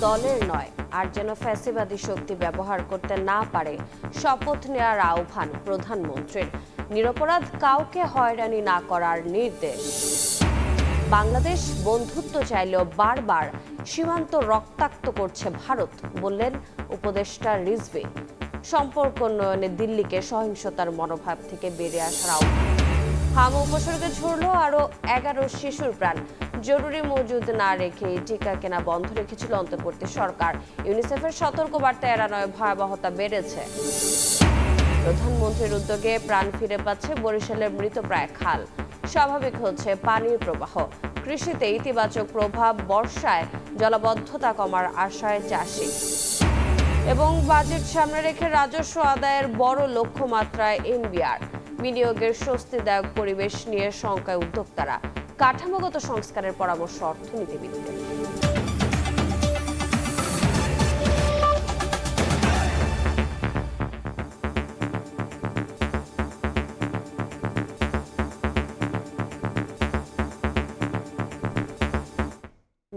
দলের নয়, আর যেন ফ্যাসিবাদী শক্তি ব্যবহার করতে না পারে শপথ নেওয়ার আহ্বান প্রধানমন্ত্রীর। নিরপরাধ কাউকে হয়রানি না করার নির্দেশ। বাংলাদেশ বন্ধুত্ব চাইলেও বারবার সীমান্ত রক্তাক্ত করছে ভারত, বললেন উপদেষ্টা রিজভী। সম্পর্ক উন্নয়নে দিল্লিকে সহিংসতার মনোভাব থেকে বেরিয়ে আসার আহ্বান। হাম উপসর্গে ঝরল আরও 11 শিশুর প্রাণ। জরুরি মজুদ না রেখে টিকা কেনা বন্ধ রেখেছিল অন্তর্বর্তী সরকার। ইউনিসেফের সতর্কবার্তা এড়ানোয় ভয়াবহতা বেড়েছে। প্রধানমন্ত্রীর উদ্যোগে প্রাণ ফিরে পাচ্ছে বরিশালের মৃতপ্রায় খাল। স্বাভাবিক হচ্ছে পানির প্রবাহ। কৃষিতে ইতিবাচক প্রভাব, বর্ষায় জলাবদ্ধতা কমার আশায় চাষি। এবং বাজেট সামনে রেখে রাজস্ব আদায়ের বড় লক্ষ্যমাত্রায় এনবিআর। বিনিয়োগের স্বস্তিদায়ক পরিবেশ নিয়ে শঙ্কায় উদ্যোক্তারা। কাঠামোগত সংস্কারের পরামর্শ অর্থনীতিবিদদের।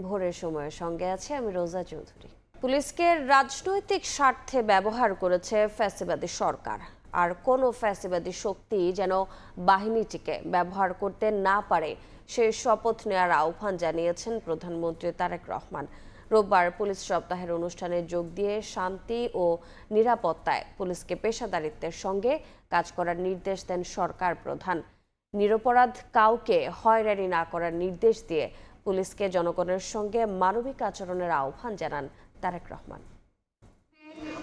ভোরের সময়ের সঙ্গে আছে আমি রোজা চৌধুরী। পুলিশকে রাজনৈতিক স্বার্থে ব্যবহার করেছে ফ্যাসিবাদী সরকার। আর কোনো ফ্যাসিবাদী শক্তি যেন বাহিনীটিকে ব্যবহার করতে না পারে সেই শপথ নেওয়ার আহ্বান জানিয়েছেন প্রধানমন্ত্রী তারেক রহমান। রোববার পুলিশ সপ্তাহের অনুষ্ঠানে যোগ দিয়ে শান্তি ও নিরাপত্তায় পুলিশকে পেশাদারিত্বের সঙ্গে কাজ করার নির্দেশ দেন সরকার প্রধান। নিরপরাধ কাউকে হয়রানি না করার নির্দেশ দিয়ে পুলিশকে জনগণের সঙ্গে মানবিক আচরণের আহ্বান জানান তারেক রহমান।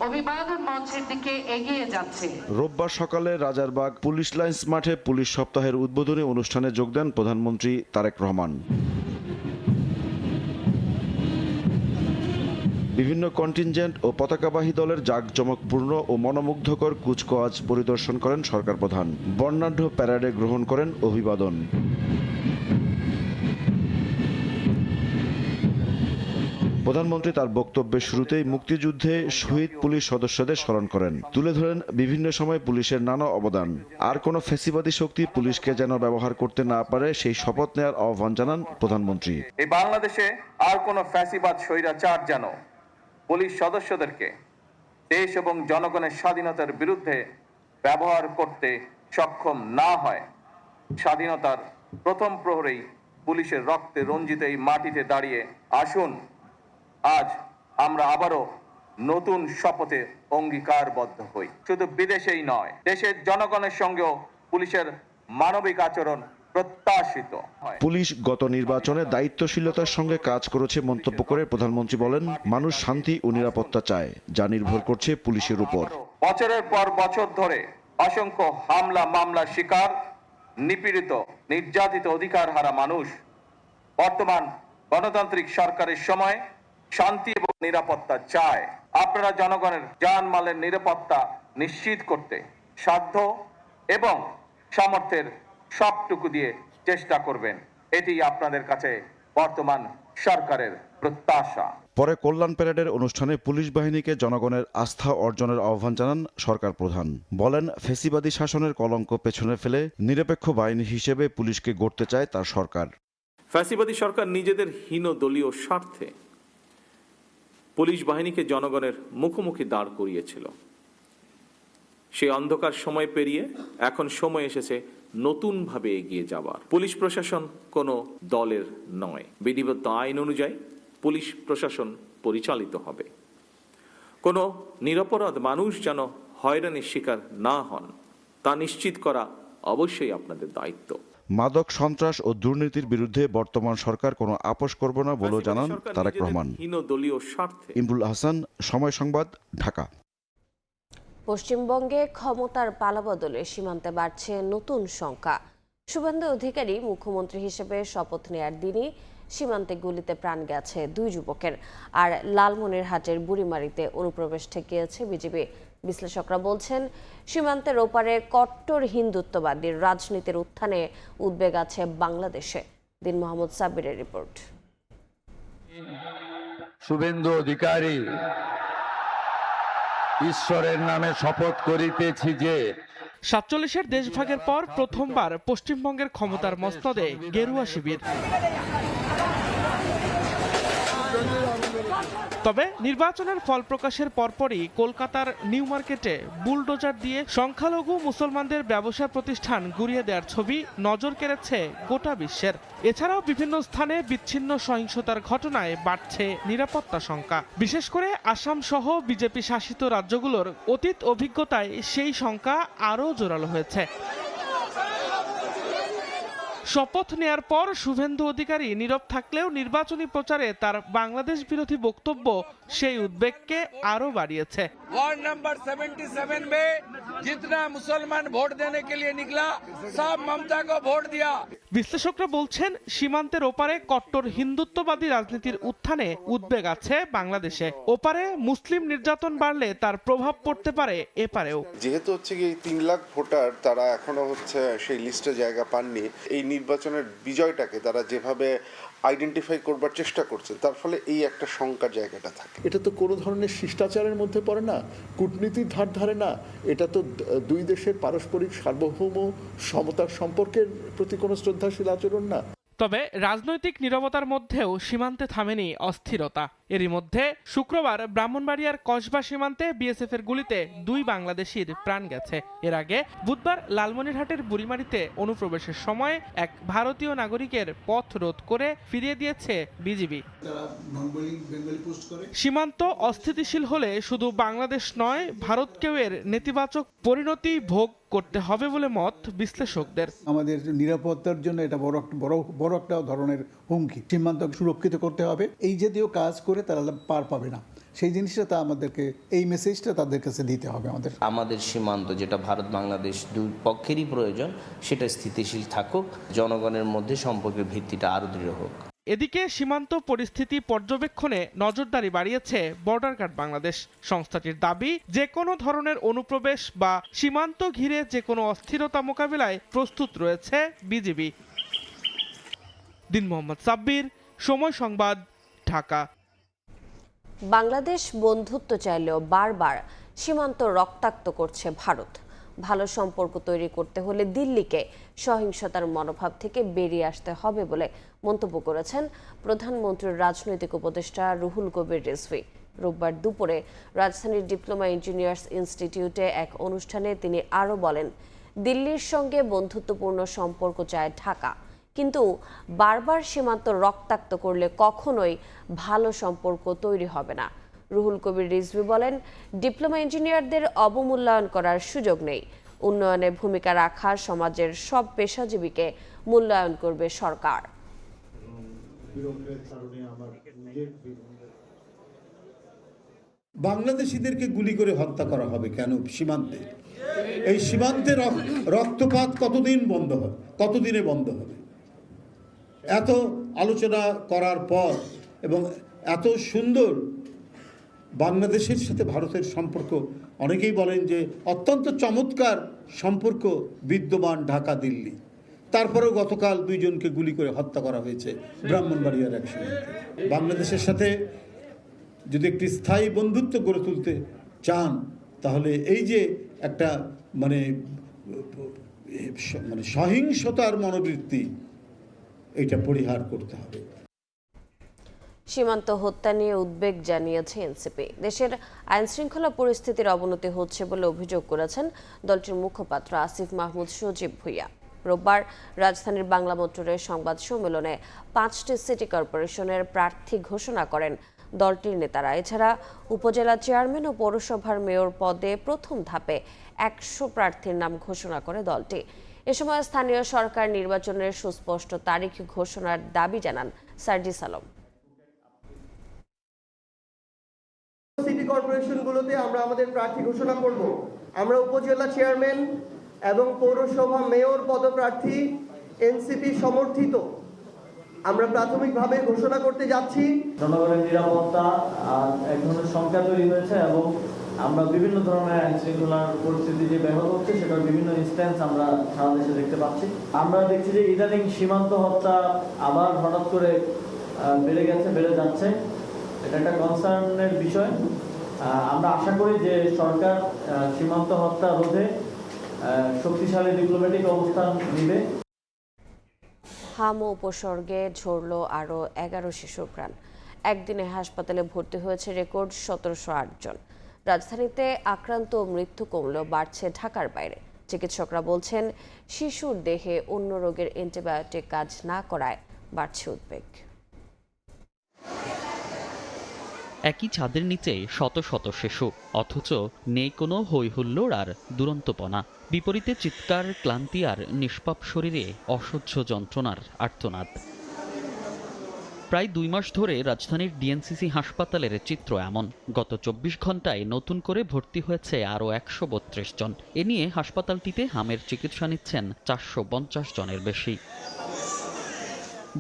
অভিবাদন মঞ্চের দিকে এগিয়ে যাচ্ছে। রোববার সকালে রাজারবাগ পুলিশ লাইন্স মাঠে পুলিশ সপ্তাহের উদ্বোধনী অনুষ্ঠানে যোগ দেন প্রধানমন্ত্রী তারেক রহমান। বিভিন্ন কন্টিনজেন্ট ও পতাকাবাহী দলের জাঁকজমকপূর্ণ ও মনোমুগ্ধকর কুচকাওয়াজ পরিদর্শন করেন সরকার প্রধান। বর্ণাঢ্য প্যারেডে গ্রহণ করেন অভিবাদন। প্রধানমন্ত্রী তার বক্তব্যের শুরুতেই মুক্তিযুদ্ধে শহীদ পুলিশ সদস্যদের স্মরণ করেন, তুলে ধরেন বিভিন্ন সময় পুলিশের নানা অবদান। আর কোনো ফ্যাসিবাদী শক্তি পুলিশকে যেন ব্যবহার করতে না পারে সেই শপথ নেওয়ার আহ্বান জানান প্রধানমন্ত্রী। এই বাংলাদেশে আর কোনো ফ্যাসিবাদ স্বৈরাচার যেন পুলিশ সদস্যদেরকে দেশ এবং জনগণের স্বাধীনতার বিরুদ্ধে ব্যবহার করতে সক্ষম না হয়। স্বাধীনতার প্রথম প্রহরেই পুলিশের রক্তে রঞ্জিত এই মাটিতে দাঁড়িয়ে আসুন আজ আমরা আবারও নতুন শপথে অঙ্গীকারবদ্ধ হই। শুধু বিদেশেই নয়, দেশের জনগণের সঙ্গেও পুলিশের মানবিক আচরণ প্রত্যাশিত হয়। পুলিশ গত নির্বাচনে দায়িত্বশীলতার সঙ্গে কাজ করেছে মন্তব্য করে প্রধানমন্ত্রী বলেন, মানুষ শান্তি ও নিরাপত্তা চায়, যা নির্ভর করছে পুলিশের উপর। বছরের পর বছর ধরে অসংখ্য হামলা মামলার শিকার, নিপীড়িত, নির্যাতিত অধিকার হারা মানুষ বর্তমান গণতান্ত্রিক সরকারের সময় শান্তি এবং নিরাপত্তা চায়। আপনারা জনগণের জানমালের নিরাপত্তা নিশ্চিত করতে সাধ্য এবং সামর্থ্যের সবটুকু দিয়ে চেষ্টা করবেন। এটি আপনাদের কাছে বর্তমান সরকারের প্রত্যাশা। পরে কল্যাণ প্যারেডের অনুষ্ঠানে পুলিশ বাহিনীকে জনগণের আস্থা অর্জনের আহ্বান জানান সরকার প্রধান। বলেন, ফ্যাসিবাদী শাসনের কলঙ্ক পেছনে ফেলে নিরপেক্ষ বাহিনী হিসেবে পুলিশকে গড়তে চায় তার সরকার। ফ্যাসিবাদী সরকার নিজেদের হীন দলীয় স্বার্থে পুলিশ বাহিনীকে জনগণের মুখোমুখি দাঁড় করিয়েছিল। সেই অন্ধকার সময় পেরিয়ে এখন সময় এসেছে নতুনভাবে এগিয়ে যাবার। পুলিশ প্রশাসন কোনো দলের নয়। বিধিবদ্ধ আইন অনুযায়ী পুলিশ প্রশাসন পরিচালিত হবে। কোনো নিরপরাধ মানুষ যেন হয়রানির শিকার না হন তা নিশ্চিত করা অবশ্যই আপনাদের দায়িত্ব। মাদক, সন্ত্রাস ও দুর্নীতির বিরুদ্ধে বর্তমান সরকার কোনো আপোষ করবে না বলেও জানান তারেক রহমান। ইমরুল হাসান, সময় সংবাদ, ঢাকা। পশ্চিমবঙ্গে ক্ষমতার পালাবদলে সীমান্তে বাড়ছে নতুন শঙ্কা। শুভেন্দু অধিকারী মুখ্যমন্ত্রী হিসেবে শপথ নেয়ার দিনই সীমান্তে গুলিতে প্রাণ গেছে 2 যুবকের। আর লালমনিরহাটের বুড়িমারিতে অনুপ্রবেশ ঠেকিয়েছে বিজেপি। বিশ্লেষকরা বলছেন, সীমান্তের ওপারে কট্টর হিন্দুত্ববাদীর রাজনীতির উত্থানে উদ্বেগ আছে বাংলাদেশে। দিন মোহাম্মদ সাব্বিরের রিপোর্ট। শুভেন্দু অধিকারী, ঈশ্বরের নামে শপথ করিতেছি যে 47-এর দেশভাগের পর প্রথমবার পশ্চিমবঙ্গের ক্ষমতার মস্তদে গেরুয়া শিবির। তবে নির্বাচনের ফল প্রকাশের পরপরই কলকাতার নিউ মার্কেটে বুলডোজার দিয়ে সংখ্যালঘু মুসলমানদের ব্যবসা প্রতিষ্ঠান গুঁড়িয়ে দেওয়ার ছবি নজর কেড়েছে গোটা বিশ্বের। এছাড়াও বিভিন্ন স্থানে বিচ্ছিন্ন সহিংসতার ঘটনায় বাড়ছে নিরাপত্তা শঙ্কা। বিশেষ করে আসাম সহ বিজেপি শাসিত রাজ্যগুলোর অতীত অভিজ্ঞতায় সেই শঙ্কা আরও জোরালো হয়েছে। শপথ নেয়ার পর শুভেন্দু অধিকারী নীরব থাকলেও নির্বাচনী প্রচারে তার বাংলাদেশ বিরোধী বক্তব্য সেই উদ্বেগকে আরো বাড়িয়েছে। वार्ड नंबर 77 में जितना मुसलमान वोट देने के लिए निकला सब ममता को वोट दिया। বিশ্লেষকরা বলছেন সীমান্তের ওপারে কট্টর হিন্দুত্ববাদী রাজনীতির উত্থানে উদ্বেগ আছে বাংলাদেশে। ওপারে মুসলিম নির্যাতন বাড়লে তার প্রভাব পড়তে পারে এপারেও। যেহেতু হচ্ছে কি 3 লাখ ভোটার তারা এখনো হচ্ছে সেই লিস্টে জায়গা পাননি, এই নির্বাচনের বিজয়টাকে তারা যেভাবে আইডেন্টিফাই করবার চেষ্টা করছে তার ফলে এই একটা শঙ্কার জায়গাটা থাকে। এটা তো কোনো ধরনের শিষ্টাচারের মধ্যে পড়ে না, কূটনীতির ধার ধারে না, এটা তো দুই দেশের পারস্পরিক সার্বভৌম সমতার সম্পর্কের প্রতি কোনো শ্রদ্ধাশীল আচরণ না। তবে রাজনৈতিক নীরবতার মধ্যেও সীমান্তে থামেনি অস্থিরতা। এরই মধ্যে শুক্রবার ব্রাহ্মণবাড়িয়ার কসবা সীমান্তে বিএসএফ এর গুলিতে 2 বাংলাদেশির প্রাণ গেছে। এর আগে বুধবার লালমনিরহাটের বুড়িমারিতে অনুপ্রবেশের সময় এক ভারতীয় নাগরিকের পথ রোধ করে ফিরিয়ে দিয়েছে বিজিবি। সীমান্ত অস্থিতিশীল হলে শুধু বাংলাদেশ নয়, ভারতকেও এর নেতিবাচক পরিণতি ভোগ করতে হবে বলে মত বিশ্লেষকদের। আমাদের নিরাপত্তার জন্য এটা বড় একটা ধরনের হুমকি। সীমান্ত সুরক্ষিত করতে হবে, এই জাতীয় কাজ করে তারা পার পাবে না, সেই জিনিসটা আমাদেরকে, এই মেসেজটা তাদের কাছে দিতে হবে। আমাদের সীমান্ত যেটা ভারত বাংলাদেশ দুই পক্ষেরই প্রয়োজন, সেটা স্থিতিশীল থাকুক, জনগণের মধ্যে সম্পর্কের ভিত্তিটা আরো দৃঢ় হোক। এদিকে সীমান্ত পরিস্থিতি পর্যবেক্ষণে নজরদারি বাড়িয়েছে বর্ডার গার্ড বাংলাদেশ। সংস্থাটির দাবি, যে কোনো ধরনের অনুপ্রবেশ বা সীমান্ত ঘিরে যে কোনো অস্থিরতা মোকাবিলায় প্রস্তুত রয়েছে বিজিবি। দিন মোহাম্মদ সাব্বির, সময় সংবাদ, ঢাকা। বাংলাদেশ বন্ধুত্ব চাইলেও বারবার সীমান্ত রক্তাক্ত করছে ভারত। ভালো সম্পর্ক তৈরি করতে হলে দিল্লিকে সহিংসতার মনোভাব থেকে বেরিয়ে আসতে হবে বলে মন্তব্য করেছেন প্রধানমন্ত্রীর রাজনৈতিক উপদেষ্টা রুহুল কবির রিজভী। রোববার দুপুরে রাজধানীর ডিপ্লোমা ইঞ্জিনিয়ার্স ইনস্টিটিউটে এক অনুষ্ঠানে তিনি আরও বলেন, দিল্লির সঙ্গে বন্ধুত্বপূর্ণ সম্পর্ক চায় ঢাকা, কিন্তু বারবার সীমান্ত রক্তাক্ত করলে কখনোই ভালো সম্পর্ক তৈরি হবে না। রুহুল কবির রিজভী বলেন, ডিপ্লোমা ইঞ্জিনিয়ারদের অবমূল্যায়ন করার সুযোগ নেই। উন্নয়নে ভূমিকা রাখা সমাজের সব পেশাজীবীকে মূল্যায়ন করবে সরকার। বাংলাদেশিদেরকে গুলি করে হত্যা করা হবে কেন সীমান্তে? এই সীমান্তে রক্তপাত কতদিন বন্ধ হবে, কতদিনে বন্ধ হবে? এত আলোচনা করার পর এবং এত সুন্দর বাংলাদেশের সাথে ভারতের সম্পর্ক, অনেকেই বলেন যে অত্যন্ত চমৎকার সম্পর্ক বিদ্যমান ঢাকা দিল্লি, তারপরেও গতকাল 2 জনকে গুলি করে হত্যা করা হয়েছে ব্রাহ্মণবাড়িয়ার এক সীমান্তে। বাংলাদেশের সাথে যদি একটি স্থায়ী বন্ধুত্ব গড়ে তুলতে চান, তাহলে এই যে একটা মানে সহিংসতার মনোবৃত্তি, এটা পরিহার করতে হবে। সীমান্ত হত্যা নিয়ে উদ্বেগ জানিয়েছে এনসিপি। দেশের আইনশৃঙ্খলা পরিস্থিতির অবনতি হচ্ছে বলে অভিযোগ করেছেন দলটির মুখপাত্র আসিফ মাহমুদ সজীব ভুইয়া। রোববার রাজধানীর বাংলা মোটরের সংবাদ সম্মেলনে 5টি সিটি কর্পোরেশনের প্রার্থী ঘোষণা করেন দলটির নেতারা। এছাড়া উপজেলা চেয়ারম্যান ও পৌরসভার মেয়র পদে প্রথম ধাপে 100 প্রার্থীর নাম ঘোষণা করে দলটি। এ সময় স্থানীয় সরকার নির্বাচনের সুস্পষ্ট তারিখ ঘোষণার দাবি জানান সার্জিস আলম। সিটি কর্পোরেশনগুলোতে আমরা আমাদের প্রার্থী ঘোষণা করব। আমরা উপজেলা চেয়ারম্যান এবং পৌরসভা মেয়র পদপ্রার্থী এনসিপি সমর্থিত আমরা প্রাথমিকভাবে ঘোষণা করতে যাচ্ছি। জনগণের নিরাপত্তা এক ধরনের শঙ্কা তৈরি হয়েছে এবং আমরা বিভিন্ন ধরনের আইন শৃঙ্খলার পরিস্থিতি যে ব্যাহত হচ্ছে সেটার বিভিন্ন ইনস্ট্যান্স আমরা সারা দেশে দেখতে পাচ্ছি। আমরা দেখছি যে ইদানিং সীমান্ত হত্যা আবার হঠাৎ করে বেড়ে যাচ্ছে। এটা একটা কনসার্নের বিষয়। আমরা আশা করি যে সরকার সীমান্ত হত্যা রোধে শক্তিশালী ডিপ্লোম্যাটিক অবস্থান নেবে। হাম উপসর্গে ঝরল আরও 11 শিশুর প্রাণ। একদিনে হাসপাতালে ভর্তি হয়েছে রেকর্ড 1708 জন। রাজধানীতে আক্রান্ত ও মৃত্যু কমলেও বাড়ছে ঢাকার বাইরে। চিকিৎসকরা বলছেন, শিশুর দেহে অন্য রোগের অ্যান্টিবায়োটিক কাজ না করায় বাড়ছে উদ্বেগ। একই ছাদের নিচে শত শত শিশু, অথচ নেই কোনো হইহুল্লোড় আর দুরন্তপনা। বিপরীতে চিৎকার, ক্লান্তি আর নিষ্পাপ শরীরে অসহ্য যন্ত্রণার আর্তনাদ। প্রায় 2 মাস ধরে রাজধানীর ডিএনসিসি হাসপাতালের চিত্র এমন। গত 24 ঘন্টায় নতুন করে ভর্তি হয়েছে আরও 132 জন। এ নিয়ে হাসপাতালটিতে হামের চিকিৎসা নিচ্ছেন 450 জনের বেশি।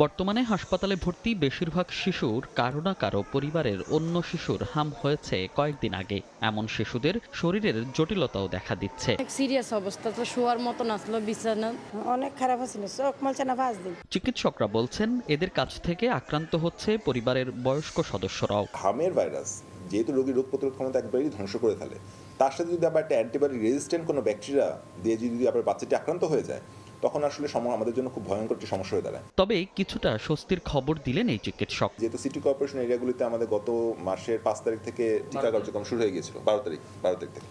বর্তমানে হাসপাতালে ভর্তি বেশিরভাগ শিশুর কারো না কারো পরিবারের অন্য শিশুর হাম হয়েছে কয়েকদিন আগে। এমন শিশুদের শরীরের জটিলতাও দেখা দিচ্ছে। সিরিয়াস অবস্থা, তো শোয়ার মতো নাচলো, বিছানা অনেক খারাপ আছিল, চোখ মালছে না 5 দিন। চিকিৎসকরা বলছেন, এদের কাছ থেকে আক্রান্ত হচ্ছে পরিবারের বয়স্ক সদস্যরাও। হামের ভাইরাস যেহেতু রোগীর রোগ প্রতিরোধ ক্ষমতা একবারই ধ্বংস করে ফেলে, তার সাথে যদি আবার একটা অ্যান্টিবায়োটিক রেজিস্ট্যান্ট কোনো ব্যাকটেরিয়া দিয়ে যদি আবার বাচ্চাটি আক্রান্ত হয়ে যায়, তখন আসলে আমাদের জন্য খুব ভয়ঙ্কর একটি সমস্যা হয়ে দাঁড়ায়। তবে কিছুটা স্বস্তির খবর দিলেন এই চিকিৎসক। যেহেতু সিটি কর্পোরেশন এরিয়াগুলিতে আমাদের গত মাসের 5 তারিখ থেকে টিকা কার্যক্রম শুরু হয়ে গিয়েছিল, 12 তারিখ থেকে,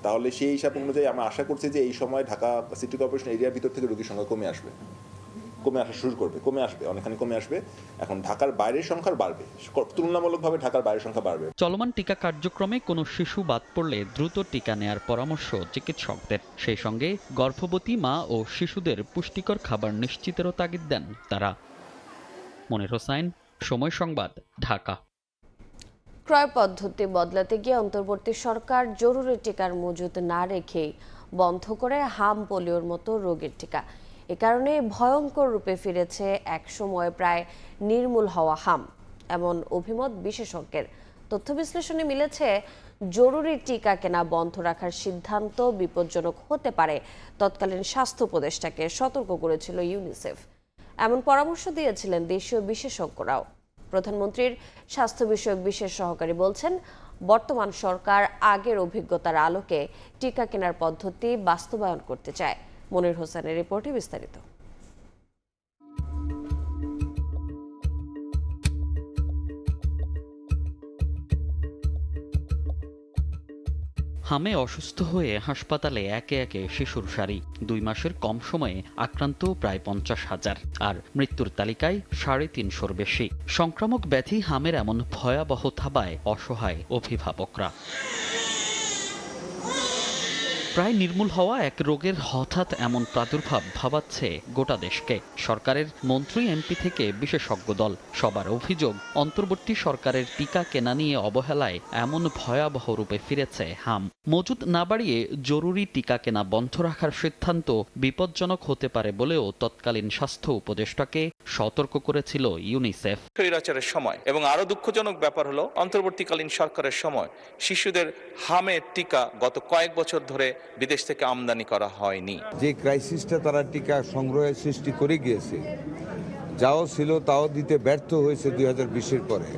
তাহলে সেই হিসাব অনুযায়ী আমরা আশা করছি যে এই সময় ঢাকা সিটি কর্পোরেশন এরিয়ার ভিতর থেকে রোগীর সংখ্যা কমে আসা শুরু করবে, অনেকখানি কমে আসবে। এখন ঢাকার বাইরের সংখ্যা বাড়বে, তুলনামূলকভাবে ঢাকার বাইরের সংখ্যা বাড়বে। চলমান টিকা কার্যক্রমে কোনো শিশু বাদ পড়লে দ্রুত টিকা নেয়ার পরামর্শ চিকিৎসকদের। সেই সঙ্গে গর্ভবতী মা ও শিশুদের পুষ্টিকর খাবার নিশ্চিতেরও তাগিদ দেন তারা। মনির হোসাইন, সময় সংবাদ, ঢাকা। ক্রয় পদ্ধতি বদলাতে গিয়ে অন্তর্বর্তী সরকার জরুরি টিকার মজুদ না রেখেই বন্ধ করে হাম পোলিওর মতো রোগের টিকা। এ কারণে ভয়ঙ্কর রূপে ফিরেছে একসময় প্রায় নির্মূল হওয়া হাম, এমন অভিমত বিশেষজ্ঞের। তথ্য বিশ্লেষণে মিলেছে, জরুরি টিকা কেনা বন্ধ রাখার সিদ্ধান্ত বিপজ্জনক হতে পারে তৎকালীন স্বাস্থ্য উপদেষ্টাকে সতর্ক করেছিল ইউনিসেফ। এমন পরামর্শ দিয়েছিলেন দেশীয় বিশেষজ্ঞরাও। প্রধানমন্ত্রীর স্বাস্থ্য বিষয়ক বিশেষ সহকারী বলছেন, বর্তমান সরকার আগের অভিজ্ঞতার আলোকে টিকা কেনার পদ্ধতি বাস্তবায়ন করতে চায়। মনির হোসেনের রিপোর্টে বিস্তারিত। হামে অসুস্থ হয়ে হাসপাতালে একে একে শিশুর সারি। 2 মাসের কম সময়ে আক্রান্ত প্রায় 50,000, আর মৃত্যুর তালিকায় 350-র বেশি। সংক্রামক ব্যাধি হামের এমন ভয়াবহ থাবায় অসহায় অভিভাবকরা। প্রায় নির্মূল হওয়া এক রোগের হঠাৎ এমন প্রাদুর্ভাব ভাবাচ্ছে গোটা দেশকে। সরকারের মন্ত্রী, এমপি থেকে বিশেষজ্ঞ দল, সবার অভিযোগ অন্তর্বর্তী সরকারের টিকা কেনা নিয়ে অবহেলায় এমন ভয়াবহ রূপে ফিরেছে হাম। মজুদ না বাড়িয়ে জরুরি টিকা কেনা বন্ধ রাখার সিদ্ধান্ত বিপজ্জনক হতে পারে বলেও তৎকালীন স্বাস্থ্য উপদেষ্টাকে সতর্ক করেছিল ইউনিসেফ। স্বৈরাচারের সময় এবং আরো দুঃখজনক ব্যাপার হলো, অন্তর্বর্তীকালীন সরকারের সময় শিশুদের হামের টিকা গত কয়েক বছর ধরে বিদেশ থেকে আমদানি করা হয়নি। যে ক্রাইসিসটা তারা টিকা সংগ্রহের সৃষ্টি করে গিয়েছে, যাও ছিল তাও দিতে ব্যর্থ হয়েছে 2020-এর পরে।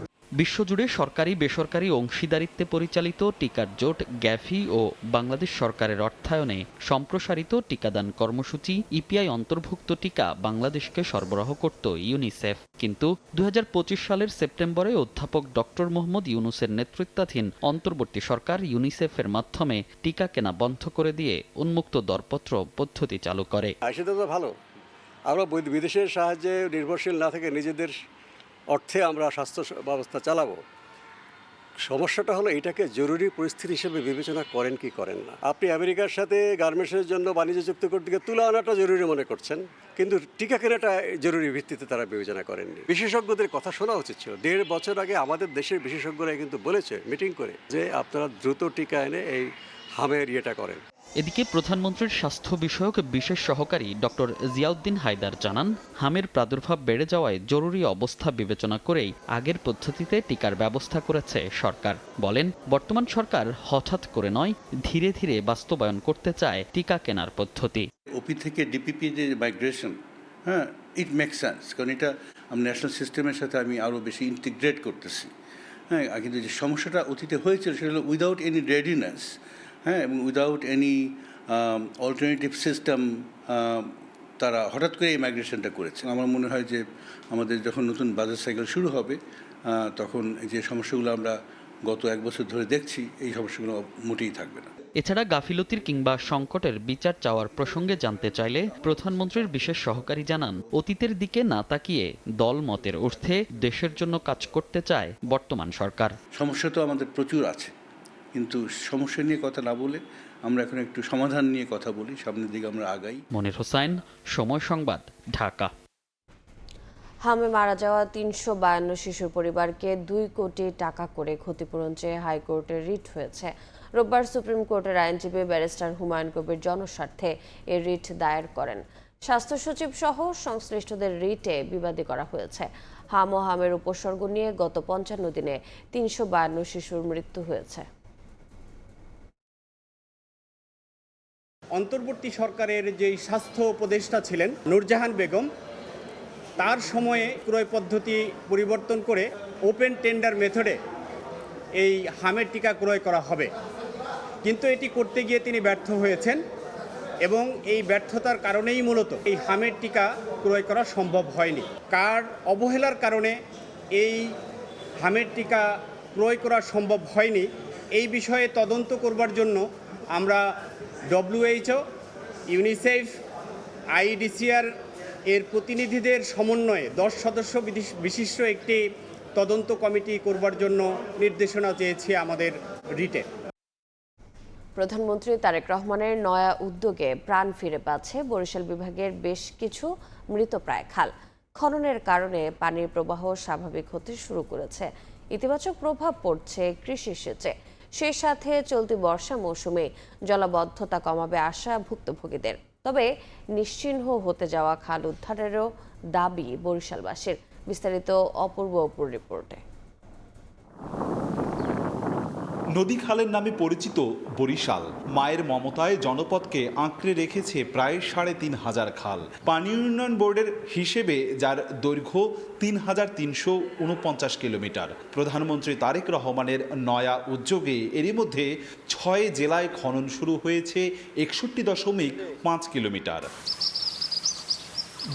বিশ্বজুড়ে সরকারি বেসরকারি অংশীদারিত্বে পরিচালিত টিকার জোট গ্যাফি ও বাংলাদেশ সরকারের অর্থায়নে সম্প্রসারিত টিকাদান কর্মসূচি ইপিআই অন্তর্ভুক্ত টিকা বাংলাদেশকে সরবরাহ করত ইউনিসেফ। কিন্তু 2025 সালের সেপ্টেম্বরে অধ্যাপক ডক্টর মোহাম্মদ ইউনুসের নেতৃত্বাধীন অন্তর্বর্তী সরকার ইউনিসেফের মাধ্যমে টিকা কেনা বন্ধ করে দিয়ে উন্মুক্ত দরপত্র পদ্ধতি চালু করে। সেটা তো ভালো, আমরা বিদেশের সাহায্যে নির্ভরশীল না থেকে নিজেদের অর্থে আমরা স্বাস্থ্য ব্যবস্থা চালাবো। সমস্যাটা হলো এটাকে জরুরি পরিস্থিতি হিসেবে বিবেচনা করেন কি করেন না। আপনি আমেরিকার সাথে গার্মেন্টসের জন্য বাণিজ্য চুক্তি করতে গিয়ে তুলা আনাটা জরুরি মনে করছেন, কিন্তু টিকা কেনাটা জরুরি ভিত্তিতে তারা বিবেচনা করেননি। বিশেষজ্ঞদের কথা শোনা উচিত ছিল। 1.5 বছর আগে আমাদের দেশের বিশেষজ্ঞরা কিন্তু বলেছে মিটিং করে যে আপনারা দ্রুত টিকা এনে এই হামের ইয়েটা করেন। এদিকে প্রধানমন্ত্রীর স্বাস্থ্য বিষয়ক বিশেষ সহকারী ডক্টর জিয়াউদ্দিন হায়দার জানান, হামের প্রাদুর্ভাব বেড়ে যাওয়ায় জরুরি অবস্থা বিবেচনা করেই আগের পদ্ধতিতে টিকার ব্যবস্থা করেছে সরকার। বলেন, বর্তমান সরকার হঠাৎ করে নয়, ধীরে ধীরে বাস্তবায়ন করতে চায় টিকা কেনার পদ্ধতি। ওপি থেকে ডিপিপি যে মাইগ্রেশন, হ্যাঁ, ইট মেক সেন্স, কারণ এটা আমি ন্যাশনাল সিস্টেমের সাথে আমি আরও বেশি ইন্টিগ্রেট করতেছি। হ্যাঁ, কিন্তু যে সমস্যাটা অতীতে হয়েছিল সেটা হলো উইদাউট এনি রেডিনেস, হ্যাঁ, এবং উইদাউট এনি অল্টারনেটিভ সিস্টেম তারা হঠাৎ করে এই মাইগ্রেশনটা করেছে। আমার মনে হয় যে আমাদের যখন নতুন বাজেট সাইকেল শুরু হবে তখন যে সমস্যাগুলো আমরা গত 1 বছর ধরে দেখছি, এই সমস্যাগুলো মোটেই থাকবে না। এছাড়া গাফিলতির কিংবা সংকটের বিচার চাওয়ার প্রসঙ্গে জানতে চাইলে প্রধানমন্ত্রীর বিশেষ সহকারী জানান, অতীতের দিকে না তাকিয়ে দল মতের ঊর্ধ্বে দেশের জন্য কাজ করতে চায় বর্তমান সরকার। সমস্যা তো আমাদের প্রচুর আছে, কিন্তু সমস্যা নিয়ে কথা না বলে আমরা এখন একটু সমাধান নিয়ে কথা বলি, সামনের দিকে আমরা আগাই। মনির হোসাইন, সময় সংবাদ, ঢাকা। হামে মারা যাওয়া 352 শিশুর পরিবারকে 2 কোটি টাকা করে ক্ষতিপূরণ চেয়ে হাইকোর্টে রিট হয়েছে। রোববার সুপ্রিম কোর্টের আইনজীবী ব্যারিস্টার হুমায়ুন কবির জনস্বার্থে এই রিট দায়ের করেন। স্বাস্থ্য সচিব সহ সংশ্লিষ্টদের রিটে বিবাদী করা হয়েছে। হাম ও হামের উপসর্গ নিয়ে গত 55 দিনে 352 শিশুর মৃত্যু হয়েছে। অন্তর্বর্তী সরকারের যেই স্বাস্থ্য উপদেষ্টা ছিলেন নূরজাহান বেগম, তার সময়ে ক্রয় পদ্ধতি পরিবর্তন করে ওপেন টেন্ডার মেথডে এই হামের টিকা ক্রয় করা হবে, কিন্তু এটি করতে গিয়ে তিনি ব্যর্থ হয়েছেন এবং এই ব্যর্থতার কারণেই মূলত এই হামের টিকা ক্রয় করা সম্ভব হয়নি। কার অবহেলার কারণে এই হামের টিকা ক্রয় করা সম্ভব হয়নি, এই বিষয়ে তদন্ত করবার জন্য আমরা WHO, ইউনিসেফ, IDCR এর প্রতিনিধিদের সমন্বয়ে 10 সদস্য বিশিষ্ট একটি তদন্ত কমিটি করবার জন্য নির্দেশনা চেয়েছি আমাদের রিটে। প্রধানমন্ত্রী তারেক রহমানের নয়া উদ্যোগে প্রাণ ফিরে পাচ্ছে বরিশাল বিভাগের বেশ কিছু মৃতপ্রায় খাল। খননের কারণে পানির প্রবাহ স্বাভাবিক হতে শুরু করেছে। ইতিবাচক প্রভাব পড়ছে কৃষি সেচে। সেই সাথে চলতি বর্ষা মৌসুমে জলাবদ্ধতা কমাবে আশা ভুক্তভোগীদের। তবে নিশ্চিহ্ন হতে যাওয়া খাল উদ্ধারেরও দাবি বরিশালবাসীর। বিস্তারিত অপূর্ব রিপোর্টে। নদী খালের নামে পরিচিত বরিশাল মায়ের মমতায় জনপদকে আঁকড়ে রেখেছে প্রায় ৩৫০০ খাল। পানি উন্নয়ন বোর্ডের হিসেবে যার দৈর্ঘ্য ৩৩৪৯ কিলোমিটার। প্রধানমন্ত্রী তারেক রহমানের নয়া উদ্যোগে এরই মধ্যে ৬ জেলায় খনন শুরু হয়েছে ৬১.৫ কিলোমিটার।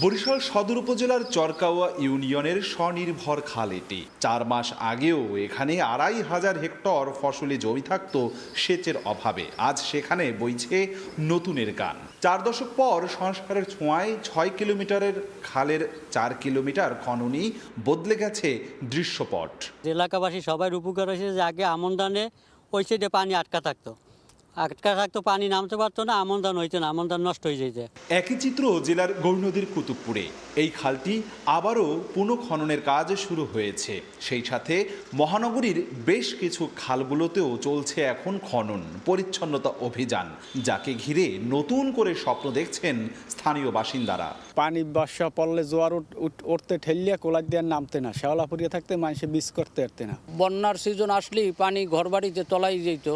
বরিশাল সদর উপজেলার চরকাওয়া ইউনিয়নের স্বনির্ভর খাল এটি। 4 মাস আগেও এখানে ২৫০০ হেক্টর ফসলি জমি থাকত সেচের অভাবে। আজ সেখানে বইছে নতুনের গান। 4 দশক পর সংস্কারের ছোঁয়ায় 6 কিলোমিটারের খালের 4 কিলোমিটার খননই বদলে গেছে দৃশ্যপট। এলাকাবাসী সবাই উপকার হয়েছে যে আগে আমন ধানে ওই সাইডে পানি আটকা থাকতো, পানি নামতে পারতো না, আমন ধান হইতো না, আমন ধান নষ্ট হয়ে যেত। একই চিত্র জেলার গৌরনদীর কুতুবপুরে। এই খালটি আবারও পুনঃখননের কাজ শুরু হয়েছে। সেই সাথে মহানগরীর বেশ কিছু খালগুলোতেও চলছে এখন খনন পরিচ্ছন্নতা অভিযান, যাকে ঘিরে নতুন করে স্বপ্ন দেখছেন স্থানীয় বাসিন্দারা। পানি বর্ষা পড়লে জোয়ার উঠতে ঠেলিয়ে কোলার দিয়ে নামতে না, শ্যাওলাপুরিয়ে থাকতে মানুষে বিষ করতে পারতে না। বন্যার সিজন আসলেই পানি ঘরবাড়িতে তলাই যেত,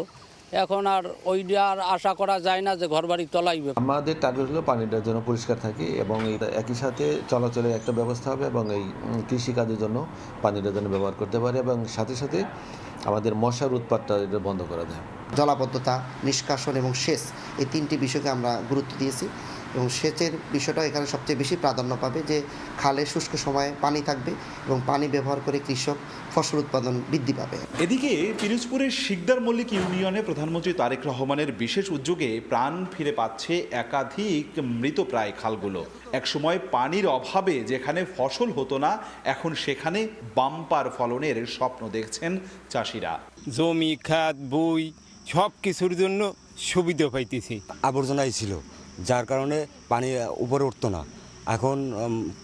এখন আর ওইটা আর আশা করা যায় না যে ঘরবাড়ি তলাইবে। আমাদের টার্গেট হলো পানিটা যেন পরিষ্কার থাকে এবং একই সাথে চলাচলের একটা ব্যবস্থা হবে এবং এই কৃষিকাজের জন্য পানিটা যেন ব্যবহার করতে পারে এবং সাথে সাথে আমাদের মশার উৎপাতটা এটা বন্ধ করা যায়। জলাবদ্ধতা, নিষ্কাশন এবং সেচ, এই 3টি বিষয়কে আমরা গুরুত্ব দিয়েছি এবং সেচের বিষয়টা এখানে সবচেয়ে বেশি প্রাধান্য পাবে, যে খালে শুষ্ক সময়ে পানি থাকবে এবং পানি ব্যবহার করে কৃষক ফসল উৎপাদন বৃদ্ধি পাবে। এদিকে পিরোজপুরের শিকদার মল্লিক ইউনিয়নে প্রধানমন্ত্রী তারেক রহমানের বিশেষ উদ্যোগে প্রাণ ফিরে পাচ্ছে একাধিক মৃতপ্রায় খালগুলো। একসময় পানির অভাবে যেখানে ফসল হতো না, এখন সেখানে বাম্পার ফলনের স্বপ্ন দেখছেন চাষিরা। জমি, খাত, বই সব কিছুর জন্য সুবিধা পাইতেছি। আবর্জনাই ছিল, যার কারণে পানি উপরে উঠতো না, এখন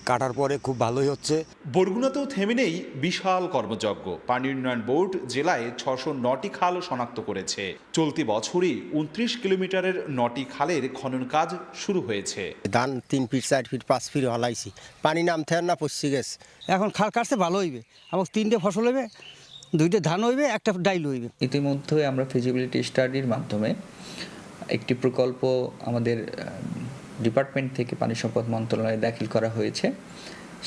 কাটার পরে খুব ভালোই হচ্ছে। বরগুনাতেও থেমে নেই বিশাল কর্মযজ্ঞ। পানি উন্নয়ন বোর্ড জেলায় 609টি খাল শনাক্ত করেছে। চলতি বছরই 29 কিলোমিটারের 9টি খালের খনন কাজ শুরু হয়েছে। ধান 3 ফিট 4 ফিট 5 ফিট হলাইছি, পানি নামতে না পড়ছি গেছে। এখন খাল কাটতে ভালো হইবে, আমার 3টে ফসল হইবে, 2টে ধান হইবে, একটা ডাইল হইবে। ইতিমধ্যে আমরা ফিজিবিলিটি স্টাডির মাধ্যমে একটি প্রকল্প আমাদের ডিপার্টমেন্ট থেকে পানি সম্পদ মন্ত্রণালয়ে দাখিল করা হয়েছে।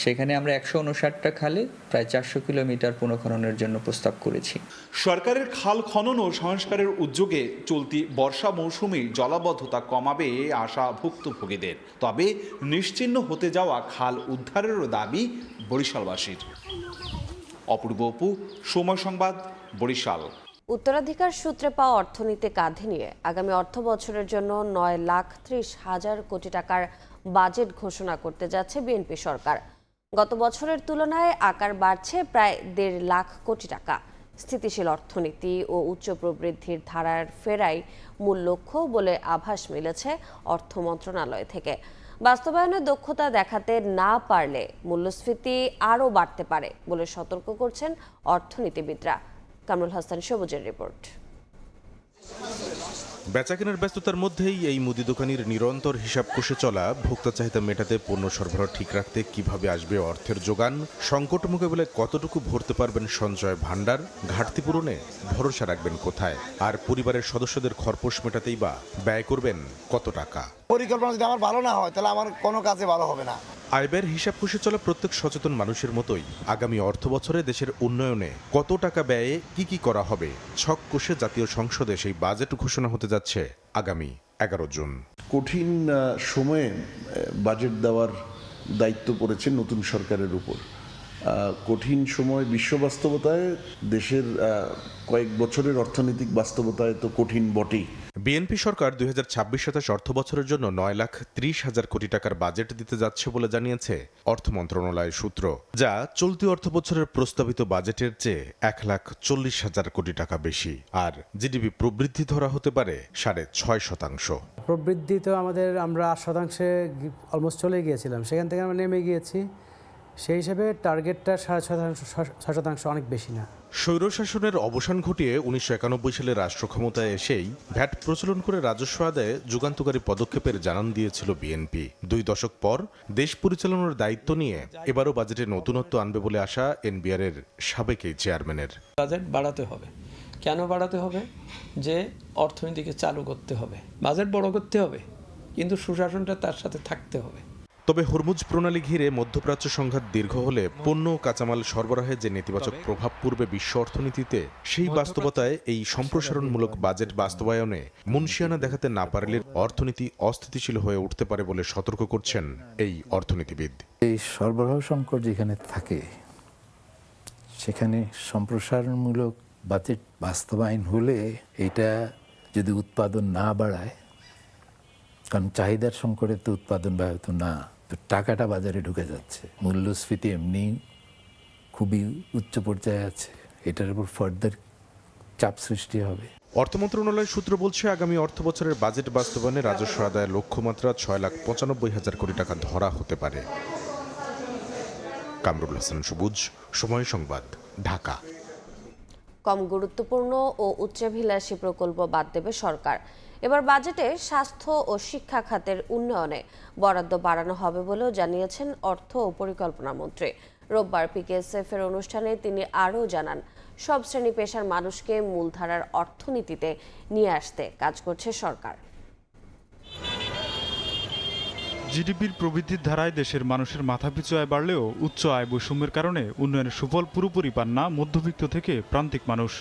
সেখানে আমরা 159টা খালে প্রায় 400 কিলোমিটার পুনঃখননের জন্য প্রস্তাব করেছি। সরকারের খাল খনন ও সংস্কারের উদ্যোগে চলতি বর্ষা মৌসুমে জলাবদ্ধতা কমাবে আশা ভুক্তভোগীদের। তবে নিশ্চিহ্ন হতে যাওয়া খাল উদ্ধারেরও দাবি বরিশালবাসীর। অপূর্ব অপু, সময় সংবাদ, বরিশাল। উত্তরাধিকার সূত্রে পাওয়া অর্থনীতি কাঁধে নিয়ে আগামী অর্থ বছরের জন্য 9,30,000 কোটি টাকার বাজেট ঘোষণা করতে যাচ্ছে বিএনপি সরকার। গত বছরের তুলনায় আকার বাড়ছে প্রায় 1.5 লাখ কোটি টাকা। স্থিতিশীল অর্থনীতি ও উচ্চ প্রবৃদ্ধির ধারার ফেরাই মূল লক্ষ্য বলে আভাস মিলেছে অর্থ মন্ত্রণালয় থেকে। বাস্তবায়নে দক্ষতা দেখাতে না পারলে মূল্যস্ফীতি আরও বাড়তে পারে বলে সতর্ক করছেন অর্থনীতিবিদরা। কামরুল হাসান সবুজের রিপোর্ট। বেচাকেনার ব্যস্ততার মধ্যেই এই মুদি দোকানির নিরন্তর হিসাব কষে চলা, ভোক্তা চাহিদা মেটাতে পণ্য সরবরাহ ঠিক রাখতে কিভাবে আসবে অর্থের যোগান, সংকট মোকাবিলায় কতটুকু ভরতে পারবেন সঞ্চয় ভাণ্ডার, ঘাটতি পূরণে ভরসা রাখবেন কোথায়, আর পরিবারের সদস্যদের খরপোশ মেটাতেই বা ব্যয় করবেন কত টাকা। পরিকল্পনা যদি আমার ভালো না হয় তাহলে আমার কোনো কাজে ভালো হবে না। আয় ব্যয়ের হিসাব কষে চলা প্রত্যেক সচেতন মানুষের মতোই আগামী অর্থ বছরে দেশের উন্নয়নে কত টাকা ব্যয়ে কি করা হবে ছক কষে জাতীয় সংসদে সেই বাজেট ঘোষণা হতে যাচ্ছে আগামী 11 জুন। কঠিন সময়ে বাজেট দেওয়ার দায়িত্ব পড়েছে নতুন সরকারের উপর। কঠিন সময় বিশ্ব বাস্তবতায়, দেশের কয়েক বছরের অর্থনৈতিক বাস্তবতায় তো কঠিন বটেই। বিএনপি সরকার 2026-27 অর্থ বছরের জন্য 9,30,000 কোটি টাকার বাজেট দিতে যাচ্ছে বলে জানিয়েছে অর্থ মন্ত্রণালয়ের সূত্র, যা চলতি অর্থ বছরের প্রস্তাবিত বাজেটের চেয়ে 1,40,000 কোটি টাকা বেশি। আর জিডিপি প্রবৃদ্ধি ধরা হতে পারে 6.5%। প্রবৃদ্ধি তো আমরা 8% অলমোস্ট চলে গিয়েছিলাম, সেখান থেকে আমরা নেমে গিয়েছি। সেই হিসেবে টার্গেটটা 6.5% অনেক বেশি না। স্বৈরশাসনের অবসান ঘটিয়ে 1991 সালে রাষ্ট্র ক্ষমতায় এসেই ভ্যাট প্রচলন করে রাজস্ব আদায়ে যুগান্তকারী পদক্ষেপের জানান দিয়েছিল বিএনপি। 2 দশক পর দেশ পরিচালনার দায়িত্ব নিয়ে এবারও বাজেটে নতুনত্ব আনবে বলে আশা এনবিআরের সাবেক এই চেয়ারম্যানের। বাজেট বাড়াতে হবে। কেন বাড়াতে হবে? যে অর্থনীতিকে চালু করতে হবে, বাজেট বড় করতে হবে, কিন্তু সুশাসনটা তার সাথে থাকতে হবে। তবে হরমুজ প্রণালী ঘিরে মধ্যপ্রাচ্য সংঘাত দীর্ঘ হলে পণ্য ও কাঁচামাল সরবরাহে যে নেতিবাচক প্রভাব পড়বে বিশ্ব অর্থনীতিতে, সেই বাস্তবতায় এই সম্প্রসারণমূলক বাজেট বাস্তবায়নে মুনশিয়ানা দেখাতে না পারলে অর্থনীতি অস্থিতিশীল হয়ে উঠতে পারে বলে সতর্ক করছেন এই অর্থনীতিবিদ। এই সরবরাহ সংকট যেখানে থাকে সেখানে সম্প্রসারণমূলক বাজেট বাস্তবায়ন হলে এটা যদি উৎপাদন না বাড়ায়, কারণ চাহিদার সংকটে তো উৎপাদন ব্যাহত না, তো টাকাটা বাজারে ঢুকে যাচ্ছে, মূল্যস্ফীতি এমনি খুবই উচ্চ পর্যায়ে আছে, এটার উপর ফার্দার চাপ সৃষ্টি হবে। অর্থ মন্ত্রণালয়ের সূত্র বলছে, আগামী অর্থ বছরের বাজেট বাস্তবায়নে রাজস্ব আদায়ের লক্ষ্যমাত্রা 6,95,000 কোটি টাকা ধরা হতে পারে। কামরুল হাসান সবুজ, সময় সংবাদ, ঢাকা। কম গুরুত্বপূর্ণ ও উচ্চাভিলাষী প্রকল্প বাদ দেবে সরকার। এবার বাজেটে স্বাস্থ্য ও শিক্ষা খাতের উন্নয়নে বরাদ্দ বাড়ানো হবে বলেও জানিয়েছেন অর্থ ও পরিকল্পনা মন্ত্রী। রোববার পিকেএসএফ এর অনুষ্ঠানে তিনি আরও জানান, সব শ্রেণী পেশার মানুষকে মূলধারার অর্থনীতিতে নিয়ে আসতে কাজ করছে সরকার। জিডিপির প্রবৃদ্ধির ধারায় দেশের মানুষের মাথাপিছু আয় বাড়লেও উচ্চ আয় বৈষম্যের কারণে উন্নয়নের সুফল পুরোপুরি পান না মধ্যবিত্ত থেকে প্রান্তিক মানুষ।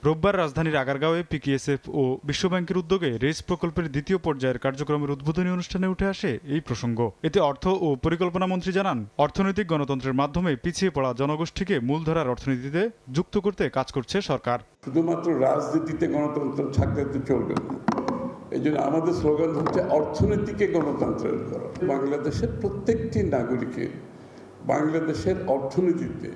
রোববার রাজধানীর আগারগাঁওয়ে পিকেএসএফ ও বিশ্বব্যাংকের উদ্যোগে রেস প্রকল্পের দ্বিতীয় পর্যায়ের কার্যক্রমের উদ্বোধনী অনুষ্ঠানে উঠে আসে এই প্রসঙ্গ। এতে অর্থ ও পরিকল্পনা মন্ত্রী জানান, অর্থনৈতিক গণতন্ত্রের মাধ্যমে পিছিয়ে পড়া জনগোষ্ঠীকে মূলধারার অর্থনীতিতে যুক্ত করতে কাজ করছে সরকার। শুধুমাত্র রাজনীতিতে গণতন্ত্র থাকলে তো চলবে না, এই জন্য আমাদের স্লোগান হচ্ছে অর্থনীতিকে গণতন্ত্রের করো। বাংলাদেশের প্রত্যেকটি নাগরিকের বাংলাদেশের অর্থনীতিতে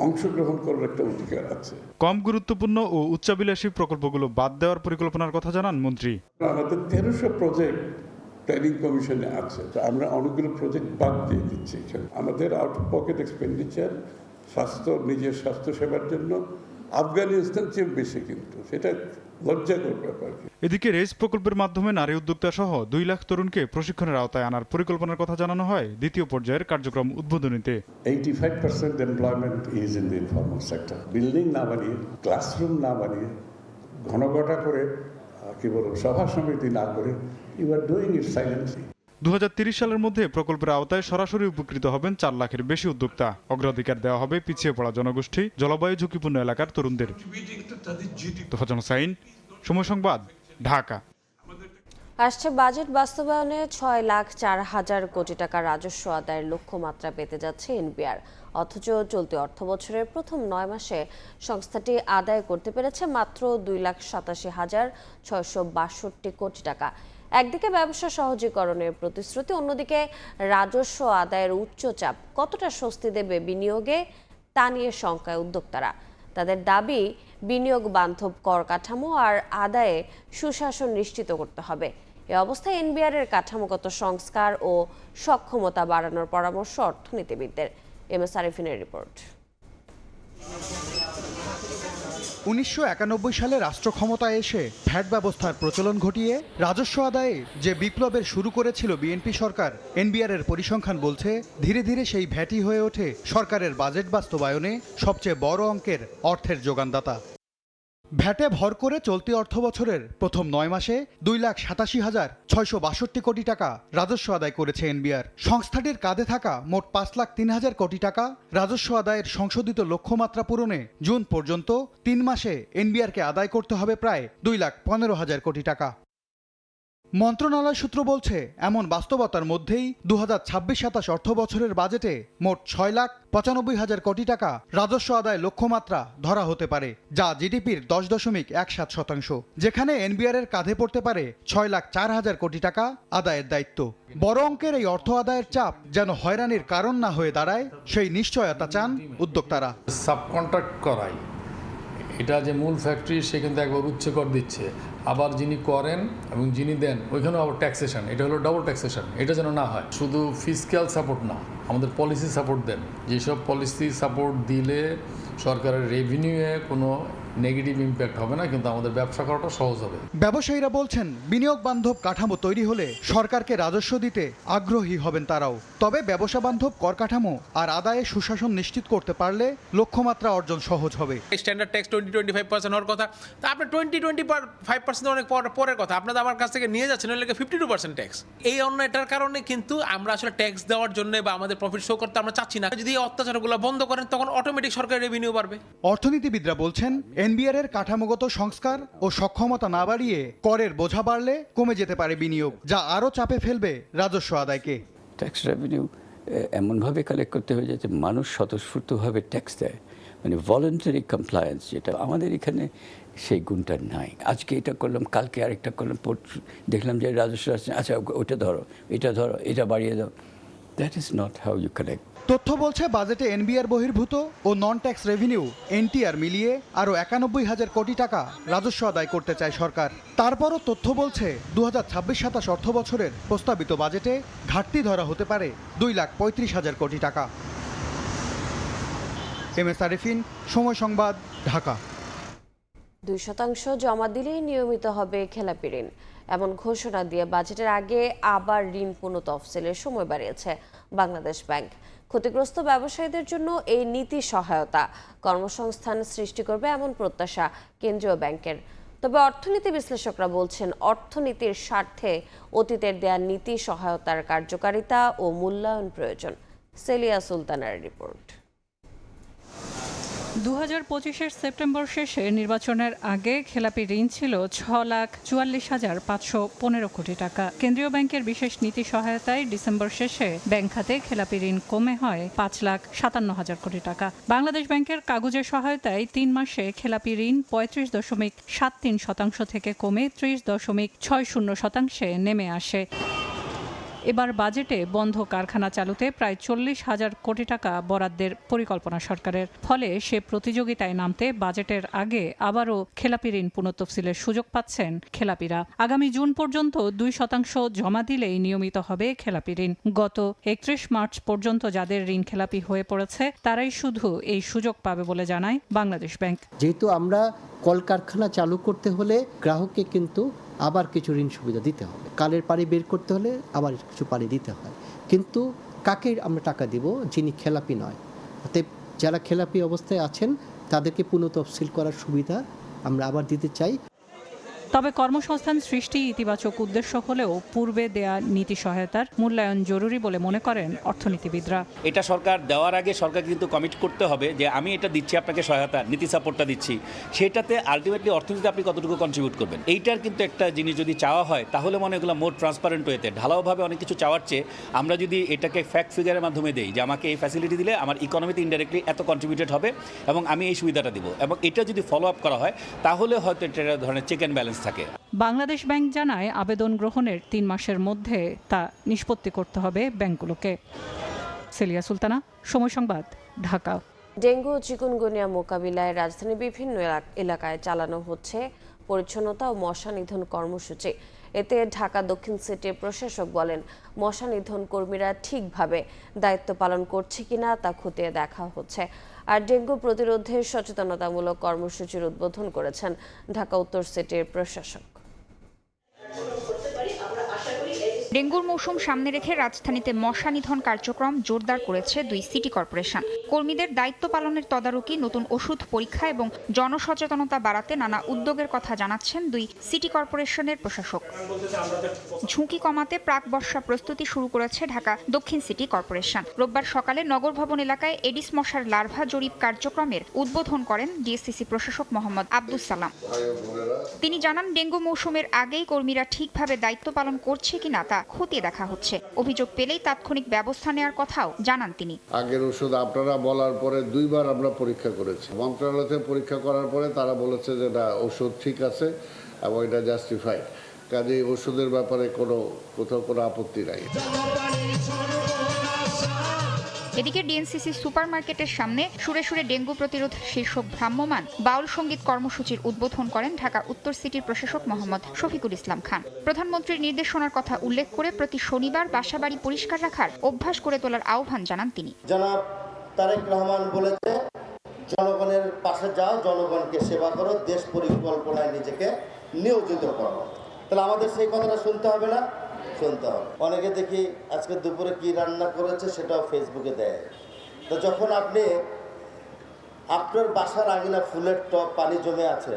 অংশগ্রহণ করার একটা অধিকার আছে। কম গুরুত্বপূর্ণ ও উচ্চাভিলাষী প্রকল্পগুলো বাদ দেওয়ার পরিকল্পনার কথা জানান মন্ত্রী। আমাদের 1300 প্রজেক্ট প্ল্যানিং কমিশনে আছে, আমরা অনেকগুলো প্রজেক্ট বাদ দিয়ে দিচ্ছি। এখানে আমাদের আউট অফ পকেট এক্সপেন্ডিচার নিজের স্বাস্থ্য সেবার জন্য আফগানিস্তান চেয়ে বেশি, কিন্তু সেটা লজ্জাকর ব্যাপার। এদিকে রেস প্রকল্পের মাধ্যমে নারী উদ্যোক্তা সহ 2 লাখ তরুণকে প্রশিক্ষণের আওতায় আনার পরিকল্পনার কথা জানানো হয় দ্বিতীয় পর্যায়ের কার্যক্রম উদ্বোধনীতে। 85% employment is in the informal sector. Building না বানিয়ে, ক্লাসরুম না বানিয়ে, ঘনঘটা করে কি বলবো সভা সমিতি না করে, you are doing it silently. 2030 সালের মধ্যে প্রকল্পের আওতায় সরাসরি উপকৃত হবেন 4 লাখের বেশি উদ্যোক্তা। অগ্রাধিকার দেওয়া হবে পিছিয়ে পড়া জনগোষ্ঠী, জলবায়ু ঝুঁকিপূর্ণ এলাকার তরুণদের। তোফাজ্জল হোসাইন, সময় সংবাদ, ঢাকা। আসছে বাজেট বাস্তবায়নে 6,04,000 কোটি টাকা রাজস্ব আদায়ের লক্ষ্যমাত্রা পেতে যাচ্ছে এনবিআর। অথচ চলতি অর্থবছরের প্রথম 9 মাসে সংস্থাটি আদায় করতে পেরেছে মাত্র 2,87,662 কোটি টাকা। একদিকে ব্যবসা সহজীকরণের প্রতিশ্রুতি, অন্যদিকে রাজস্ব আদায়ের উচ্চ চাপ কতটা স্বস্তি দেবে বিনিয়োগে তা নিয়ে শঙ্কায় উদ্যোক্তারা। তাদের দাবি, বিনিয়োগ বান্ধব কর কাঠামো আর আদায়ে সুশাসন নিশ্চিত করতে হবে। এ অবস্থায় এনবিআর এর কাঠামোগত সংস্কার ও সক্ষমতা বাড়ানোর পরামর্শ অর্থনীতিবিদদের। MS আরিফিনের report. 1991 সালে রাষ্ট্র ক্ষমতায় এসে ভ্যাট ব্যবস্থার প্রচলন ঘটিয়ে রাজস্ব আদায়ে যে বিপ্লবের শুরু করেছিল বিএনপি সরকার, এনবিআর এর পরিসংখ্যান বলছে ধীরে ধীরে সেই ভ্যাটই হয়ে ওঠে সরকারের বাজেট বাস্তবায়নে সবচেয়ে বড় অঙ্কের অর্থের যোগানদাতা। ভ্যাটে ভর করে চলতি অর্থবছরের প্রথম 9 মাসে 2,87,662 কোটি টাকা রাজস্ব আদায় করেছে এনবিআর। সংস্থাটির কাঁধে থাকা মোট 5,03,000 কোটি টাকা রাজস্ব আদায়ের সংশোধিত লক্ষ্যমাত্রা পূরণে জুন পর্যন্ত 3 মাসে এনবিআরকে আদায় করতে হবে প্রায় 2,15,000 কোটি টাকা। মন্ত্রণালয় সূত্র বলছে, এমন বাস্তবতার মধ্যেই 2026-27 অর্থ বছরের বাজেটে মোট 6,95,000 কোটি টাকা রাজস্ব আদায় লক্ষ্যমাত্রা ধরা হতে পারে, যা জিডিপির 10.17%, যেখানে এনবিআর এর কাঁধে পড়তে পারে 6,04,000 কোটি টাকা আদায়ের দায়িত্ব। বড় অঙ্কের এই অর্থ আদায়ের চাপ যেন হয়রানির কারণ না হয়ে দাঁড়ায়, সেই নিশ্চয়তা চান উদ্যোক্তারা। সাবকন্ট্রাক্ট করাই, এটা যে মূল ফ্যাক্টরি সে কিন্তু একবার উচ্চ কর দিচ্ছে, আবার যিনি করেন এবং যিনি দেন ওইখানেও আবার ট্যাক্সেশন, এটা হলো ডাবল ট্যাক্সেশন। এটা যেন না হয়। শুধু ফিসক্যাল সাপোর্ট না, আমাদের পলিসি সাপোর্ট দেন। যেসব পলিসি সাপোর্ট দিলে সরকারের রেভিনিউয়ে কোনো নেগেটিভ ইম্প্যাক্ট হবে না, কিন্তু আমাদের ব্যবসা করাটা সহজ হবে। ব্যবসায়ীরা বলছেন, বিনিয়োগ বান্ধব কাঠামো তৈরি হলে সরকারকে রাজস্ব দিতে আগ্রহী হবেন তারাও। তবে ব্যবসা বান্ধব কর কাঠামো আর আদায়ে সুশাসন নিশ্চিত করতে পারলে লক্ষ্যমাত্রা অর্জন সহজ হবে। স্ট্যান্ডার্ড ট্যাক্স 20-25% হওয়ার কথা, তা আপনার 20-25% অনেক পরের কথা। আপনারা আমার কাছ থেকে নিয়ে যাচ্ছেন ওই 52% ট্যাক্স। এই অন্যায়টার কারণে কিন্তু আমরা আসলে ট্যাক্স দেওয়ার জন্য বা আমাদের প্রফিট শো করতে আমরা চাচ্ছি না। যদি এই অত্যাচারগুলো বন্ধ করেন তখন অটোমেটিক সরকারের রেভিনিউ বাড়বে। অর্থনীতিবিদরা বলছেন, এনবিআর এর কাঠামোগত সংস্কার ও সক্ষমতা না বাড়িয়ে করের বোঝা বাড়লে কমে যেতে পারে বিনিয়োগ, যা আরও চাপে ফেলবে রাজস্ব আদায়কে। ট্যাক্স রেভিনিউ এমনভাবে কালেক্ট করতে হবে যাতে মানুষ স্বতঃস্ফূর্তভাবে ট্যাক্স দেয়, মানে ভলেন্টারি কমপ্লায়েন্স, যেটা আমাদের এখানে সেই গুণটা নাই। আজকে এটা করলাম, কালকে আরেকটা করলাম, দেখলাম যে রাজস্ব আসছে, আচ্ছা ওটা ধরো, এটা বাড়িয়ে দাও। That is not how you collect. তথ্য বলছে, বাজেটে এনবিআর বহির্ভূত ও নন ট্যাক্স রেভিনিউ এনটিআর মিলিয়ে আরও 91,000 কোটি টাকা রাজস্ব আদায় করতে চায় সরকার। তারপরও তথ্য বলছে 2026-27 অর্থ বছরের প্রস্তাবিত বাজেটে ঘাটতি ধরা হতে পারে 2,35,000 কোটি টাকা। MS আরিফিন, সময় সংবাদ, ঢাকা। 2% জমা দিলেই নিয়মিত হবে খেলাপি ঋণ, এমন ঘোষণা দিয়ে বাজেটের আগে আবার ঋণ পুনঃতফসিলের সময় বাড়িয়েছে বাংলাদেশ ব্যাংক। ক্ষতিগ্রস্ত ব্যবসায়ীদের জন্য এই নীতি সহায়তা কর্মসংস্থান সৃষ্টি করবে এমন প্রত্যাশা কেন্দ্রীয় ব্যাংকের। তবে অর্থনীতি বিশ্লেষকরা বলছেন, অর্থনীতির স্বার্থে অতীতের দেয়া নীতি সহায়তার কার্যকারিতা ও মূল্যায়ন প্রয়োজন। সেলিয়া সুলতানার রিপোর্ট। 2025-এর সেপ্টেম্বর শেষে নির্বাচনের আগে খেলাপি ঋণ ছিল 6,44,515 কোটি টাকা। কেন্দ্রীয় ব্যাংকের বিশেষ নীতি সহায়তায় ডিসেম্বর শেষে ব্যাংক খাতে খেলাপি ঋণ কমে হয় 5,57,000 কোটি টাকা। বাংলাদেশ ব্যাংকের কাগজের সহায়তায় 3 মাসে খেলাপি ঋণ 35.73% থেকে কমে 30.60% নেমে আসে। এবার বাজেটে বন্ধ কারখানা চালুতে প্রায় 40,000 কোটি টাকা বরাদ্দের পরিকল্পনা সরকারের। ফলে সে প্রতিযোগিতায় নামতে বাজেটের আগে আবারও খেলাপি ঋণ পুনঃতফসিলের সুযোগ পাচ্ছেন খেলাপিরা। আগামী জুন পর্যন্ত 2% জমা দিলেই নিয়মিত হবে খেলাপি ঋণ। গত 31 মার্চ পর্যন্ত যাদের ঋণ খেলাপি হয়ে পড়েছে তারাই শুধু এই সুযোগ পাবে বলে জানায় বাংলাদেশ ব্যাংক। যেহেতু আমরা কলকারখানা চালু করতে হলে গ্রাহককে কিন্তু আবার কিছু ঋণ সুবিধা দিতে হবে, কালের পানি বের করতে হলে আবার কিছু পানি দিতে হয়, কিন্তু কাকে আমরা টাকা দিব? যিনি খেলাপি নয়। অতএব যারা খেলাপি অবস্থায় আছেন তাদেরকে পুনঃতফসিল করার সুবিধা আমরা আবার দিতে চাই। তবে কর্মসংস্থান সৃষ্টি ইতিবাচক উদ্দেশ্য হলেও পূর্বে দেয়া নীতি সহায়তার মূল্যায়ন জরুরি বলে মনে করেন অর্থনীতিবিদরা। এটা সরকার দেওয়ার আগে সরকার কিন্তু কমিট করতে হবে যে আমি এটা দিচ্ছি আপনাকে সহায়তা, নীতি সাপোর্টটা দিচ্ছি, সেটাতে আলটিমেটলি অর্থনীতিতে আপনি কতটুকু কন্ট্রিবিউট করবেন। এইটার কিন্তু একটা জিনিস যদি চাওয়া হয় তাহলে মনে এগুলো মোর ট্রান্সপারেন্ট ওয়েতে, ঢালাওভাবে অনেক কিছু চাওয়ার চেয়ে আমরা যদি এটাকে ফ্যাক্ট ফিগারের মাধ্যমে দেই যে আমাকে এই ফ্যাসিলিটি দিলে আমার ইকোনমিতে ইনডাইরেক্টলি এত কন্ট্রিবিউটেড হবে এবং আমি এই সুবিধাটা দিব, এবং এটা যদি ফলো আপ করা হয় তাহলে হয়তো এটা ধরনের চেক অ্যান্ড ব্যালেন্স থাকে। বাংলাদেশ ব্যাংক জানায় আবেদন গ্রহণের 3 মাসের মধ্যে তা নিষ্পত্তি করতে হবে ব্যাংকগুলোকে। সেলিয়া সুলতানা, সময় সংবাদ, ঢাকা। ডেঙ্গু ও চিকুনগুনিয়া মোকাবিলায় রাজধানীর বিভিন্ন এলাকায় চালানো হচ্ছে পরিচ্ছন্নতা ও মশা নিধন কর্মসূচি। এতে ঢাকা দক্ষিণ সিটির প্রশাসক বলেন, মশা নিধন কর্মীরা ঠিকভাবে দায়িত্ব পালন করছে কিনা তা খতিয়ে দেখা হচ্ছে। আর ডেঙ্গু প্রতিরোধে সচেতনতামূলক কর্মসূচির উদ্বোধন করেছেন ঢাকা উত্তর সিটির প্রশাসক। ডেঙ্গুর মৌসুম সামনে রেখে রাজধানীতে মশা নিধন কার্যক্রম জোরদার করেছে 2 সিটি কর্পোরেশন। কর্মীদের দায়িত্ব পালনের তদারকি, নতুন ওষুধ পরীক্ষা এবং জনসচেতনতা বাড়াতে নানা উদ্যোগের কথা জানাচ্ছেন 2 সিটি কর্পোরেশনের প্রশাসক। ঝুঁকি কমাতে প্রাক বর্ষা প্রস্তুতি শুরু করেছে ঢাকা দক্ষিণ সিটি কর্পোরেশন। রোববার সকালে নগর ভবন এলাকায় এডিস মশার লার্ভা জরিপ কার্যক্রমের উদ্বোধন করেন ডিএসসিসি প্রশাসক মোহাম্মদ আব্দুস সালাম। তিনি জানান, ডেঙ্গু মৌসুমের আগেই কর্মীরা ঠিকভাবে দায়িত্ব পালন করছে কিনা তা খতিয়ে দেখা হচ্ছে। অভিযোগ পেলেই তাৎক্ষণিক ব্যবস্থা নেওয়ার কথাও জানান তিনি। আগের ওষুধ আপনারা বলার পরে 2 বার আমরা পরীক্ষা করেছি। মন্ত্রণালয় থেকে পরীক্ষা করার পরে তারা বলেছে যে না, ওষুধ ঠিক আছে এবং এটা জাস্টিফাইড, কাজে ওষুধের ব্যাপারে কোথাও কোনো আপত্তি নাই। এদিকে ডিএনসিসি সুপারমার্কেটের সামনে সুরে সুরে ডেঙ্গু প্রতিরোধ শীর্ষক ভ্রাম্যমাণ বাউল সঙ্গীত কর্মসূচির উদ্বোধন করেন ঢাকা উত্তর সিটির প্রশাসক মোহাম্মদ শফিকুল ইসলাম খান। প্রধানমন্ত্রীর নির্দেশনার কথা উল্লেখ করে প্রতি শনিবার বাসাবাড়ি পরিষ্কার রাখার অভ্যাস করে তোলার আহ্বান জানান তিনি। জনাব তারেক রহমান বলেছে, জনগণের পাশে যাও, জনগণকে সেবা করো, দেশ পরিকল্পনায় নিজেকে নিয়োজিত করো। তাহলে আমাদের সেই কথাটা শুনতে হবে না? শুনতে হবে। অনেকে দেখি আজকে দুপুরে কি রান্না করেছে সেটাও ফেসবুকে দেয়। তো যখন আপনি আপনার বাসার আঙিনা ফুলের টব পানি জমে আছে,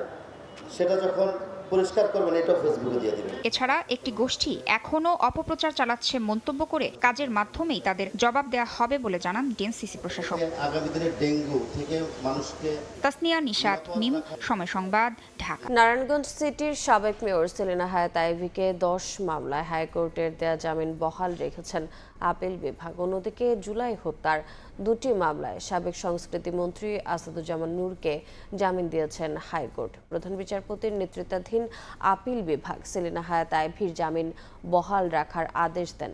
সেটা যখন পরিষ্কার করবেন, এটাও ফেসবুকে দিয়ে দিবেন। এছাড়া একটি গোষ্ঠী এখনো অপপ্রচার চালাচ্ছে মন্তব্য করে কাজের মাধ্যমেই তাদের জবাব দেওয়া হবে বলে জানান ডিএনসিসি প্রশাসক। আগামী দিনে ডেঙ্গু থেকে মানুষকে। তাসনিয়া নিশাত, মিম, সময় সংবাদ, ঢাকা। নারায়ণগঞ্জ সিটির সাবেক মেয়র সেলিনা হায়াত আইভীকে 10 মামলায় হাইকোর্টের দেয়া জামিন বহাল রেখেছেন আপিল বিভাগ। অন্যদিকে জুলাই হত্যার 2টি মামলায় সাবেক সংস্কৃতি মন্ত্রী আসাদুজ্জামান নূরকে জামিন দিয়েছেন হাইকোর্ট। প্রধান বিচারপতির নেতৃত্বাধীন আপিল বিভাগ সেলিনা হায়াত আইভীর জামিন বহাল রাখার আদেশ দেন।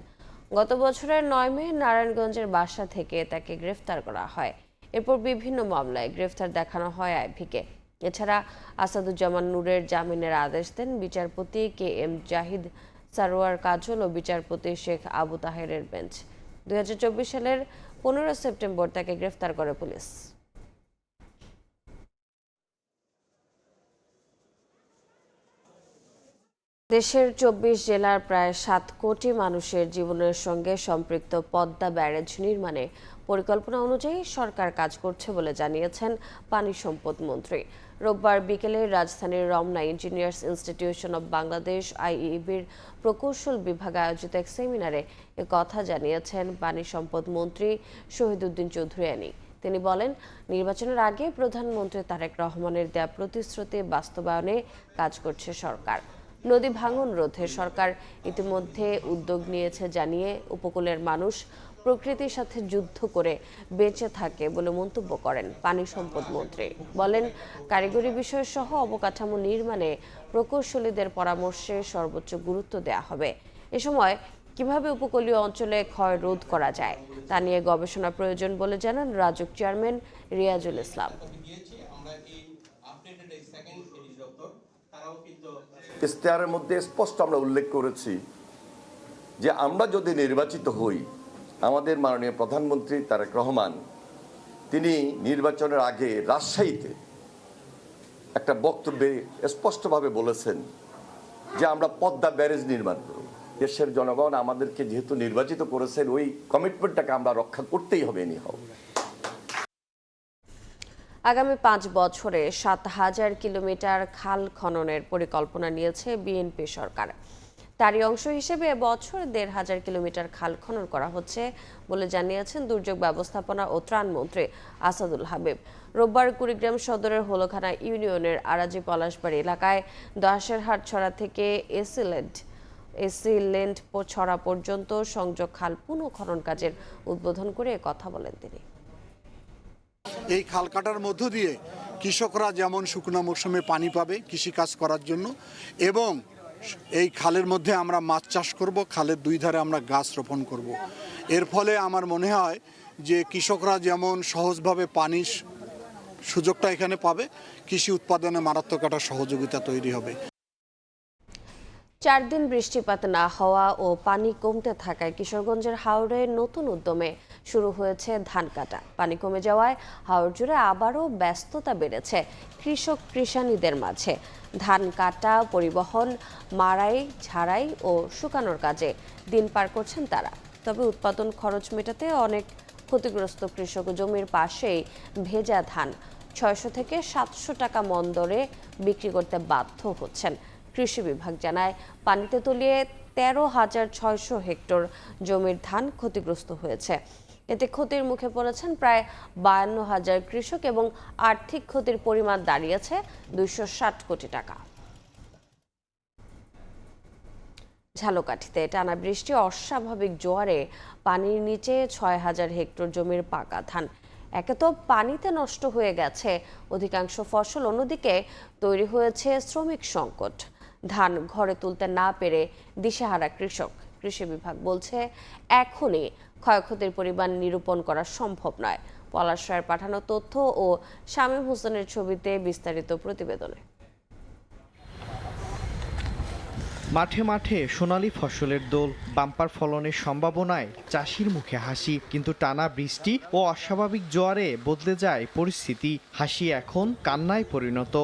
গত বছরের 9 মে নারায়ণগঞ্জের বাসা থেকে তাকে গ্রেফতার করা হয়। এরপর বিভিন্ন মামলায় গ্রেফতার দেখানো হয় আইভীকে। এছাড়া আসাদুজ্জামান নূরের জামিনের আদেশ দেন বিচারপতি KM জাহিদ সারোয়ার কাজল ও বিচারপতি শেখ আবু তাহেরের বেঞ্চ। 2024 সালের 15 সেপ্টেম্বর তাকে গ্রেফতার করে পুলিশ। দেশের 24 জেলার প্রায় 7 কোটি মানুষের জীবনের সঙ্গে সম্পৃক্ত পদ্মা ব্যারেজ নির্মাণে পরিকল্পনা অনুযায়ী সরকার কাজ করছে বলে জানিয়েছেন পানি সম্পদ মন্ত্রী। রোববার বিকেলে রাজধানীর Ramna engineers institution of Bangladesh IEEBর প্রকৌশল বিভাগ আয়োজিত এক সেমিনারে কথা জানিয়েছেন পানি সম্পদ মন্ত্রী শহীদুদ্দিন চৌধুরী। তিনি বলেন, নির্বাচনের আগে প্রধানমন্ত্রী তারেক রহমানের দেয়া প্রতিশ্রুতি বাস্তবায়নে কাজ করছে সরকার। নদী ভাঙন রোধে সরকার ইতিমধ্যে উদ্যোগ নিয়েছে জানিয়ে উপকূলের মানুষ প্রকৃতির সাথে যুদ্ধ করে বেঁচে থাকে বলে মন্তব্য করেন পানি সম্পদ মন্ত্রী। বলেন, কারিগরি বিষয় সহ অবকাঠামো নির্মাণে প্রকৌশলীদের পরামর্শে সর্বোচ্চ গুরুত্ব দেওয়া হবে। এ সময় কিভাবে উপকূলীয় অঞ্চলে ক্ষয় রোধ করা যায় তা নিয়ে গবেষণা প্রয়োজন বলে জানান রাজুক চেয়ারম্যান রিয়াজুল ইসলাম। ইশতেহারের মধ্যে স্পষ্ট আমরা উল্লেখ করেছি যে আমরা যদি নির্বাচিত হই, আমাদের মাননীয় প্রধানমন্ত্রী তারেক রহমান তিনি নির্বাচনের আগে রাজশাহীতে একটা বক্তব্যে স্পষ্টভাবে বলেছেন যে আমরা পদ্মা ব্যারেজ নির্মাণ করব। দেশের জনগণ আমাদেরকে যেহেতু নির্বাচিত করেছেন, ওই কমিটমেন্টটাকে আমরা রক্ষা করতেই হবে। আগামী 5 বছরে 7,000 কিলোমিটার খাল খননের পরিকল্পনা নিয়েছে বিএনপি সরকার। তারই অংশ হিসেবে এবছর 1,500 কিলোমিটার খাল খনন করা হচ্ছে বলে জানিয়েছেন দুর্যোগ ব্যবস্থাপনা ও ত্রাণ মন্ত্রী আসাদুল হাবিব। রোববার কুড়িগ্রাম সদরের হোলখানা ইউনিয়নের আরাজি পলাশবাড়ি এলাকায় দশেরহাট ছড়া থেকে এসিল্যান্ড ছড়া পর্যন্ত সংযোগ খাল পুনঃখনন কাজের উদ্বোধন করে কথা বলেন তিনি। এই খাল কাটার মধ্য দিয়ে কৃষকরা যেমন শুকনো মৌসুমে পানি পাবে কৃষিকাজ করার জন্য, এবং এই খালের মধ্যে আমরা মাছ চাষ করব, খালের দুই ধারে আমরা গাছ রোপণ করব। এর ফলে আমার মনে হয় যে কৃষকরা যেমন সহজভাবে পানির সুযোগটা এখানে পাবে, কৃষি উৎপাদনে মারাত্মক একটা সহযোগিতা তৈরি হবে। 4 দিন বৃষ্টিপাত না হওয়া ও পানি কমতে থাকায় কিশোরগঞ্জের হাওড়ে নতুন উদ্যমে শুরু হয়েছে ধান কাটা। পানি কমে যাওয়ায় হাওড় জুড়ে আবারও ব্যস্ততা বেড়েছে কৃষক কৃষানীদের মাঝে। ধান কাটা, পরিবহন, মাড়াই, ঝাড়াই ও শুকানোর কাজে দিন পার করছেন তারা। তবে উৎপাদন খরচ মেটাতে অনেক ক্ষতিগ্রস্ত কৃষক জমির পাশেই ভেজা ধান 600 থেকে 700 টাকা মন দরে বিক্রি করতে বাধ্য হচ্ছেন। কৃষি বিভাগ জানায় পানিতে তলিয়ে 13,600 হেক্টর জমির ধান ক্ষতিগ্রস্ত হয়েছে। এতে ক্ষতির মুখে পড়েছেন প্রায় 52,000 কৃষক এবং আর্থিক ক্ষতির পরিমাণ দাঁড়িয়েছে 260 কোটি টাকা। ঝালকাঠিতে টানা বৃষ্টি, অস্বাভাবিক জোয়ারে পানির নিচে 6,000 হেক্টর জমির পাকা ধান। একে তো পানিতে নষ্ট হয়ে গেছে অধিকাংশ ফসল, অন্যদিকে তৈরি হয়েছে শ্রমিক সংকট। ধান ঘরে তুলতে না পেরে দিশেহারা কৃষক। কৃষি বিভাগ বলছে এখনই ক্ষয়ক্ষতির পরিমাণ নিরূপণ করা সম্ভব নয়। পলাশ রায়ের পাঠানো তথ্য ও শামীম হোসেনের ছবিতে বিস্তারিত প্রতিবেদনে। মাঠে মাঠে সোনালী ফসলের দোল, বাম্পার ফলনের সম্ভাবনায় চাষির মুখে হাসি। কিন্তু টানা বৃষ্টি ও অস্বাভাবিক জোয়ারে বদলে যায় পরিস্থিতি। হাসি এখন কান্নায় পরিণত।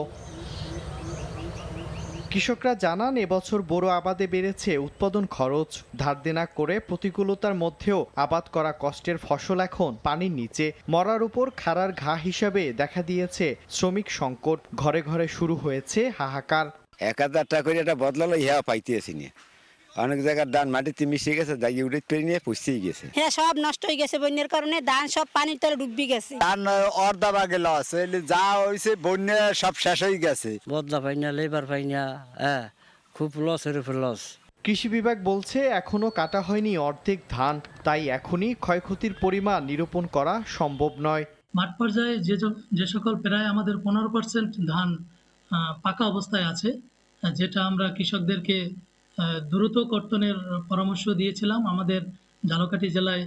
কৃষকরা জানান এবছর বোরো আবাদে বেড়েছে উৎপাদন খরচ। ধার দেনা করে প্রতিকূলতার মধ্যেও আবাদ করা কষ্টের ফসল এখন পানির নিচে। মরার উপর খাড়ার ঘা হিসাবে দেখা দিয়েছে শ্রমিক সংকট। ঘরে ঘরে শুরু হয়েছে হাহাকার। 1,000 টাকা করে এটা বদলালো, ইহা পাইতে আসিনি। অনেক জায়গার ধান মাটিতে মিশে গেছে, দাগিয়ে উঠে পেরে নিয়ে পুষতেই গেছে। হ্যাঁ, সব নষ্ট হয়ে গেছে বন্যার কারণে। ধান সব পানির তলে ডুবি গেছে। ধান অর্ধা ভাগে লস, যা হয়েছে বন্যা সব শেষ হয়ে গেছে। বদলা পাই না, লেবার পাই না, হ্যাঁ, খুব লসের উপর লস। কৃষি বিভাগ বলছে এখনো কাটা হয়নি অর্ধেক ধান, তাই এখনই ক্ষয়ক্ষতির পরিমাণ নিরূপণ করা সম্ভব নয়। মাঠ পর্যায়ে যে সকল প্রায় আমাদের 15% ধান পাকা অবস্থায় আছে, যেটা আমরা কৃষকদেরকে দ্রুত কর্তনের পরামর্শ দিয়েছিলাম। আমাদের ঝালকাঠি জেলায়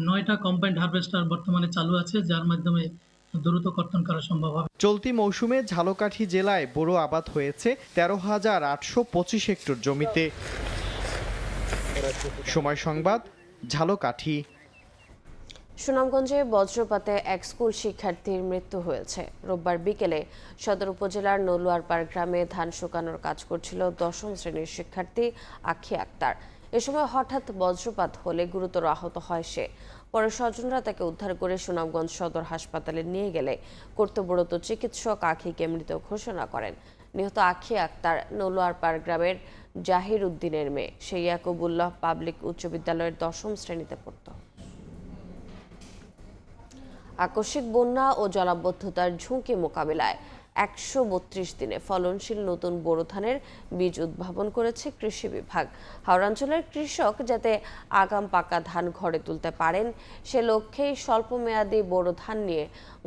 9টা কম্বাইন্ড হারভেস্টার বর্তমানে চালু আছে, যার মাধ্যমে দ্রুত কর্তন করা সম্ভব হবে। চলতি মৌসুমে ঝালকাঠি জেলায় বোরো আবাদ হয়েছে 13,825 হেক্টর জমিতে। সময় সংবাদ, ঝালকাঠি। সুনামগঞ্জে বজ্রপাতে এক স্কুল শিক্ষার্থীর মৃত্যু হয়েছে। রোববার বিকেলে সদর উপজেলার নলুয়ারপাড় গ্রামে ধান শুকানোর কাজ করছিল 10ম শ্রেণীর শিক্ষার্থী আখি আক্তার। এ সময় হঠাৎ বজ্রপাত হলে গুরুতর আহত হয় সে। পরে স্বজনরা তাকে উদ্ধার করে সুনামগঞ্জ সদর হাসপাতালে নিয়ে গেলে কর্তব্যরত চিকিৎসক আখিকে মৃত ঘোষণা করেন। নিহত আখি আক্তার নলুয়ারপাড় গ্রামের জাহির উদ্দিনের মেয়ে। সে ইয়াকুবুল্লাহ পাবলিক উচ্চ বিদ্যালয়ের 10ম শ্রেণীতে পড়ত। আকস্মিক বন্যা ও জলাবদ্ধতার ঝুঁকি মোকাবিলায় 132 দিনে ফলনশীল নতুন বোরো ধানের বীজ উদ্ভাবন করেছে কৃষি বিভাগ। হাওড়াঞ্চলের কৃষক যাতে আগাম পাকা ধান ঘরে তুলতে পারেন, সে লক্ষ্যেই স্বল্পমেয়াদী বোরো ধান নিয়ে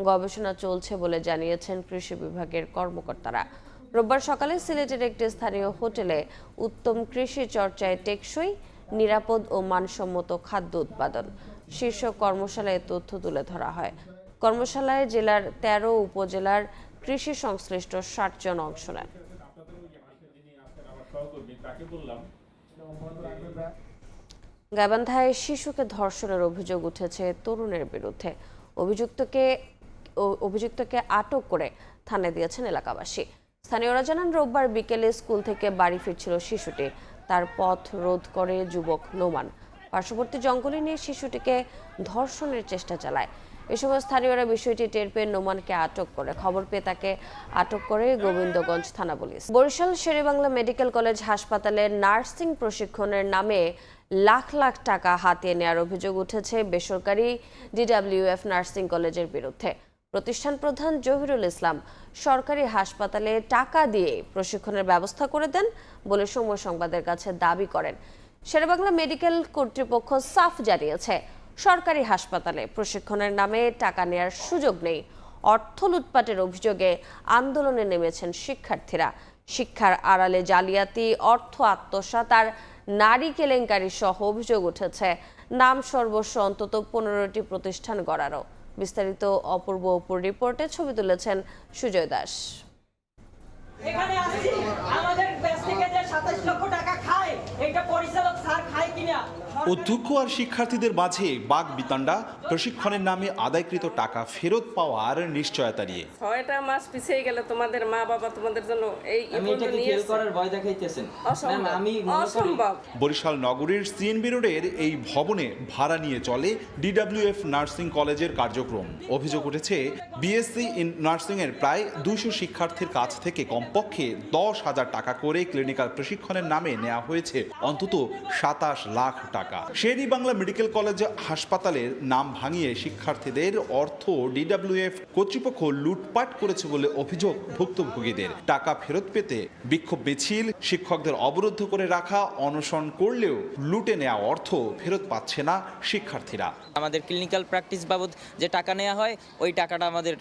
গবেষণা চলছে বলে জানিয়েছেন কৃষি বিভাগের কর্মকর্তারা। রোববার সকালে সিলেটের একটি স্থানীয় হোটেলে উত্তম কৃষি চর্চায় টেকসই, নিরাপদ ও মানসম্মত খাদ্য উৎপাদন শীর্ষক কর্মশালায় তথ্য তুলে ধরা হয়। কর্মশালায় জেলার 13 উপজেলার কৃষি সংশ্লিষ্ট 60 জন অংশ নেন। গাইবান্ধায় শিশুকে ধর্ষণের অভিযোগ উঠেছে তরুণের বিরুদ্ধে। অভিযুক্তকে আটক করে থানায় দিয়েছেন এলাকাবাসী। স্থানীয়রা জানান রোববার বিকেলে স্কুল থেকে বাড়ি ফিরছিল শিশুটি। তার পথ রোধ করে যুবক নোমান পার্শ্ববর্তী জঙ্গলে নিয়ে শিশুটিকে ধর্ষণের চেষ্টা চালায়। এ সময় স্থানীয়রা বিষয়টি টের পেয়ে নোমানকে আটক করে। খবর পেয়ে তাকে আটক করে গোবিন্দগঞ্জ থানা police. Barishal Sher e Bangla medical college হাসপাতালে নার্সিং প্রশিক্ষণের নামে লাখ লাখ টাকা হাতিয়ে নেওয়ার অভিযোগ উঠেছে বেসরকারি DWF নার্সিং কলেজের বিরুদ্ধে। প্রতিষ্ঠান প্রধান জহিরুল ইসলাম সরকারি হাসপাতালে টাকা দিয়ে প্রশিক্ষণের ব্যবস্থা করে দেন বলে সময় সংবাদের কাছে দাবি করেন। শেরেবাংলা মেডিকেল কর্তৃপক্ষ সাফ জানিয়েছে, সরকারি হাসপাতালে প্রশিক্ষণের নামে টাকা নেওয়ার সুযোগ নেই। অর্থ লুটপাটের অভিযোগে আন্দোলনে নেমেছেন শিক্ষার্থীরা। শিক্ষার আড়ালে জালিয়াতি, অর্থ আত্মসাৎ আর নারী কেলেঙ্কারি সহ অভিযোগ উঠেছে নাম সর্বস্ব অন্তত 15টি প্রতিষ্ঠান গড়ারও। বিস্তারিত অপূর্ব অপুর রিপোর্টে ছবি তুলেছেন সুজয় দাস। এখানে আসছি আমাদের দেশ থেকে যে 27 লক্ষ টাকা খায় এটা পরিচালক স্যার খায় কিনা। অধ্যক্ষ আর শিক্ষার্থীদের মাঝে বাক বিতণ্ডা প্রশিক্ষণের নামে আদায়কৃত টাকা ফেরত পাওয়ার নিশ্চয়তা নিয়ে। 6টা মাস পিছিয়ে গেলে তোমাদের মা বাবা তোমাদের জন্য এই ফেল করার ভয় দেখাইতেছেন। অসম্ভব। বরিশাল নগরীর CNB রোডের এই ভবনে ভাড়া নিয়ে চলে DWF নার্সিং কলেজের কার্যক্রম। অভিযোগ উঠেছে BSc ইন নার্সিং এর প্রায় 200 শিক্ষার্থীর কাছ থেকে কমপক্ষে 10,000 টাকা করে ক্লিনিক্যাল প্রশিক্ষণের নামে নেওয়া হয়েছে অন্তত 27 লাখ টাকা। শেরেবাংলা মেডিকেল কলেজ হাসপাতালের নাম ভাঙিয়ে শিক্ষার্থীদের অর্থ DWF কর্তৃপক্ষ লুটপাট করেছে বলে অভিযোগ ভুক্তভোগীদের। টাকা ফেরত পেতে বিক্ষোভ মিছিল, শিক্ষকদের অবরুদ্ধ করে রাখা, অনশন করলেও লুটে নেওয়া অর্থ ফেরত পাচ্ছে না শিক্ষার্থীরা। আমাদের ক্লিনিক্যাল প্র্যাকটিস বাবদ যে টাকা নেওয়া হয় ওই টাকাটা আমাদের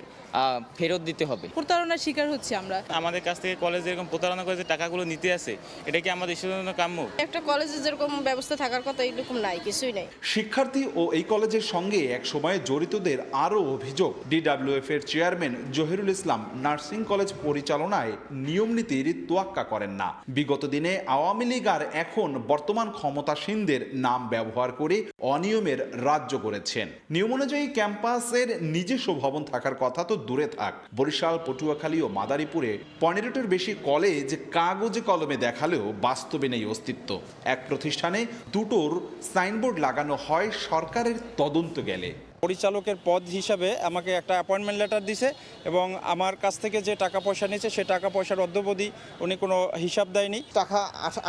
ফেরত দিতে হবে। প্রতারণার শিকার হচ্ছে আমরা। আমাদের কাছ থেকে কলেজে এরকম প্রতারণা করে যে টাকাগুলো নিতে আসে, এটা কি আমাদের জন্য কাম্য? একটা কলেজে যেরকম ব্যবস্থা থাকার কথা এরকম নাই, কিছুই নাই। শিক্ষার্থী ও এই কলেজের সঙ্গে এক সময়ে জড়িতদের আরও অভিযোগ, DWF এর চেয়ারম্যান জহিরুল ইসলাম নার্সিং কলেজ পরিচালনায় নিয়ম নীতির তোয়াক্কা করেন না। বিগত দিনে আওয়ামী লীগ আর এখন বর্তমান ক্ষমতাসীনদের নাম ব্যবহার করে অনিয়মের রাজ্য করেছেন। নিয়ম অনুযায়ী ক্যাম্পাসের নিজস্ব ভবন থাকার কথা তো দূরে থাক, বরিশাল, পটুয়াখালী ও মাদারীপুরে 15টির বেশি কলেজ কাগজে কলমে দেখালেও বাস্তবে নেই অস্তিত্ব। এক প্রতিষ্ঠানে দুটোর সাইনবোর্ড লাগানো হয় সরকারের তদন্ত গেলে। পরিচালকের পদ হিসাবে আমাকে একটা অ্যাপয়েন্টমেন্ট লেটার দিছে এবং আমার কাছ থেকে যে টাকা পয়সা নিয়েছে সে টাকা পয়সার অদ্যাবধি উনি কোনো হিসাব দেয়নি। টাকা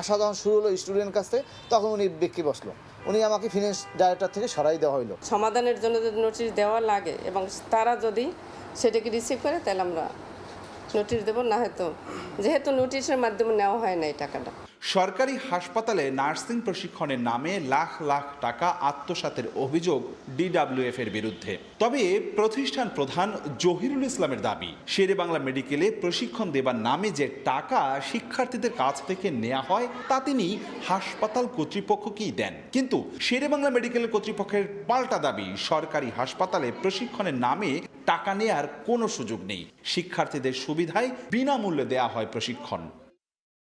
আসা যখন শুরু হলো স্টুডেন্ট কাছ থেকে, তখন উনি বেঁকে বসলো। উনি আমাকে ফিনান্স ডাইরেক্টর থেকে সরাই দেওয়া হলো। সমাধানের জন্য যদি নোটিশ দেওয়া লাগে এবং তারা যদি সেটাকে রিসিভ করে তাহলে আমরা নোটিশ দেবো, না হয়তো যেহেতু নোটিশের মাধ্যমে নেওয়া হয় না এই টাকাটা। সরকারি হাসপাতালে নার্সিং প্রশিক্ষণের নামে লাখ লাখ টাকা আত্মসাতের অভিযোগ DWF এর বিরুদ্ধে। তবে প্রতিষ্ঠান প্রধান জহিরুল ইসলামের দাবি, শেরেবাংলা মেডিকেলে প্রশিক্ষণ দেবার নামে যে টাকা শিক্ষার্থীদের কাছ থেকে নেওয়া হয় তা তিনি হাসপাতাল কর্তৃপক্ষকেই দেন। কিন্তু শেরেবাংলা মেডিকেল কর্তৃপক্ষের পাল্টা দাবি, সরকারি হাসপাতালে প্রশিক্ষণের নামে টাকা নেয়ার কোনো সুযোগ নেই। শিক্ষার্থীদের সুবিধায় বিনামূল্যে দেওয়া হয় প্রশিক্ষণ।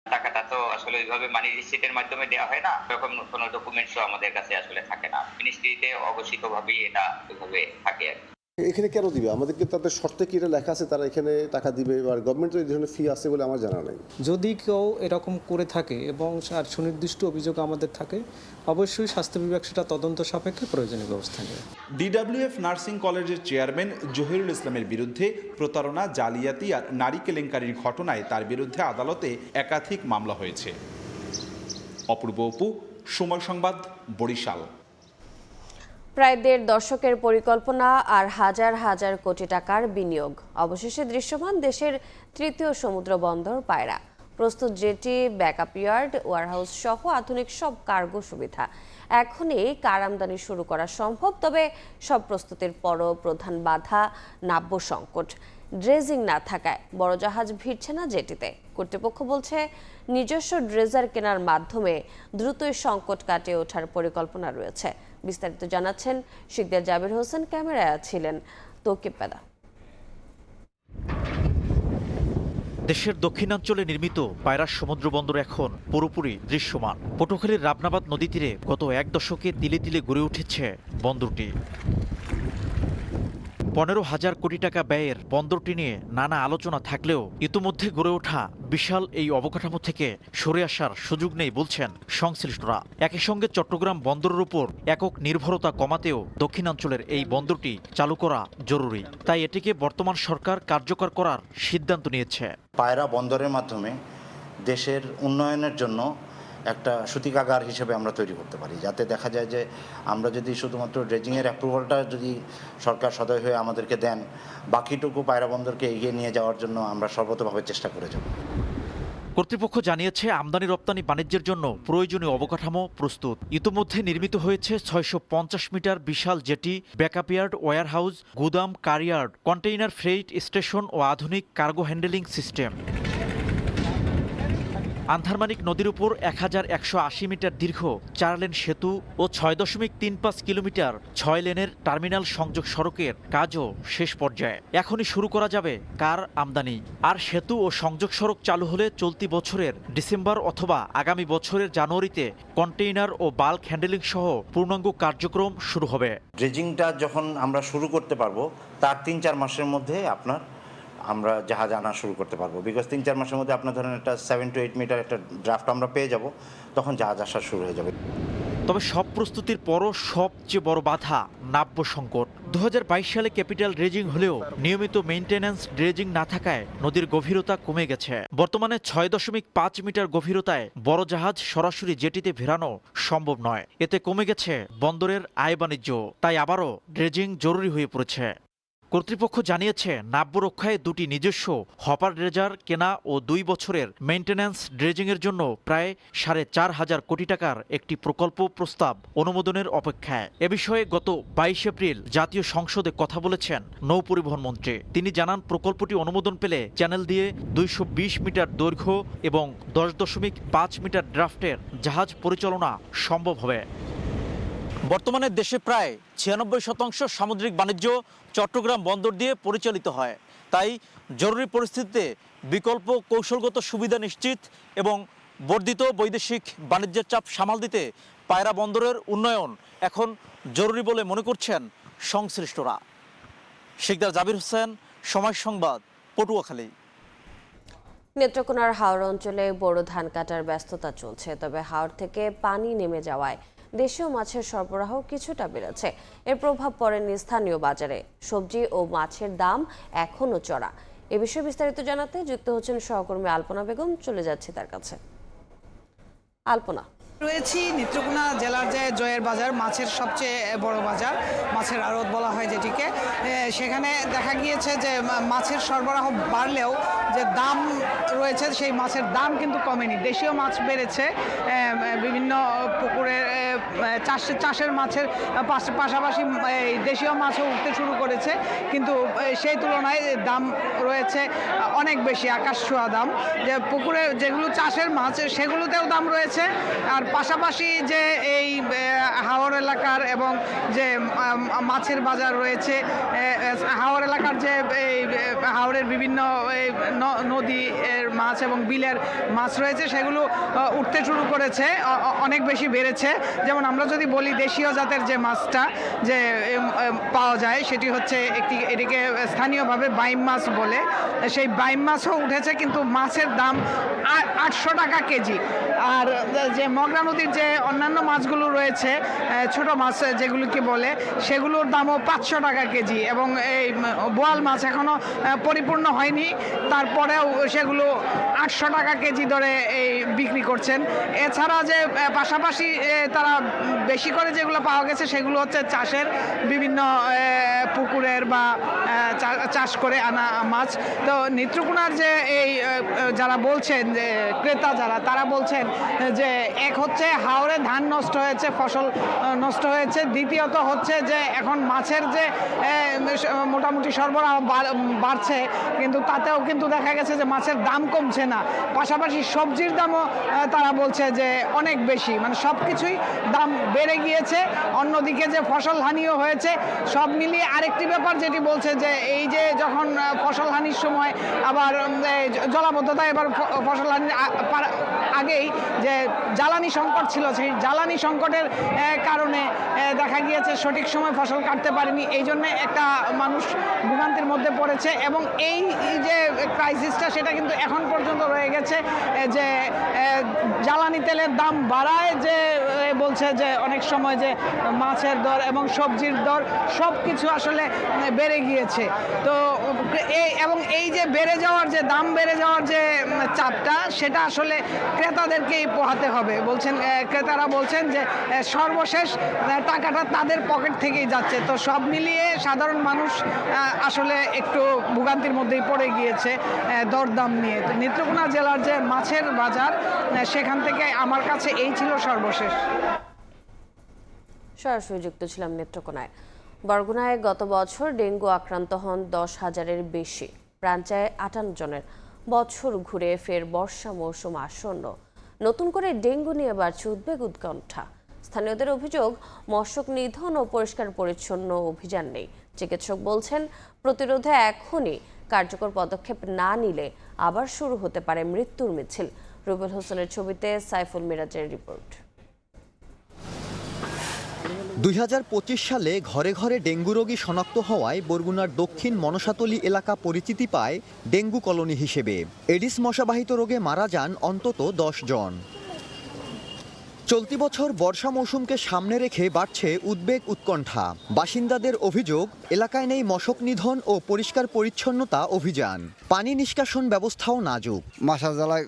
টাকাটা তো আসলে ওইভাবে মানি রিসিটের মাধ্যমে দেওয়া হয় না, এরকম কোনো ডকুমেন্টসও আমাদের কাছে আসলে থাকে না। মিনিস্ট্রিতে অঘোষিতভাবেই এটা ওইভাবে থাকে আর কি। এখানে কেন দিবে? আমাদেরকে তাদের শর্তে কি এটা লেখা আছে তারা এখানে টাকা দিবে, আর গভর্নমেন্টের এই ধরনের ফি আছে বলে আমার জানা নাই। যদি কেউ এরকম করে থাকে এবং সুনির্দিষ্ট অভিযোগ আমাদের থাকে, অবশ্যই স্বাস্থ্য বিভাগ সেটা তদন্ত সাপেক্ষে প্রয়োজনীয় ব্যবস্থা নেবে। DWF নার্সিং কলেজের চেয়ারম্যান জহিরুল ইসলামের বিরুদ্ধে প্রতারণা, জালিয়াতি আর নারী কেলেঙ্কারির ঘটনায় তার বিরুদ্ধে আদালতে একাধিক মামলা হয়েছে। অপূর্ব অপু, সময় সংবাদ, বরিশাল। প্রায় 1.5 দশকের পরিকল্পনা আর হাজার হাজার কোটি টাকার বিনিয়োগ, অবশেষে দৃশ্যমান দেশের তৃতীয় সমুদ্র বন্দর পায়রা। প্রস্তুত জেটি, ব্যাকআপ ইয়ার্ড, ওয়ারহাউস সহ আধুনিক সব কার্গো সুবিধা। এখনই কার আমদানি শুরু করা সম্ভব, তবে সব প্রস্তুতির পরও প্রধান বাধা নাব্য সংকট। ড্রেজিং না থাকায় বড় জাহাজ ভিড়ছে না জেটিতে। কর্তৃপক্ষ বলছে নিজস্ব ড্রেজার কেনার মাধ্যমে দ্রুতই সংকট কাটিয়ে ওঠার পরিকল্পনা রয়েছে। বিস্তারিত জানাচ্ছেন শিকদার জাবির হোসেন, ক্যামেরায় ছিলেন তৌকিব পেদা। দেশের দক্ষিণাঞ্চলে নির্মিত পায়রা সমুদ্র বন্দর এখন পুরোপুরি দৃশ্যমান। পটুয়াখালীর রাবনাবাদ নদী তীরে গত 1 দশকে তিলে তিলে গড়ে উঠেছে বন্দরটি। 15,000 কোটি টাকা ব্যয়ের বন্দরটি নিয়ে নানা আলোচনা থাকলেও ইতোমধ্যে গড়ে ওঠা বিশাল এই অবকাঠামো থেকে সরে আসার সুযোগ নেই বলছেন সংশ্লিষ্টরা। একই সঙ্গে চট্টগ্রাম বন্দরের উপর একক নির্ভরতা কমাতেও দক্ষিণাঞ্চলের এই বন্দরটি চালু করা জরুরি। তাই এটিকে বর্তমান সরকার কার্যকর করার সিদ্ধান্ত নিয়েছে। পায়রা বন্দরের মাধ্যমে দেশের উন্নয়নের জন্য একটা সূতিকাগার হিসেবে আমরা তৈরি করতে পারি, যাতে দেখা যায় যে আমরা যদি শুধুমাত্র ড্রেজিংয়ের অ্যাপ্রুভালটা যদি সরকার সদয় হয়ে আমাদেরকে দেন, বাকিটুকু পায়রা বন্দরকে এগিয়ে নিয়ে যাওয়ার জন্য আমরা সর্বতোভাবে চেষ্টা করে যাব। কর্তৃপক্ষ জানিয়েছে আমদানি রপ্তানি বাণিজ্যের জন্য প্রয়োজনীয় অবকাঠামো প্রস্তুত। ইতোমধ্যে নির্মিত হয়েছে 650 মিটার বিশাল জেটি, ব্যাকআপ ইয়ার্ড, ওয়্যারহাউস, গুদাম, কারইয়ার্ড, কন্টেইনার ফ্রেইট স্টেশন ও আধুনিক কার্গো হ্যান্ডেলিং সিস্টেম। আন্ধারমানিক নদীর উপর 1180 মিটার দীর্ঘ 4 লেন সেতু ও 6.35 কিলোমিটার 6 লেনের টার্মিনাল সংযোগ সড়কের কাজও শেষ পর্যায়ে। এখনই শুরু করা যাবে কার আমদানি। আর সেতু ও সংযোগ সড়ক চালু হলে চলতি বছরের ডিসেম্বর অথবা আগামী বছরের জানুয়ারিতে কন্টেইনার ও বাল্ক হ্যান্ডেলিং সহ পূর্ণাঙ্গ কার্যক্রম শুরু হবে। ড্রেজিংটা যখন আমরা শুরু করতে পারবো তার 3-4 মাসের মধ্যে আমরা জাহাজ আনা শুরু করতে পারবো। বিকজ 3-4 মাসের মধ্যে আপনার ধরেন একটা 7 to 8 মিটার একটা ড্রাফট আমরা পেয়ে যাব, তখন জাহাজ আসা শুরু হয়ে যাবে। তবে সব প্রস্তুতির পরও সবচেয়ে বড় বাধা নাব্য সংকট। 2022 সালে ক্যাপিটাল ড্রেজিং হলেও নিয়মিত মেইনটেন্যান্স ড্রেজিং না থাকায় নদীর গভীরতা কমে গেছে। বর্তমানে 6.5 মিটার গভীরতায় বড় জাহাজ সরাসরি জেটিতে ভেড়ানো সম্ভব নয়। এতে কমে গেছে বন্দরের আয় বাণিজ্য। তাই আবারও ড্রেজিং জরুরি হয়ে পড়েছে। কর্তৃপক্ষ জানিয়েছে নাব্য রক্ষায় 2টি নিজস্ব হপার ড্রেজার কেনা ও 2 বছরের মেইনটেন্যান্স ড্রেজিংয়ের জন্য প্রায় 4,500 কোটি টাকার একটি প্রকল্প প্রস্তাব অনুমোদনের অপেক্ষায়। এ বিষয়ে গত 22 এপ্রিল জাতীয় সংসদে কথা বলেছেন নৌ পরিবহন মন্ত্রী। তিনি জানান, প্রকল্পটি অনুমোদন পেলে চ্যানেল দিয়ে 220 মিটার দৈর্ঘ্য এবং 10.5 মিটার ড্রাফটের জাহাজ পরিচালনা সম্ভব হবে। বর্তমানে দেশে প্রায় 96% সামুদ্রিক বাণিজ্য চট্টগ্রাম বন্দর দিয়ে পরিচালিত হয়। তাই জরুরি পরিস্থিতিতে বিকল্প কৌশলগত সুবিধা নিশ্চিত এবং বর্ধিত বৈদেশিক বাণিজ্যের চাপ সামাল দিতে পায়রা বন্দরের উন্নয়ন এখন জরুরি বলে মনে করছেন সংশ্লিষ্টরা। শিকদার জাবির হোসেন, সময় সংবাদ, পটুয়াখালী। নেত্রকোনার হাওর অঞ্চলে বোরো ধান কাটার ব্যস্ততা চলছে, তবে হাওর থেকে পানি নেমে যাওয়ায় দেশীয় মাছের সরবরাহ কিছুটা বেড়েছে। এর প্রভাব পড়েনি স্থানীয় বাজারে। সবজি ও মাছের দাম এখনও চড়া। এ বিষয়ে বিস্তারিত জানাতে যুক্ত হচ্ছেন সহকর্মী আলপনা বেগম। চলে যাচ্ছি তার কাছে। আলপনা, রয়েছি নেত্রকোনা জেলার যে জয়ের বাজার, মাছের সবচেয়ে বড় বাজার, মাছের আড়ত বলা হয় যেটিকে। সেখানে দেখা গিয়েছে যে মাছের সরবরাহ বাড়লেও যে দাম রয়েছে সেই মাছের দাম কিন্তু কমেনি। দেশীয় মাছ বেড়েছে, বিভিন্ন পুকুরের চাষের মাছের পাশাপাশি দেশীয় মাছও উঠতে শুরু করেছে, কিন্তু সেই তুলনায় দাম রয়েছে অনেক বেশি, আকাশ ছোঁয়া দাম। যে পুকুরে যেগুলো চাষের মাছ সেগুলোতেও দাম রয়েছে, আর পাশাপাশি যে এই হাওর এলাকার এবং যে মাছের বাজার রয়েছে, হাওর এলাকার যে এই হাওরের বিভিন্ন নদী এর মাছ এবং বিলের মাছ রয়েছে সেগুলো উঠতে শুরু করেছে, অনেক বেশি বেড়েছে। যেমন আমরা যদি বলি দেশীয় জাতের যে মাছটা যে পাওয়া যায় সেটি হচ্ছে এটিকে স্থানীয়ভাবে বাইম মাছ বলে, সেই বাইম মাছও উঠেছে, কিন্তু মাছের দাম 800 টাকা কেজি। আর যে মগরা নদীর যে অন্যান্য মাছগুলো রয়েছে, ছোট মাছ যেগুলোকে বলে, সেগুলোর দামও 500 টাকা কেজি। এবং এই বোয়াল মাছ এখনও পরিপূর্ণ হয়নি, তারপরেও সেগুলো 800 টাকা কেজি দরে এই বিক্রি করছেন। এছাড়া যে পাশাপাশি তারা বেশি করে যেগুলো পাওয়া গেছে সেগুলো হচ্ছে চাষের বিভিন্ন পুকুরের বা চাষ করে আনা মাছ। তো নেত্রকোনার যে এই যারা বলছেন যে ক্রেতা যারা, তারা বলছেন যে এক হচ্ছে হাওরে ধান নষ্ট হয়েছে, ফসল নষ্ট হয়েছে, দ্বিতীয়ত হচ্ছে যে এখন মাছের যে মোটামুটি সরবরাহ বাড়ছে, কিন্তু তাতেও কিন্তু দেখা গেছে যে মাছের দাম কমছে না। পাশাপাশি সবজির দামও তারা বলছে যে অনেক বেশি, মানে সব কিছুই দাম বেড়ে গিয়েছে। অন্যদিকে যে ফসল হানিও হয়েছে, সব মিলিয়ে আরেকটি ব্যাপার যেটি বলছে যে এই যে যখন ফসলহানির সময় আবার জলাবদ্ধতা, এবার ফসলহানির আগেই যে জ্বালানি সংকট ছিল, সেই জ্বালানি সংকটের কারণে দেখা গিয়েছে সঠিক সময় ফসল কাটতে পারেনি, এই জন্য একটা মানুষ ভোগান্তির মধ্যে পড়েছে। এবং এই যে ক্রাইসিসটা সেটা কিন্তু এখন পর্যন্ত রয়ে গেছে, যে জ্বালানি তেলের দাম বাড়ায়, যে বলছে যে অনেক সময় যে মাছের দর এবং সবজির দর সব কিছু আসলে বেড়ে গিয়েছে। তো এবং এই যে বেড়ে যাওয়ার যে দাম বেড়ে যাওয়ার যে চাপটা, সেটা আসলে ক্রেতাদেরকেই পোহাতে হবে। বলছেন ক্রেতারা বলছেন যে সর্বশেষ টাকাটা তাদের পকেট থেকেই যাচ্ছে। তো সব মিলিয়ে সাধারণ মানুষ আসলে একটু ভোগান্তির মধ্যেই পড়ে গিয়েছে দরদাম নিয়ে। তো নেত্রকোনা জেলার যে মাছের বাজার, সেখান থেকে আমার কাছে এই ছিল সর্বশেষ। সরাসরি যুক্ত ছিলাম নেত্রকোনায়। বরগুনায় গত বছর ডেঙ্গু আক্রান্ত হন 10,000-এর বেশি, প্রাণ যায় 58 জনের। বছর ঘুরে ফের বর্ষা মৌসুম আসন্ন, নতুন করে ডেঙ্গু নিয়ে বাড়ছে উদ্বেগ উৎকণ্ঠা। স্থানীয়দের অভিযোগ, মশক নিধন ও পরিষ্কার পরিচ্ছন্ন অভিযান নেই। চিকিৎসক বলছেন, প্রতিরোধে এখনই কার্যকর পদক্ষেপ না নিলে আবার শুরু হতে পারে মৃত্যুর মিছিল। রুবেল হোসেনের ছবিতে সাইফুল মিরাজের রিপোর্ট। 2025 সালে ঘরে ঘরে ডেঙ্গু রোগী শনাক্ত হওয়ায় বরগুনার দক্ষিণ মনসাতলী এলাকা পরিচিতি পায় ডেঙ্গু কলোনি হিসেবে। এডিস মশাবাহিত রোগে মারা যান অন্তত 10 জন। চলতি বছর বর্ষা মৌসুমকে সামনে রেখে বাড়ছে উদ্বেগ উৎকণ্ঠা। বাসিন্দাদের অভিযোগ, এলাকায় নেই মশক নিধন ও পরিষ্কার পরিচ্ছন্নতা অভিযান। পানি নিষ্কাশন ব্যবস্থাও নাজুক। মশা জ্বালায়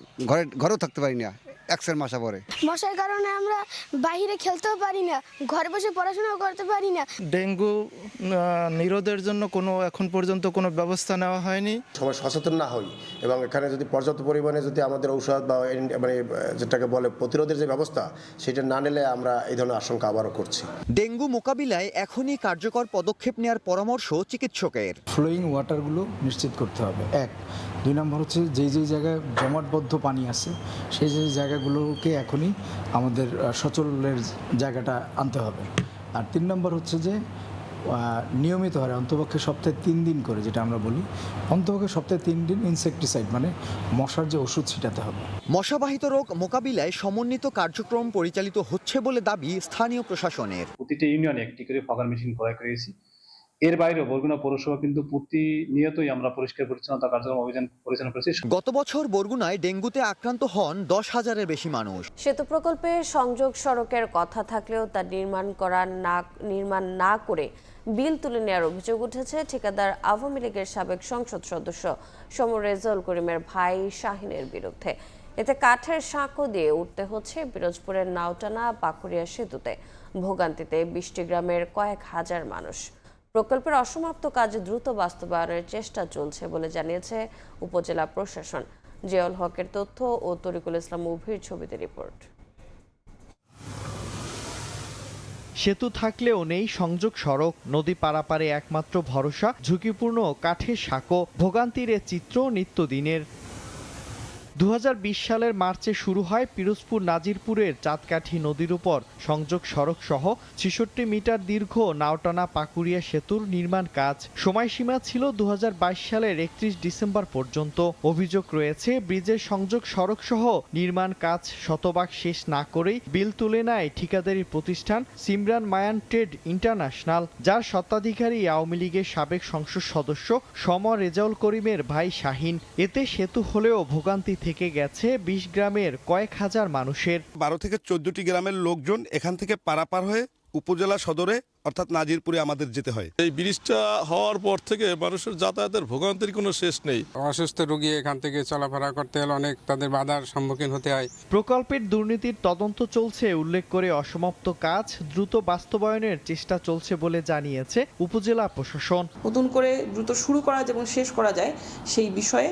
ঘরেও থাকতে পারি না, এক্সের মশা পড়ে। মশার কারণে আমরা বাইরে খেলতেও পারি না, ঘরে বসে পড়াশোনাও করতে পারি না। ডেঙ্গু নিরোধের জন্য এখন পর্যন্ত কোনো ব্যবস্থা নেওয়া হয়নি। সবাই সচেতন না হই এবং এখানে যদি পর্যাপ্ত পরিমাণে যদি আমাদের ঔষধ বা মানে যেটাকে বলে প্রতিরোধের যে ব্যবস্থা, সেটা না নিলে আমরা এই ধরনের আশঙ্কা আবারও করছি। ডেঙ্গু মোকাবিলায় এখনই কার্যকর পদক্ষেপ নেওয়ার পরামর্শ চিকিৎসকের। ফ্লোয়িং ওয়াটারগুলো নিশ্চিত করতে হবে, 1। 2 নম্বর হচ্ছে যেই জায়গায় জমাটবদ্ধ পানি আছে, সেই জায়গাগুলোকে এখনই আমাদের সচলের জায়গাটা আনতে হবে। আর 3 নম্বর হচ্ছে যে নিয়মিত হারে অন্তপক্ষে সপ্তাহে 3 দিন করে, যেটা আমরা বলি অন্তপক্ষে সপ্তাহে 3 দিন ইনসেকটিসাইড মানে মশার যে ওষুধ ছিটাতে হবে। মশাবাহিত রোগ মোকাবিলায় সমন্বিত কার্যক্রম পরিচালিত হচ্ছে বলে দাবি স্থানীয় প্রশাসনের। প্রতিটি ইউনিয়নে একটি করে ফগার মেশিন ক্রয় করেছি। এর বাইরেও বরগুনা পৌরসভা কিন্তু প্রতিনিয়তই আমরা পরিষ্কার পরিচ্ছন্নতা কার্যক্রম অভিযান পরিচালনা করেছি। গত বছর বরগুনায় ডেঙ্গুতে আক্রান্ত হন 10,000-এর বেশি মানুষ। সেতু প্রকল্পে সংযোগ সড়কের কথা থাকলেও তা নির্মাণ না করে বিল তুলে নেওয়ার অভিযোগ উঠেছে ঠিকাদার আওয়ামী লীগের সাবেক সংসদ সদস্য সমর রেজাউল করিমের ভাই শাহিনের বিরুদ্ধে। এতে কাঠের সাঁকো দিয়ে উঠতে হচ্ছে পিরোজপুরের নাওটানা পাকুড়িয়া সেতুতে। ভোগান্তিতে 20টি গ্রামের কয়েক হাজার মানুষ। প্রকল্পের অসমাপ্ত কাজ দ্রুত বাস্তবায়নের চেষ্টা চলছে বলে জানিয়েছে উপজেলা প্রশাসন। জিয়াউল হকের তথ্য ও তরিকুল ইসলাম মুভির ছবিতে রিপোর্ট। সেতু থাকলেও নেই সংযোগ সড়ক, নদী পারাপারে একমাত্র ভরসা ঝুঁকিপূর্ণ কাঠের সাঁকো। ভোগান্তির এ চিত্র নিত্যদিনের। 2020 সালের মার্চে শুরু হয় পিরোজপুর নাজিরপুরের চাঁদকাঠি নদীর উপর সংযোগ সড়ক সহ 66 মিটার দীর্ঘ নাওটানা পাকুড়িয়া সেতুর নির্মাণ কাজ। সময়সীমা ছিল 2022 সালের 31 ডিসেম্বর পর্যন্ত। অভিযোগ রয়েছে, ব্রিজের সংযোগ সড়ক সহ নির্মাণ কাজ শতভাগ শেষ না করেই বিল তুলে নেয় ঠিকাদারি প্রতিষ্ঠান সিমরান মায়ান ট্রেড ইন্টারন্যাশনাল, যার স্বত্বাধিকারী আওয়ামী লীগের সাবেক সংসদ সদস্য সমর রেজাউল করিমের ভাই শাহিন। এতে সেতু হলেও ভোগান্তি থেকে গেছে 20 গ্রামের কয়েক হাজার মানুষের। 12 থেকে 14টি গ্রামের লোকজন এখান থেকে পারাপার হয়ে উপজেলা সদরে অর্থাৎ নাজিরপুরে আমাদের যেতে হয়। এই ব্রিজটা হওয়ার পর থেকে মানুষের যাতায়াতের ভোগান্তির কোনো শেষ নেই। অসুস্থ রোগী এখান থেকে চলাফেরা করতে হলে অনেক তাদের বাধার সম্মুখীন হতে হয়। প্রকল্পের দুর্নীতির তদন্ত চলছে উল্লেখ করে অসমাপ্ত কাজ দ্রুত বাস্তবায়নের চেষ্টা চলছে বলে জানিয়েছে উপজেলা প্রশাসন। নতুন করে দ্রুত শুরু করা এবং শেষ করা যায় সেই বিষয়ে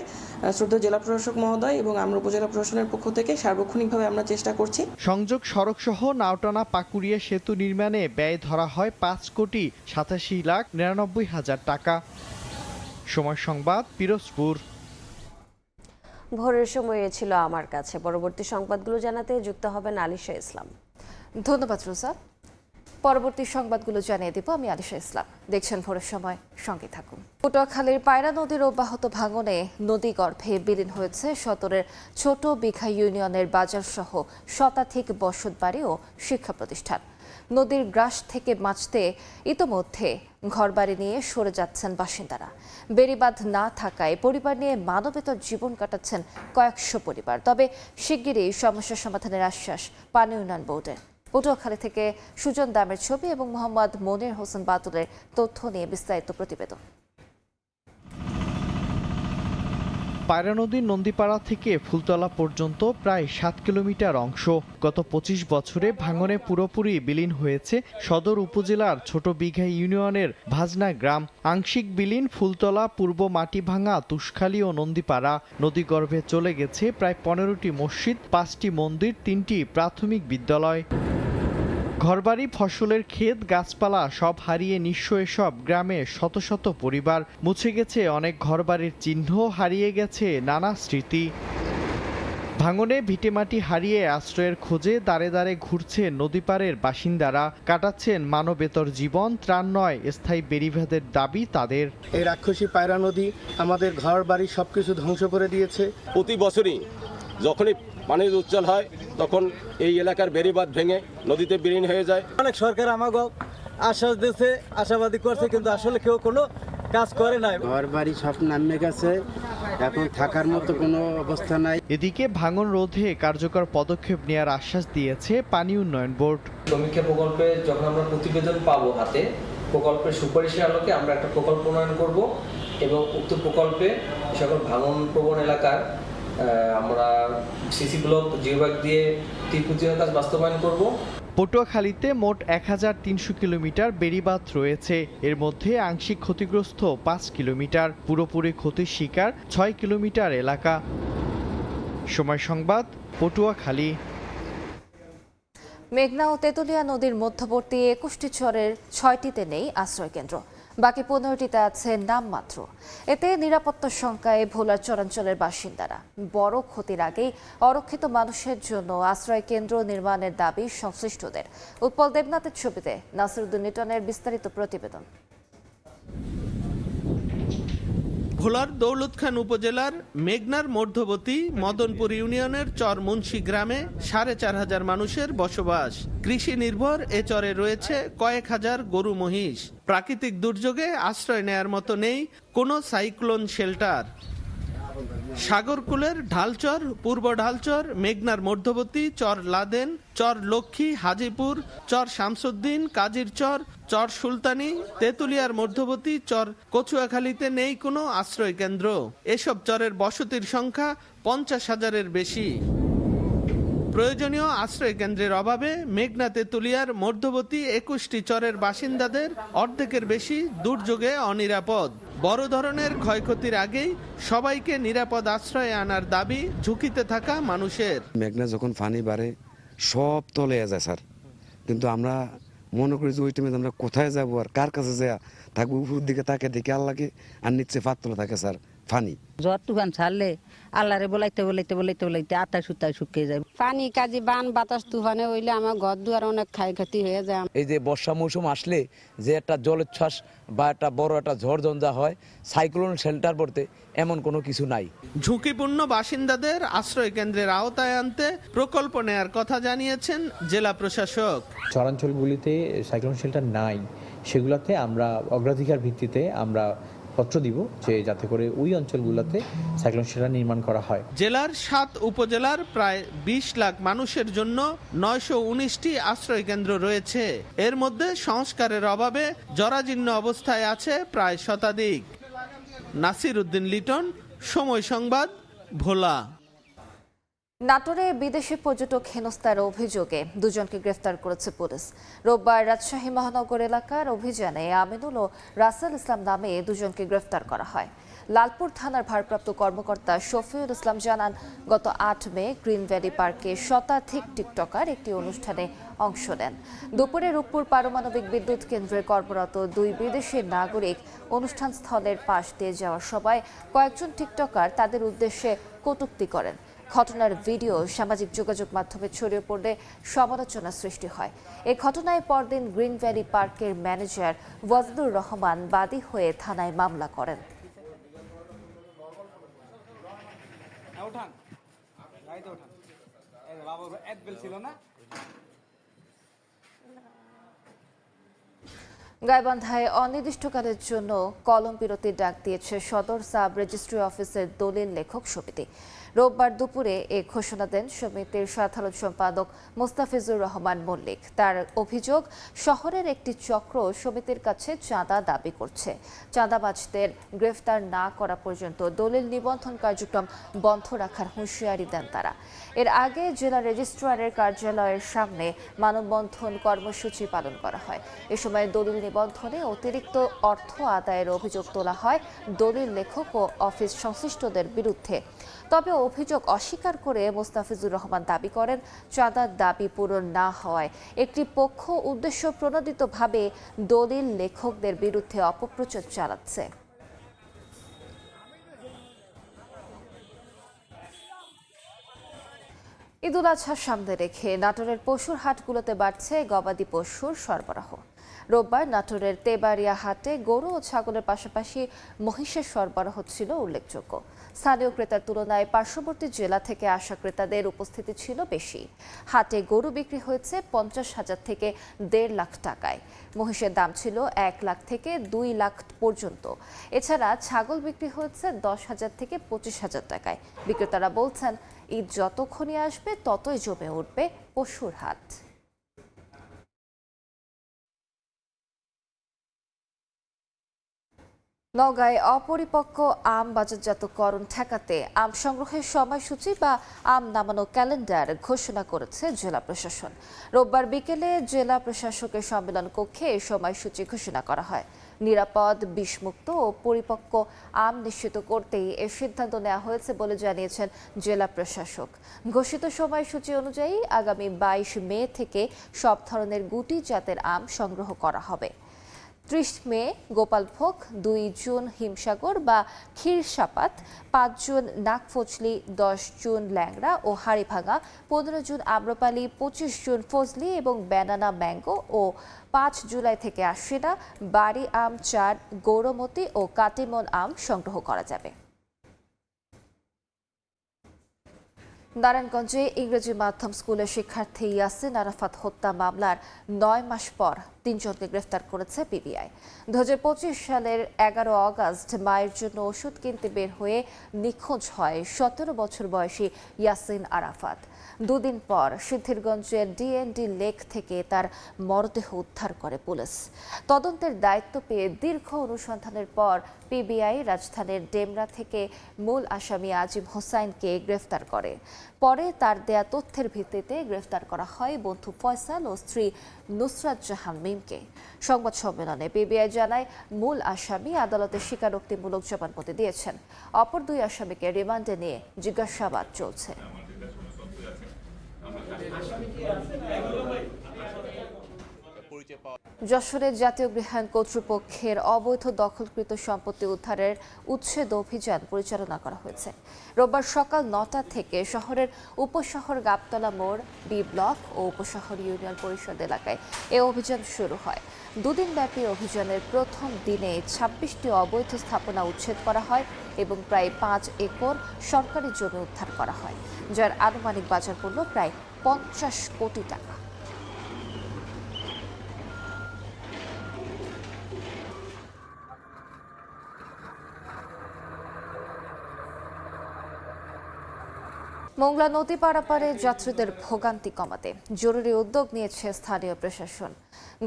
শ্রদ্ধেয় জেলা প্রশাসক মহোদয় এবং আমরা উপজেলা প্রশাসনের পক্ষ থেকে সার্বক্ষণিকভাবে আমরা চেষ্টা করছি। সংযোগ সড়ক সহ নাওটানা পাকুড়িয়া সেতু নির্মাণে ব্যয় ধরা হয় 5,87,99,000 টাকা। সময় সংবাদ, পিরোজপুর। ভোরের সময় ছিল আমার কাছে। পরবর্তী সংবাদগুলো জানাতে যুক্ত হবেন আলিশা ইসলাম। ধন্যবাদ রোজা। পরবর্তী সংবাদগুলো জানিয়ে দেব আমি আলিশা ইসলাম। দেখছেন ভোরের সময়, সঙ্গে থাকুন। পটুয়াখালীর পায়রা নদীর অব্যাহত ভাঙনে নদী গর্ভে বিলীন হয়েছে সদরের ছোট বিঘা ইউনিয়নের বাজার সহ শতাধিক বসতবাড়ি ও শিক্ষা প্রতিষ্ঠান। নদীর গ্রাস থেকে বাঁচতে ইতোমধ্যে ঘরবাড়ি নিয়ে সরে যাচ্ছেন বাসিন্দারা। বেড়িবাঁধ না থাকায় পরিবার নিয়ে মানবেতর জীবন কাটাচ্ছেন কয়েকশো পরিবার। তবে শিগগিরই সমস্যা সমাধানের আশ্বাস পানি উন্নয়ন বোর্ডের। পটুয়াখালী থেকে সুজন দামের ছবি এবং মোহাম্মদ মনির হোসেন বাতুলের তথ্য নিয়ে বিস্তারিত প্রতিবেদন। পায়রা নদীর নন্দীপাড়া থেকে ফুলতলা পর্যন্ত প্রায় 7 কিলোমিটার অংশ গত 25 বছরে ভাঙনে পুরোপুরি বিলীন হয়েছে সদর উপজেলার ছোট বিঘা ইউনিয়নের ভাজনা গ্রাম। আংশিক বিলীন ফুলতলা, পূর্ব মাটিভাঙা, তুষখালী ও নন্দীপাড়া। নদীগর্ভে চলে গেছে প্রায় 15টি মসজিদ, 5টি মন্দির, 3টি প্রাথমিক বিদ্যালয়। ঘরবাড়ি, ফসলের ক্ষেত, গাছপালা সব হারিয়ে নিঃস্ব এসব গ্রামে শত শত পরিবার। মুছে গেছে অনেক ঘরবাড়ির চিহ্ন, হারিয়ে গেছে নানা স্মৃতি। ভাঙনে ভিটেমাটি হারিয়ে আশ্রয়ের খোঁজে দাঁড়ে দাঁড়ে ঘুরছে নদীপাড়ের বাসিন্দারা। কাটাচ্ছেন মানবেতর জীবন, ত্রাণ নয় স্থায়ী বেড়িবাঁধের দাবি তাদের। এই রাক্ষসী পায়রা নদী আমাদের ঘর বাড়ি সবকিছু ধ্বংস করে দিয়েছে। প্রতি বছরই যখনই পানির উচ্ছল হয় তখন এই এলাকার বেড়িবাঁধ ভেঙে নদীতে বিলীন হয়ে যায়। অনেক সরকার আমাকে আশ্বাস দিয়েছে, আশাবাদী করছে, কিন্তু আসলে কেউ কোনো কাজ করে নাই। ঘর বাড়ি সব নামে গেছে, এখন থাকার মতো কোনো অবস্থা নাই। এদিকে ভাঙন রোধে কার্যকর পদক্ষেপ নেওয়ার আশ্বাস দিয়েছে পানি উন্নয়ন বোর্ড। সমীক্ষা প্রকল্পে যখন আমরা প্রতিবেদন পাবো হাতে, প্রকল্পের সুপারিশের আলোকে আমরা একটা প্রকল্প প্রণয়ন করব এবং উক্ত প্রকল্পে সকল ভাঙন প্রবণ এলাকার আমরা সিসি ব্লক জিওব্যাগ দিয়ে তীরপুতির কাজ বাস্তবায়ন করব। পটুয়াখালীতে মোট 1300 কিলোমিটার বেড়িবাঁধ রয়েছে। এর মধ্যে আংশিক ক্ষতিগ্রস্ত 5 কিলোমিটার, পুরোপুরি ক্ষতির শিকার 6 কিলোমিটার এলাকা। সময় সংবাদ, পটুয়াখালী। মেঘনা ও তেতুলিয়া নদীর মধ্যবর্তী 21টি চরের 6টিতে নেই আশ্রয়কেন্দ্র, বাকি 15টিতে আছে নামমাত্র। এতে নিরাপত্তার শঙ্কায় ভোলার চরাঞ্চলের বাসিন্দারা। বড় ক্ষতির আগেই অরক্ষিত মানুষের জন্য আশ্রয় কেন্দ্র নির্মাণের দাবি সংশ্লিষ্টদের। উৎপল দেবনাথের ছবিতে নাসিরউদ্দিন লিটনের বিস্তারিত প্রতিবেদন। ভোলার দৌলতখান উপজেলার মেঘনার মধ্যবর্তী মদনপুর ইউনিয়নের চর মুন্সি গ্রামে 4500 মানুষের বসবাস। কৃষি নির্ভর এ চরে রয়েছে কয়েক হাজার গরু মহিষ। প্রাকৃতিক দুর্যোগে আশ্রয় নেয়ার মতো নেই কোনো সাইক্লোন শেল্টার। সাগরকুলের ঢালচর, পূর্ব ঢালচর, মেঘনার মধ্যবর্তী চর লাদেন, চর লক্ষ্মী, হাজিপুর, চর শামসুদ্দিন, কাজির চর, চর সুলতানি, তেতুলিয়ার মধ্যবর্তী চর কচুয়াখালীতে নেই কোনো আশ্রয় কেন্দ্র। এসব চরের বসতির সংখ্যা 50,000-এর বেশি। প্রয়োজনীয় আশ্রয় কেন্দ্রের অভাবে মেঘনা তেতুলিয়ার মধ্যবর্তী 21টি চরের বাসিন্দাদের অর্ধেকের বেশি দুর্যোগে অনিরাপদ। বড় ধরনের ক্ষয়ক্ষতির আগেই সবাইকে নিরাপদ আশ্রয়ে আনার দাবি ঝুঁকিতে থাকা মানুষের। মেঘনা যখন পানি বাড়ে সব তলে যায় স্যার, কিন্তু আমরা মনে করি যে ওই টাইমে আমরা কোথায় যাবো আর কার কাছে যা থাকবো, উপর দিকে তাকে দেখে আল্লাহকে, আর নিচে পাতলা থাকে স্যার পানি। জ্বর তুফান ছাড়লে আল্লাহরে বলাইতে বলাইতে বলাইতে বলাইতে আত্মায় সুতায় শুকিয়ে যায়। পানি কাজে বান বাতাস তুফানে হইলে আমার ঘর দুয়ার অনেক ক্ষয়ক্ষতি হয়ে যায়। এই যে বর্ষা মৌসুম আসলে যে একটা জলোচ্ছ্বাস বা একটা বড় একটা ঝড় ঝঞ্ঝা হয়, সাইক্লোন শেল্টার পড়তে এমন কোনো কিছু নাই। ঝুঁকিপূর্ণ বাসিন্দাদের আশ্রয় কেন্দ্রের আওতায় আনতে প্রকল্প নেয়ার কথা জানিয়েছেন জেলা প্রশাসক। চরাঞ্চলগুলিতে সাইক্লোন শেল্টার নাই, সেগুলোতে আমরা অগ্রাধিকার ভিত্তিতে আমরা পত্র দিব যে যাতে করে ওই অঞ্চলগুলোতে সাইক্লোন শেল্টার নির্মাণ করা হয়। জেলার 7 উপজেলার প্রায় 20 লাখ মানুষের জন্য 919টি আশ্রয় কেন্দ্র রয়েছে। এর মধ্যে সংস্কারের অভাবে জরাজীর্ণ অবস্থায় আছে প্রায় শতাধিক। নাসিরউদ্দিন লিটন, সময় সংবাদ, ভোলা। নাটোরে বিদেশি পর্যটক হেনস্থার অভিযোগে দুজনকে গ্রেফতার করেছে পুলিশ। রোববার রাজশাহী মহানগর এলাকার অভিযানে আমিনুল ও রাসেল ইসলাম নামে দুজনকে গ্রেফতার করা হয়। লালপুর থানার ভারপ্রাপ্ত কর্মকর্তা শফিউল ইসলাম জানান, গত 8 মে গ্রিন ভ্যালি পার্কে শতাধিক টিকটকার একটি অনুষ্ঠানে অংশ নেন। দুপুরে রূপপুর পারমাণবিক বিদ্যুৎ কেন্দ্রে কর্মরত 2 বিদেশি নাগরিক অনুষ্ঠান স্থলের পাশ দিয়ে যাওয়ার সময় কয়েকজন টিকটকার তাদের উদ্দেশ্যে কটূক্তি করেন। ঘটনার ভিডিও সামাজিক যোগাযোগ মাধ্যমে ছড়িয়ে পড়লে সমালোচনা সৃষ্টি হয়। এই ঘটনায় পরদিন গ্রিন ভ্যালি পার্কের ম্যানেজার ওয়াজিদুর রহমান বাদী হয়ে থানায় মামলা করেন। গাইবান্ধায় অনির্দিষ্টকালের জন্য কলম বিরতির ডাক দিয়েছে সদর সাব রেজিস্ট্রি অফিসের দলিল লেখক সমিতি। রোববার দুপুরে এ ঘোষণা দেন সমিতির সাধারণ সম্পাদক মোস্তাফিজুর রহমান মল্লিক। তার অভিযোগ, শহরের একটি চক্র সমিতির কাছে চাঁদা দাবি করছে। চাঁদাবাজদের গ্রেফতার না করা পর্যন্ত দলিল নিবন্ধন কার্যক্রম বন্ধ রাখার হুঁশিয়ারি দেন তারা। এর আগে জেলা রেজিস্ট্রারের কার্যালয়ের সামনে মানববন্ধন কর্মসূচি পালন করা হয়। এ সময় দলিল নিবন্ধনে অতিরিক্ত অর্থ আদায়ের অভিযোগ তোলা হয় দলিল লেখক ও অফিস সংশ্লিষ্টদের বিরুদ্ধে। তবে অভিযোগ অস্বীকার করে মোস্তাফিজুর রহমান দাবি করেন, চাঁদার দাবি পূরণ না হওয়ায় একটি পক্ষ উদ্দেশ্য প্রণোদিতভাবে দলিল লেখকদের বিরুদ্ধে অপপ্রচার চালাচ্ছে। ঈদুল আজহা সামনে রেখে নাটোরের পশুর হাটগুলোতে বাড়ছে গবাদি পশুর সরবরাহ। রোববার নাটোরের তেবাড়িয়া হাটে গরু ও ছাগলের পাশাপাশি মহিষের সরবরাহ ছিল উল্লেখযোগ্য। স্থানীয় ক্রেতার তুলনায় পার্শ্ববর্তী জেলা থেকে আসা ক্রেতাদের উপস্থিতি ছিল বেশি। হাটে গরু বিক্রি হয়েছে 50,000 থেকে 1.5 লাখ টাকায়। মহিষের দাম ছিল 1 লাখ থেকে 2 লাখ পর্যন্ত। এছাড়া ছাগল বিক্রি হয়েছে 10,000 থেকে 25,000 টাকায়। বিক্রেতারা বলছেন, ঈদ যতক্ষণই আসবে ততই জমে উঠবে পশুর হাট। নওগাঁয় অপরিপক্ক আম বাজারজাতকরণ ঠেকাতে আম সংগ্রহের সময়সূচি বা আম নামানো ক্যালেন্ডার ঘোষণা করেছে জেলা প্রশাসন। রোববার বিকেলে জেলা প্রশাসকের সম্মেলন কক্ষে এই সময়সূচি ঘোষণা করা হয়। নিরাপদ, বিষমুক্ত ও পরিপক্ক আম নিশ্চিত করতেই এর সিদ্ধান্ত নেওয়া হয়েছে বলে জানিয়েছেন জেলা প্রশাসক। ঘোষিত সময়সূচি অনুযায়ী আগামী 22 মে থেকে সব ধরনের গুটি জাতের আম সংগ্রহ করা হবে। 30 মে গোপালভোগ, 2 জুন হিমসাগর বা ক্ষীরসাপাত, 5 জুন নাগফজলি, 10 জুন ল্যাংড়া ও হাড়িভাঙা, 15 জুন আম্রপালি, 25 জুন ফজলি এবং ব্যানানা ম্যাঙ্গো ও 5 জুলাই থেকে আশ্বিনা, বাড়ি আম, চার, গৌরমতি ও কাটিমন আম সংগ্রহ করা যাবে। নারায়ণগঞ্জে ইংরেজি মাধ্যম স্কুলের শিক্ষার্থী ইয়াসিন আরাফাত হত্যা মামলার 9 মাস পর 3 জনকে গ্রেফতার করেছে পিবিআই। 2025 সালের 11 অগস্ট মায়ের জন্য ওষুধ কিনতে বের হয়ে নিখোঁজ হয় 17 বছর বয়সী ইয়াসিন আরাফাত। 2 দিন পর সিদ্ধিরগঞ্জের ডিএনডি লেক থেকে তার মরদেহ উদ্ধার করে পুলিশ। তদন্তের দায়িত্ব পেয়ে দীর্ঘ অনুসন্ধানের পর পিবিআই রাজধানীর ডেমরা থেকে মূল আসামি আজিম হোসাইনকে গ্রেফতার করে। পরে তার দেয়া তথ্যের ভিত্তিতে গ্রেফতার করা হয় বন্ধু ফয়সাল ও স্ত্রী নুসরাত জাহান মিমকে। সংবাদ সম্মেলনে পিবিআই জানায়, মূল আসামি আদালতে স্বীকারোক্তিমূলক জবানবন্দি দিয়েছেন। অপর 2 আসামিকে রিমান্ডে নিয়ে জিজ্ঞাসাবাদ চলছে। যশোরে জাতীয় গৃহায়ণ কর্তৃপক্ষের অবৈধ দখলকৃত সম্পত্তি উদ্ধারের উচ্ছেদ অভিযান পরিচালনা করা হয়েছে। রোববার সকাল 9টা থেকে শহরের উপশহর গাবতলা মোড়, বি ব্লক ও উপশহর ইউনিয়ন পরিষদ এলাকায় এ অভিযান শুরু হয়। 2 দিনব্যাপী অভিযানের প্রথম দিনে 26টি অবৈধ স্থাপনা উচ্ছেদ করা হয় এবং প্রায় 5 একর সরকারি জমি উদ্ধার করা হয়, যার আনুমানিক বাজার মূল্য প্রায় 50 কোটি টাকা। মোংলা নদী পারাপারে যাত্রীদের ভোগান্তি কমাতে জরুরি উদ্যোগ নিয়েছে স্থানীয় প্রশাসন।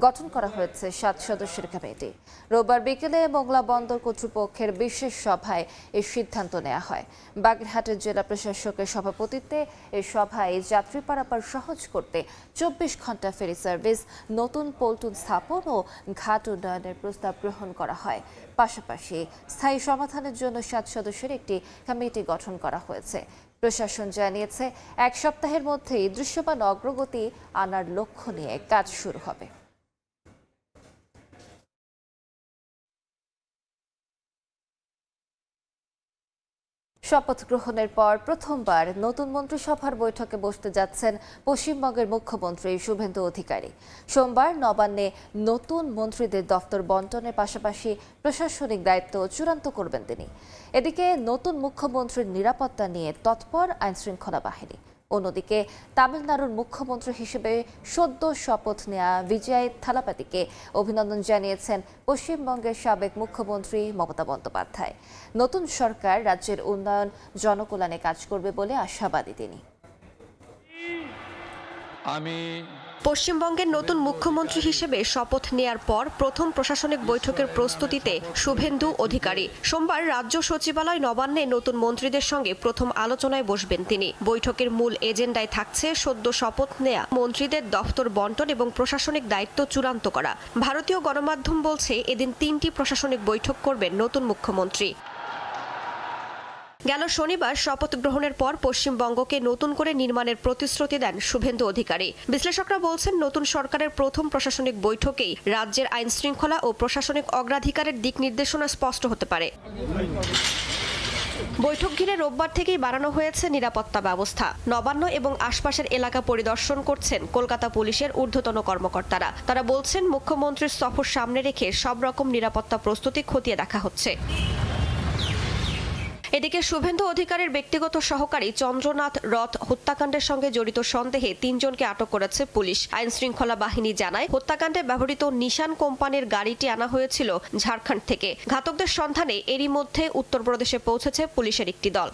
গঠন করা হয়েছে 7 সদস্যের কমিটি। রোববার বিকেলে মোংলা বন্দর কর্তৃপক্ষের বিশেষ সভায় এই সিদ্ধান্ত নেওয়া হয়। বাগেরহাটের জেলা প্রশাসকের সভাপতিত্বে এই সভায় যাত্রী পারাপার সহজ করতে 24 ঘন্টা ফেরি সার্ভিস, নতুন পল্টন স্থাপন ও ঘাট উন্নয়নের প্রস্তাব গ্রহণ করা হয়। পাশাপাশি স্থায়ী সমাধানের জন্য 7 সদস্যের একটি কমিটি গঠন করা হয়েছে। প্রশাসন জানিয়েছে, 1 সপ্তাহের মধ্যেই দৃশ্যমান অগ্রগতি আনার লক্ষ্য নিয়ে কাজ শুরু হবে। শপথ গ্রহণের পর প্রথমবার নতুন মন্ত্রিসভার বৈঠকে বসতে যাচ্ছেন পশ্চিমবঙ্গের মুখ্যমন্ত্রী শুভেন্দু অধিকারী। সোমবার নবান্নে নতুন মন্ত্রীদের দফতর বণ্টনের পাশাপাশি প্রশাসনিক দায়িত্ব চূড়ান্ত করবেন তিনি। এদিকে নতুন মুখ্যমন্ত্রীর নিরাপত্তা নিয়ে তৎপর আইনশৃঙ্খলা বাহিনী। অন্যদিকে তামিলনাড়ুর মুখ্যমন্ত্রী হিসেবে সদ্য শপথ নেওয়া বিজয় থালাপাতিকে অভিনন্দন জানিয়েছেন পশ্চিমবঙ্গের সাবেক মুখ্যমন্ত্রী মমতা বন্দ্যোপাধ্যায়। নতুন সরকার রাজ্যের উন্নয়ন জনকল্যাণে কাজ করবে বলে আশাবাদী তিনি। পশ্চিমবঙ্গের নতুন মুখ্যমন্ত্রী হিসেবে শপথ নেয়ার পর প্রথম প্রশাসনিক বৈঠকের প্রস্তুতিতে শুভেন্দু অধিকারী। সোমবার রাজ্য সচিবালয় নবান্নে নতুন মন্ত্রীদের সঙ্গে প্রথম আলোচনায় বসবেন তিনি। বৈঠকের মূল এজেন্ডায় থাকছে সদ্য শপথ নেয়া মন্ত্রীদের দফতর বণ্টন এবং প্রশাসনিক দায়িত্ব চূড়ান্ত করা। ভারতীয় গণমাধ্যম বলছে এদিন 3টি প্রশাসনিক বৈঠক করবেন নতুন মুখ্যমন্ত্রী। গেল শনিবার শপথ গ্রহণের পর পশ্চিমবঙ্গকে নতুন করে নির্মাণের প্রতিশ্রুতি দেন শুভেন্দু অধিকারী। বিশ্লেষকরা বলছেন নতুন সরকারের প্রথম প্রশাসনিক বৈঠকেই রাজ্যের আইন শৃঙ্খলা ও প্রশাসনিক অগ্রাধিকারের দিক নির্দেশনা স্পষ্ট হতে পারে। বৈঠক ঘিরে রোববার থেকেই বাড়ানো হয়েছে নিরাপত্তা ব্যবস্থা। নবান্ন এবং আশপাশের এলাকা পরিদর্শন করছেন কলকাতা পুলিশের ঊর্ধ্বতন কর্মকর্তারা। তারা বলছেন মুখ্যমন্ত্রীর সফর সামনে রেখে সব রকম নিরাপত্তা প্রস্তুতি খতিয়ে দেখা হচ্ছে। এদিকে শুভেন্দু অধিকারীর ব্যক্তিগত সহকারী চন্দ্রনাথ রথ হত্যাকাণ্ডের সঙ্গে জড়িত সন্দেহে 3 জনকে আটক করেছে পুলিশ। আইন শৃঙ্খলা বাহিনী জানায় হত্যাকাণ্ডে ব্যবহৃত নিশান কোম্পানির গাড়িটি আনা হয়েছিল ঝাড়খণ্ড থেকে। ঘাতকদের সন্ধানে এরই মধ্যে উত্তরপ্রদেশে পৌঁছেছে পুলিশের একটি দল।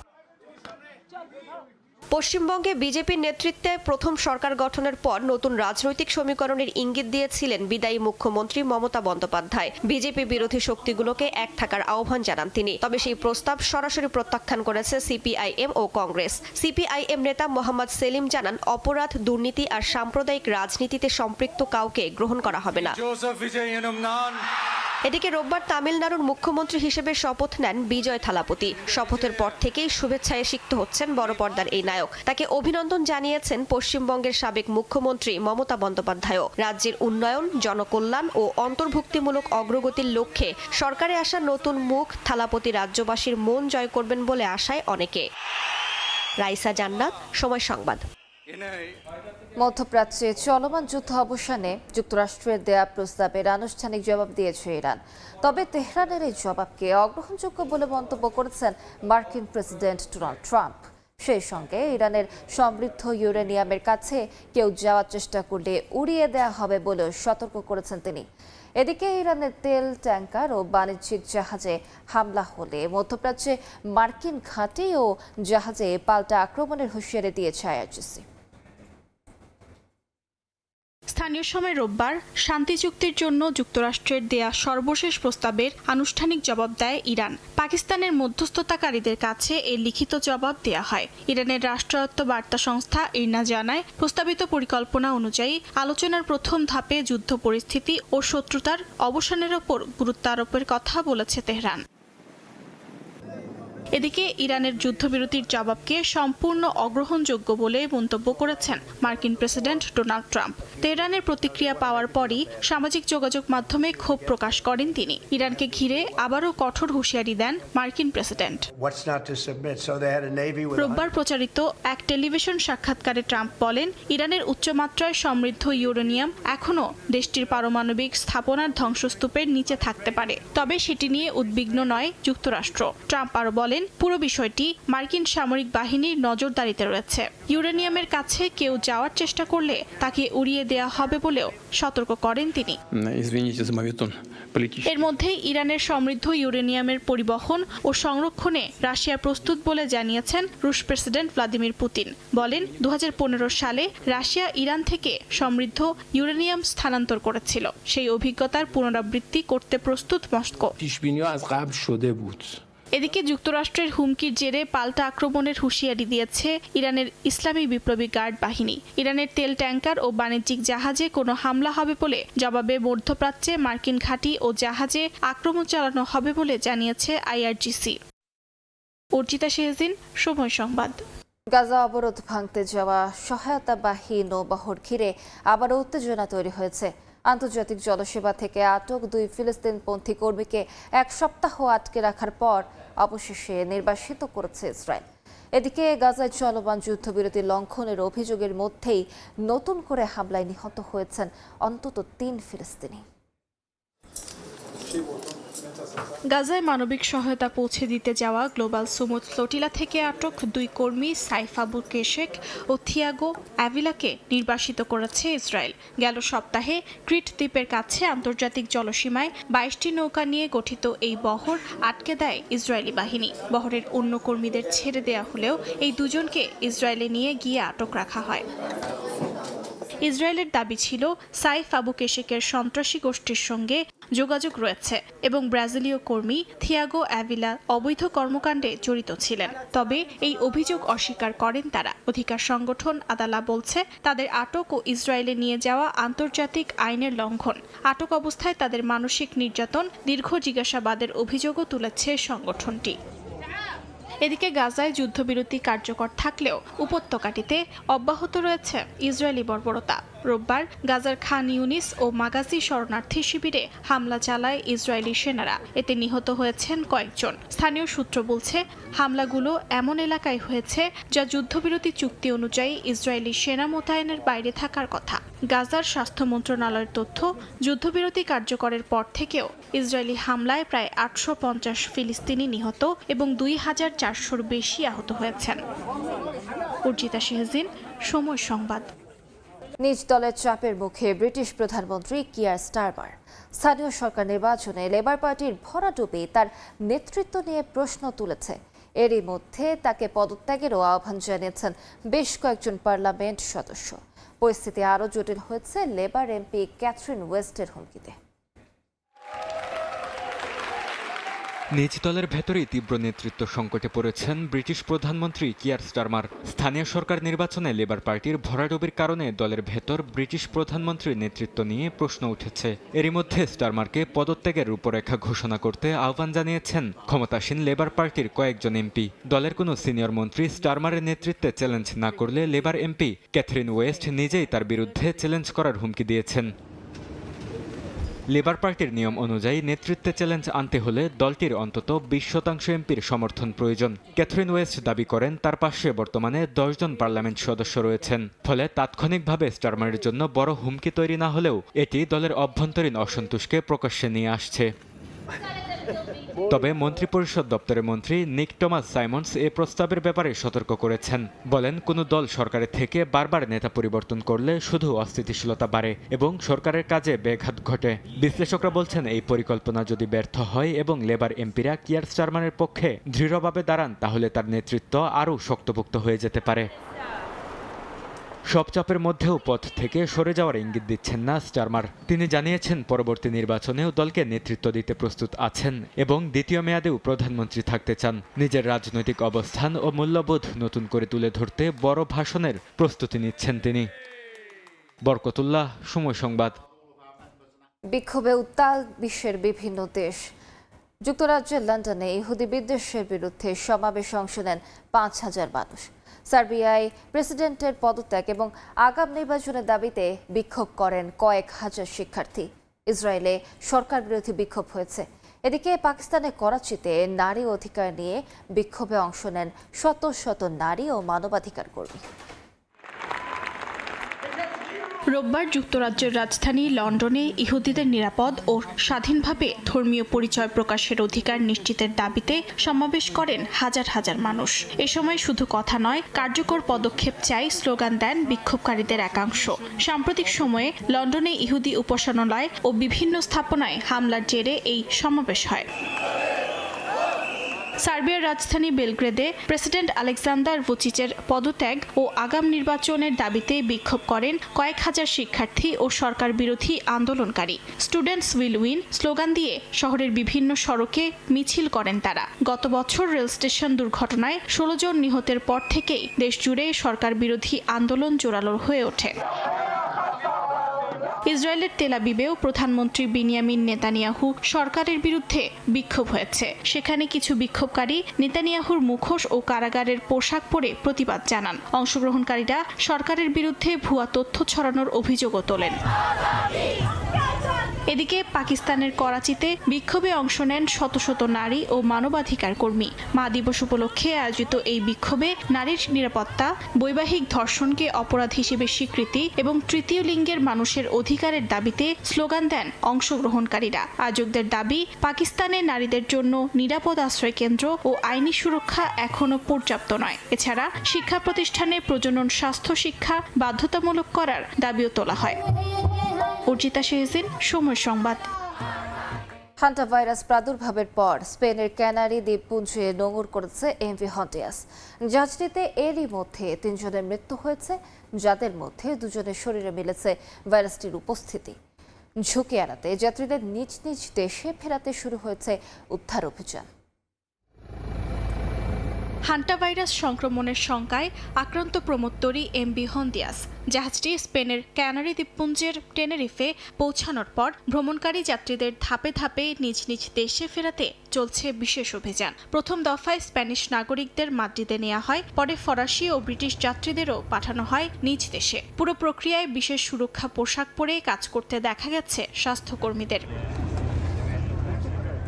পশ্চিমবঙ্গে বিজেপির নেতৃত্বে প্রথম সরকার গঠনের পর নতুন রাজনৈতিক সমীকরণের ইঙ্গিত দিয়েছিলেন বিদায়ী মুখ্যমন্ত্রী মমতা বন্দ্যোপাধ্যায়। বিজেপি বিরোধী শক্তিগুলোকে এক থাকার আহ্বান জানান তিনি। তবে সেই প্রস্তাব সরাসরি প্রত্যাখ্যান করেছে সিপিআইএম ও কংগ্রেস। সিপিআইএম নেতা মোহাম্মদ সেলিম জানান অপরাধ, দুর্নীতি আর সাম্প্রদায়িক রাজনীতিতে সম্পৃক্ত কাউকে গ্রহণ করা হবে না। এদিকে রোববার তামিলনাড়ুর মুখ্যমন্ত্রী হিসেবে শপথ নেন বিজয় থালাপতি। শপথের পর থেকেই শুভেচ্ছায় সিক্ত হচ্ছেন বড় পর্দার এই নায়ক। তাকে অভিনন্দন জানিয়েছেন পশ্চিমবঙ্গের সাবেক মুখ্যমন্ত্রী মমতা বন্দ্যোপাধ্যায়ও। রাজ্যের উন্নয়ন, জনকল্যাণ ও অন্তর্ভুক্তিমূলক অগ্রগতির লক্ষ্যে সরকারে আসা নতুন মুখ থালাপতি রাজ্যবাসীর মন জয় করবেন বলে আশায় অনেকে। রাইসা জান্নাত, সময় সংবাদ। মধ্যপ্রাচ্যে চলমান যুদ্ধ অবসানে যুক্তরাষ্ট্রের দেয়া প্রস্তাবের আনুষ্ঠানিক জবাব দিয়েছে ইরান। তবে তেহরানের এই জবাবকে অগ্রহণযোগ্য বলে মন্তব্য করেছেন মার্কিন প্রেসিডেন্ট ডোনাল্ড ট্রাম্প। সেই সঙ্গে ইরানের সমৃদ্ধ ইউরেনিয়ামের কাছে কেউ যাওয়ার চেষ্টা করলে উড়িয়ে দেওয়া হবে বলেও সতর্ক করেছেন তিনি। এদিকে ইরানের তেল ট্যাঙ্কার ও বাণিজ্যিক জাহাজে হামলা হলে মধ্যপ্রাচ্যে মার্কিন ঘাঁটি ও জাহাজে পাল্টা আক্রমণের হুঁশিয়ারি দিয়েছে আইআরজিসি। স্থানীয় সময় রোববার শান্তি চুক্তির জন্য যুক্তরাষ্ট্রের দেয়া সর্বশেষ প্রস্তাবের আনুষ্ঠানিক জবাব দেয় ইরান। পাকিস্তানের মধ্যস্থতাকারীদের কাছে এর লিখিত জবাব দেয়া হয়। ইরানের রাষ্ট্রায়ত্ত বার্তা সংস্থা ইরনা জানায় প্রস্তাবিত পরিকল্পনা অনুযায়ী আলোচনার প্রথম ধাপে যুদ্ধ পরিস্থিতি ও শত্রুতার অবসানের ওপর গুরুত্ব আরোপের কথা বলেছে তেহরান। এদিকে ইরানের যুদ্ধবিরতির জবাবকে সম্পূর্ণ অগ্রহণযোগ্য বলে মন্তব্য করেছেন মার্কিন প্রেসিডেন্ট ডোনাল্ড ট্রাম্প। তেহরানের প্রতিক্রিয়া পাওয়ার পরই সামাজিক যোগাযোগ মাধ্যমে ক্ষোভ প্রকাশ করেন তিনি। ইরানকে ঘিরে আবারও কঠোর হুঁশিয়ারি দেন মার্কিন প্রেসিডেন্ট। রোববার প্রচারিত এক টেলিভিশন সাক্ষাৎকারে ট্রাম্প বলেন, ইরানের উচ্চমাত্রায় সমৃদ্ধ ইউরেনিয়াম এখনও দেশটির পারমাণবিক স্থাপনার ধ্বংসস্তূপের নিচে থাকতে পারে, তবে সেটি নিয়ে উদ্বিগ্ন নয় যুক্তরাষ্ট্র। ট্রাম্প আরও বলেন, পুরো বিষয়টি মার্কিন সামরিক বাহিনীর নজরদারিতে রয়েছে। ইউরেনিয়ামের কাছে কেউ যাওয়ার চেষ্টা করলে তাকে উড়িয়ে দেওয়া হবে বলেও সতর্ক করেন তিনি। এর মধ্যে ইরানের সমৃদ্ধ ইউরেনিয়ামের পরিবহন ও সংরক্ষণে রাশিয়া প্রস্তুত বলে জানিয়েছেন রুশ প্রেসিডেন্ট ভ্লাদিমির পুতিন। বলেন, 2015 সালে রাশিয়া ইরান থেকে সমৃদ্ধ ইউরেনিয়াম স্থানান্তর করেছিল। সেই অভিজ্ঞতার পুনরাবৃত্তি করতে প্রস্তুত মস্কো। এদিকে যুক্তরাষ্ট্রের হুমকির জেরে পাল্টা আক্রমণের হুঁশিয়ারি দিয়েছে ইরানের ইসলামী বিপ্লবী গার্ড বাহিনী। ইরানের তেল ট্যাঙ্কার ও বাণিজ্যিক জাহাজে কোনো হামলা হবে বলে জবাবে মধ্যপ্রাচ্যে মার্কিন ঘাঁটি ও জাহাজে আক্রমণ চালানো হবে বলে জানিয়েছে আইআরজিসি। অর্জিতা শেহজিন, সময় সংবাদ। গাজা অবরোধ ভাঙতে যাওয়া সহায়তাবাহী নৌবহর ঘিরে আবারও উত্তেজনা তৈরি হয়েছে। আন্তর্জাতিক জলসেবা থেকে আটক 2 ফিলিস্তিনপন্থী কর্মীকে 1 সপ্তাহ আটকে রাখার পর অবশেষে নির্বাসিত করেছে ইসরায়েল। এদিকে গাজায় চলমান যুদ্ধবিরতি লঙ্ঘনের অভিযোগের মধ্যেই নতুন করে হামলায় নিহত হয়েছেন অন্তত 3 ফিলিস্তিনি। গাজায় মানবিক সহায়তা পৌঁছে দিতে যাওয়া গ্লোবাল সুমুদ ফ্লোটিলা থেকে আটক 2 কর্মী সাইফ আবু কেশেক ও থিয়াগো অ্যাভিলাকে নির্বাসিত করেছে ইসরায়েল। গেল সপ্তাহে ক্রিট দ্বীপের কাছে আন্তর্জাতিক জলসীমায় 22টি নৌকা নিয়ে গঠিত এই বহর আটকে দেয় ইসরায়েলি বাহিনী। বহরের অন্য কর্মীদের ছেড়ে দেয়া হলেও এই দুজনকে ইসরায়েলে নিয়ে গিয়ে আটক রাখা হয়। ইসরায়েলের দাবি ছিল সাইফ আবু কেশেকের সন্ত্রাসী গোষ্ঠীর সঙ্গে যোগাযোগ রয়েছে এবং ব্রাজিলীয় কর্মী থিয়াগো অ্যাভিলা অবৈধ কর্মকাণ্ডে জড়িত ছিলেন। তবে এই অভিযোগ অস্বীকার করেন তারা। অধিকার সংগঠন আদালা বলছে তাদের আটক ও ইসরায়েলে নিয়ে যাওয়া আন্তর্জাতিক আইনের লঙ্ঘন। আটক অবস্থায় তাদের মানসিক নির্যাতন, দীর্ঘ জিজ্ঞাসাবাদের অভিযোগও তুলেছে সংগঠনটি। এদিকে গাজায় যুদ্ধবিরতি কার্যকর থাকলেও উপত্যকাটিতে অব্যাহত রয়েছে ইসরায়েলি বর্বরতা। রোববার গাজার খান ইউনিস ও মাগাজি শরণার্থী শিবিরে হামলা চালায় ইসরায়েলি সেনারা। এতে নিহত হয়েছেন কয়েকজন। স্থানীয় সূত্র বলছে হামলাগুলো এমন এলাকায় হয়েছে যা যুদ্ধবিরতি চুক্তি অনুযায়ী ইসরায়েলি সেনা মোতায়েনের বাইরে থাকার কথা। গাজার স্বাস্থ্য মন্ত্রণালয়ের তথ্য, যুদ্ধবিরতি কার্যকরের পর থেকেও ইসরায়েলি হামলায় প্রায় 850 ফিলিস্তিনি নিহত এবং 2400-র বেশি আহত হয়েছেন। অর্জিতা শেহজিন, সময় সংবাদ। নিজ দলের চাপের মুখে ব্রিটিশ প্রধানমন্ত্রী কিয়ার স্টারমার স্থানীয় সরকার নির্বাচনে লেবার পার্টির ভরাডুবি তার নেতৃত্ব নিয়ে প্রশ্ন তুলেছে। এরই মধ্যে তাকে পদত্যাগেরও আহ্বান জানিয়েছেন বেশ কয়েকজন পার্লামেন্ট সদস্য। পরিস্থিতি আরও জটিল হয়েছে লেবার এমপি ক্যাথরিন ওয়েস্টের হুমকিতে। নিজ দলের ভেতরেই তীব্র নেতৃত্ব সংকটে পড়েছেন ব্রিটিশ প্রধানমন্ত্রী কিয়ার স্টারমার। স্থানীয় সরকার নির্বাচনে লেবার পার্টির ভরাডুবির কারণে দলের ভেতর ব্রিটিশ প্রধানমন্ত্রীর নেতৃত্ব নিয়ে প্রশ্ন উঠেছে। এরই মধ্যে স্টারমারকে পদত্যাগের রূপরেখা ঘোষণা করতে আহ্বান জানিয়েছেন ক্ষমতাসীন লেবার পার্টির কয়েকজন এমপি। দলের কোনো সিনিয়র মন্ত্রী স্টারমারের নেতৃত্বে চ্যালেঞ্জ না করলে লেবার এমপি ক্যাথরিন ওয়েস্ট নিজেই তার বিরুদ্ধে চ্যালেঞ্জ করার হুমকি দিয়েছেন। লেবার পার্টির নিয়ম অনুযায়ী নেতৃত্বে চ্যালেঞ্জ আনতে হলে দলটির অন্তত 20% এমপির সমর্থন প্রয়োজন। ক্যাথরিন ওয়েস্ট দাবি করেন তার পাশে বর্তমানে 10 জন পার্লামেন্ট সদস্য রয়েছেন। ফলে তাৎক্ষণিকভাবে স্টারমারের জন্য বড় হুমকি তৈরি না হলেও এটি দলের অভ্যন্তরীণ অসন্তোষকে প্রকাশ্যে নিয়ে আসছে। তবে মন্ত্রিপরিষদ দপ্তরের মন্ত্রী নিক টমাস সাইমন্স এ প্রস্তাবের ব্যাপারে সতর্ক করেছেন। বলেন, কোনো দল সরকারের থেকে বারবার নেতা পরিবর্তন করলে শুধু অস্থিতিশীলতা বাড়ে এবং সরকারের কাজে ব্যাঘাত ঘটে। বিশ্লেষকরা বলছেন এই পরিকল্পনা যদি ব্যর্থ হয় এবং লেবার এমপিরা কিয়ার স্টারমারের পক্ষে দৃঢ়ভাবে দাঁড়ান তাহলে তার নেতৃত্ব আরও শক্তপোক্ত হয়ে যেতে পারে। সব চাপের মধ্যেও পথ থেকে সরে যাওয়ার ইঙ্গিত দিচ্ছেন না স্টারমার। তিনি জানিয়েছেন পরবর্তী নির্বাচনেও দলকে নেতৃত্ব দিতে প্রস্তুত আছেন এবং দ্বিতীয় মেয়াদেও প্রধানমন্ত্রী থাকতে চান। নিজের রাজনৈতিক অবস্থান ও মূল্যবোধ নতুন করে তুলে ধরতে বড় ভাষণের প্রস্তুতি নিচ্ছেন তিনি। বরকতুল্লাহ, সময় সংবাদ। বিক্ষোভে উত্তাল বিশ্বের বিভিন্ন দেশ। যুক্তরাজ্যের লন্ডনে ইহুদি বিদ্বেষের বিরুদ্ধে সমাবেশে অংশ নেন 5000 মানুষ। সার্বিয়ায় প্রেসিডেন্টের পদত্যাগ এবং আগাম নির্বাচনের দাবিতে বিক্ষোভ করেন কয়েক হাজার শিক্ষার্থী। ইসরায়েলে সরকার বিরোধী বিক্ষোভ হয়েছে। এদিকে পাকিস্তানের করাচিতে নারী অধিকার নিয়ে বিক্ষোভে অংশ নেন শত শত নারী ও মানবাধিকার কর্মী। রোববার যুক্তরাজ্যের রাজধানী লন্ডনে ইহুদিদের নিরাপদ ও স্বাধীনভাবে ধর্মীয় পরিচয় প্রকাশের অধিকার নিশ্চিতের দাবিতে সমাবেশ করেন হাজার হাজার মানুষ। এ সময় শুধু কথা নয়, কার্যকর পদক্ষেপ চাই স্লোগান দেন বিক্ষোভকারীদের একাংশ। সাম্প্রতিক সময়ে লন্ডনে ইহুদি উপাসনালয় ও বিভিন্ন স্থাপনায় হামলার জেরে এই সমাবেশ হয়। সার্বিয়ার রাজধানী বেলগ্রেদে প্রেসিডেন্ট আলেকজান্ডার ভুচিচের পদত্যাগ ও আগাম নির্বাচনের দাবিতে বিক্ষোভ করেন কয়েক হাজার শিক্ষার্থী ও সরকার বিরোধী আন্দোলনকারী। স্টুডেন্টস উইল উইন স্লোগান দিয়ে শহরের বিভিন্ন সড়কে মিছিল করেন তারা। গত বছর রেল স্টেশন দুর্ঘটনায় 16 জন নিহতের পর থেকেই দেশজুড়ে সরকার বিরোধী আন্দোলন জোরালো হয়ে ওঠে। ইসরায়েলের তেল আবিবেও প্রধানমন্ত্রী বিনিয়ামিন নেতানিয়াহু সরকারের বিরুদ্ধে বিক্ষোভ হয়েছে। সেখানে কিছু বিক্ষোভকারী নেতানিয়াহুর মুখোশ ও কারাগারের পোশাক পরে প্রতিবাদ জানান। অংশগ্রহণকারীরা সরকারের বিরুদ্ধে ভুয়া তথ্য ছড়ানোর অভিযোগও তোলেন। এদিকে পাকিস্তানের করাচিতে বিক্ষোভে অংশ নেন শত শত নারী ও মানবাধিকার কর্মী। মা দিবস উপলক্ষে আয়োজিত এই বিক্ষোভে নারীর নিরাপত্তা, বৈবাহিক ধর্ষণকে অপরাধ হিসেবে স্বীকৃতি এবং তৃতীয় লিঙ্গের মানুষের অধিকারের দাবিতে স্লোগান দেন অংশগ্রহণকারীরা। আয়োজকদের দাবি, পাকিস্তানে নারীদের জন্য নিরাপদ আশ্রয় কেন্দ্র ও আইনি সুরক্ষা এখনো পর্যাপ্ত নয়। এছাড়া শিক্ষা প্রতিষ্ঠানে প্রজনন স্বাস্থ্য শিক্ষা বাধ্যতামূলক করার দাবিও তোলা হয়। অর্জিতা শেহজিন, সময় সংবাদ। হান্টা ভাইরাস প্রাদুর্ভাবের পর স্পেনের ক্যানারি দ্বীপপুঞ্জে নোঙর করেছে এমভি হন্টিয়াস। জাহাজটিতে এরই মধ্যে 3 জনের মৃত্যু হয়েছে, যাদের মধ্যে 2 জনের শরীরে মিলেছে ভাইরাসটির উপস্থিতি। ঝুঁকি এড়াতে যাত্রীদের নিজ নিজ দেশে ফেরাতে শুরু হয়েছে উদ্ধার অভিযান। হান্টা ভাইরাস সংক্রমণের শঙ্কায় আক্রান্ত প্রমোত্তরী এমভি হন্টিয়াস জাহাজটি স্পেনের ক্যানারি দ্বীপপুঞ্জের টেনেরিফে পৌঁছানোর পর ভ্রমণকারী যাত্রীদের ধাপে ধাপে নিজ নিজ দেশে ফেরাতে চলছে বিশেষ অভিযান। প্রথম দফায় স্প্যানিশ নাগরিকদের মাদ্রিদে নেওয়া হয়, পরে ফরাসি ও ব্রিটিশ যাত্রীদেরও পাঠানো হয় নিজ দেশে। পুরো প্রক্রিয়ায় বিশেষ সুরক্ষা পোশাক পরে কাজ করতে দেখা গেছে স্বাস্থ্যকর্মীদের।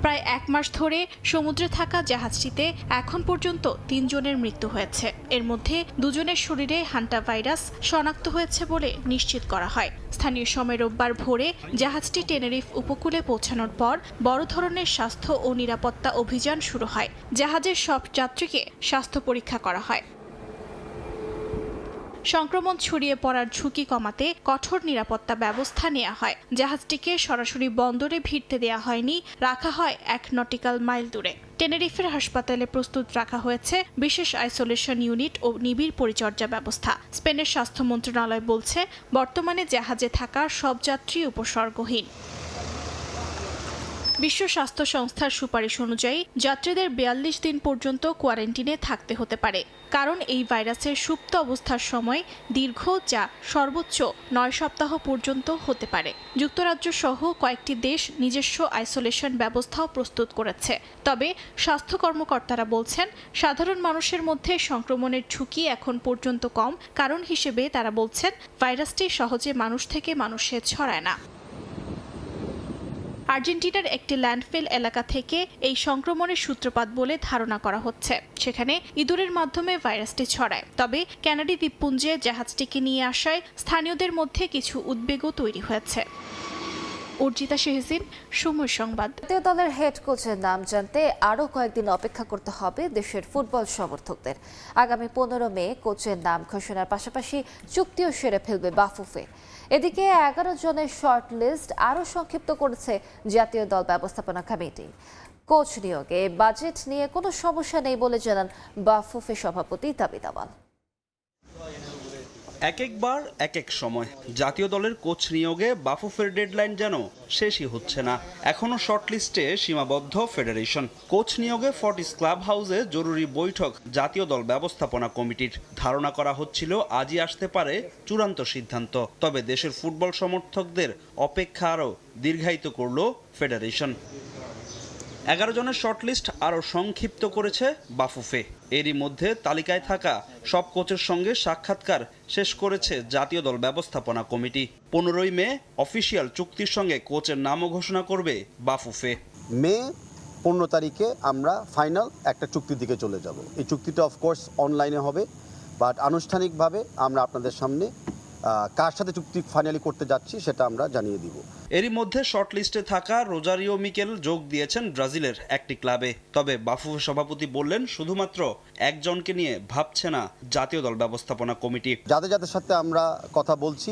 প্রায় 1 মাস ধরে সমুদ্রে থাকা জাহাজটিতে এখন পর্যন্ত 3 জনের মৃত্যু হয়েছে। এর মধ্যে 2 জনের শরীরে হান্টা ভাইরাস শনাক্ত হয়েছে বলে নিশ্চিত করা হয়। স্থানীয় সময় রোববার ভোরে জাহাজটি টেনেরিফ উপকূলে পৌঁছানোর পর বড় ধরনের স্বাস্থ্য ও নিরাপত্তা অভিযান শুরু হয়। জাহাজের সব যাত্রীকে স্বাস্থ্য পরীক্ষা করা হয়। সংক্রমণ ছড়িয়ে পড়ার ঝুঁকি কমাতে কঠোর নিরাপত্তা ব্যবস্থা নেওয়া হয়। জাহাজটিকে সরাসরি বন্দরে ভিড়তে দেওয়া হয়নি, রাখা হয় 1 নটিক্যাল মাইল দূরে। টেনেরিফের হাসপাতালে প্রস্তুত রাখা হয়েছে বিশেষ আইসোলেশন ইউনিট ও নিবিড় পরিচর্যা ব্যবস্থা। স্পেনের স্বাস্থ্য মন্ত্রণালয় বলছে, বর্তমানে জাহাজে থাকা সব যাত্রী উপসর্গহীন। বিশ্ব স্বাস্থ্য সংস্থার সুপারিশ অনুযায়ী যাত্রীদের 42 দিন পর্যন্ত কোয়ারেন্টিনে থাকতে হতে পারে, কারণ এই ভাইরাসের সুপ্ত অবস্থার সময় দীর্ঘ, যা সর্বোচ্চ 9 সপ্তাহ পর্যন্ত হতে পারে। যুক্তরাজ্য সহ কয়েকটি দেশ নিজস্ব আইসোলেশন ব্যবস্থাও প্রস্তুত করেছে। তবে স্বাস্থ্য কর্মকর্তারা বলছেন, সাধারণ মানুষের মধ্যে সংক্রমণের ঝুঁকি এখন পর্যন্ত কম। কারণ হিসেবে তারা বলছেন, ভাইরাসটি সহজে মানুষ থেকে মানুষে ছড়ায় না। আর্জেন্টিনার একটি ল্যান্ডফিল এলাকা থেকে এই সংক্রমণের সূত্রপাত বলে ধারণা করা হচ্ছে। সেখানে ইঁদুরের মাধ্যমে ভাইরাসটি ছড়ায়। তবে ক্যানারি দ্বীপপুঞ্জে জাহাজটিকে নিয়ে আসায় স্থানীয়দের মধ্যে কিছু উদ্বেগও তৈরি হয়েছে। অর্জিতা শেহজিন, সময় সংবাদ। জাতীয় দলের হেড কোচের নাম জানতে আরও কয়েকদিন অপেক্ষা করতে হবে দেশের ফুটবল সমর্থকদের। আগামী 15 মে কোচের নাম ঘোষণার পাশাপাশি চুক্তিও সেরে ফেলবে বাফুফে। এদিকে 11 জনের শর্ট লিস্ট আরও সংক্ষিপ্ত করেছে জাতীয় দল ব্যবস্থাপনা কমিটি। কোচ নিয়োগে বাজেট নিয়ে কোনো সমস্যা নেই বলে জানান বাফুফে সভাপতি দাবিদ আওয়াল। এক একবার এক এক সময় জাতীয় দলের কোচ নিয়োগে বাফুফের ডেডলাইন যেন শেষই হচ্ছে না। এখনও শর্টলিস্টে সীমাবদ্ধ ফেডারেশন। কোচ নিয়োগে ফর্টিস ক্লাব হাউসে জরুরি বৈঠক জাতীয় দল ব্যবস্থাপনা কমিটির। ধারণা করা হচ্ছিল আজই আসতে পারে চূড়ান্ত সিদ্ধান্ত। তবে দেশের ফুটবল সমর্থকদের অপেক্ষা আরও দীর্ঘায়িত করল ফেডারেশন। 11 জনের শর্টলিস্ট আরও সংক্ষিপ্ত করেছে বাফুফে। এরই মধ্যে তালিকায় থাকা সব কোচের সঙ্গে সাক্ষাৎকার শেষ করেছে জাতীয় দল ব্যবস্থাপনা কমিটি। 15 মে অফিসিয়াল চুক্তির সঙ্গে কোচের নামও ঘোষণা করবে বাফুফে। মে 15 তারিখে আমরা ফাইনাল একটা চুক্তির দিকে চলে যাব। এই চুক্তিটা অফকোর্স অনলাইনে হবে, বাট আনুষ্ঠানিকভাবে আমরা আপনাদের সামনে কার সাথে চুক্তি ফাইনালি করতে যাচ্ছি সেটা আমরা জানিয়ে দিব। এরই মধ্যে শর্টলিস্টে থাকা রোজারিও মিকেল যোগ দিয়েছেন ব্রাজিলের একটি ক্লাবে। তবে বাফুফে সভাপতি বললেন, শুধুমাত্র একজনকে নিয়ে ভাবছে না জাতীয় দল ব্যবস্থাপনা কমিটি। যাদের সাথে আমরা কথা বলছি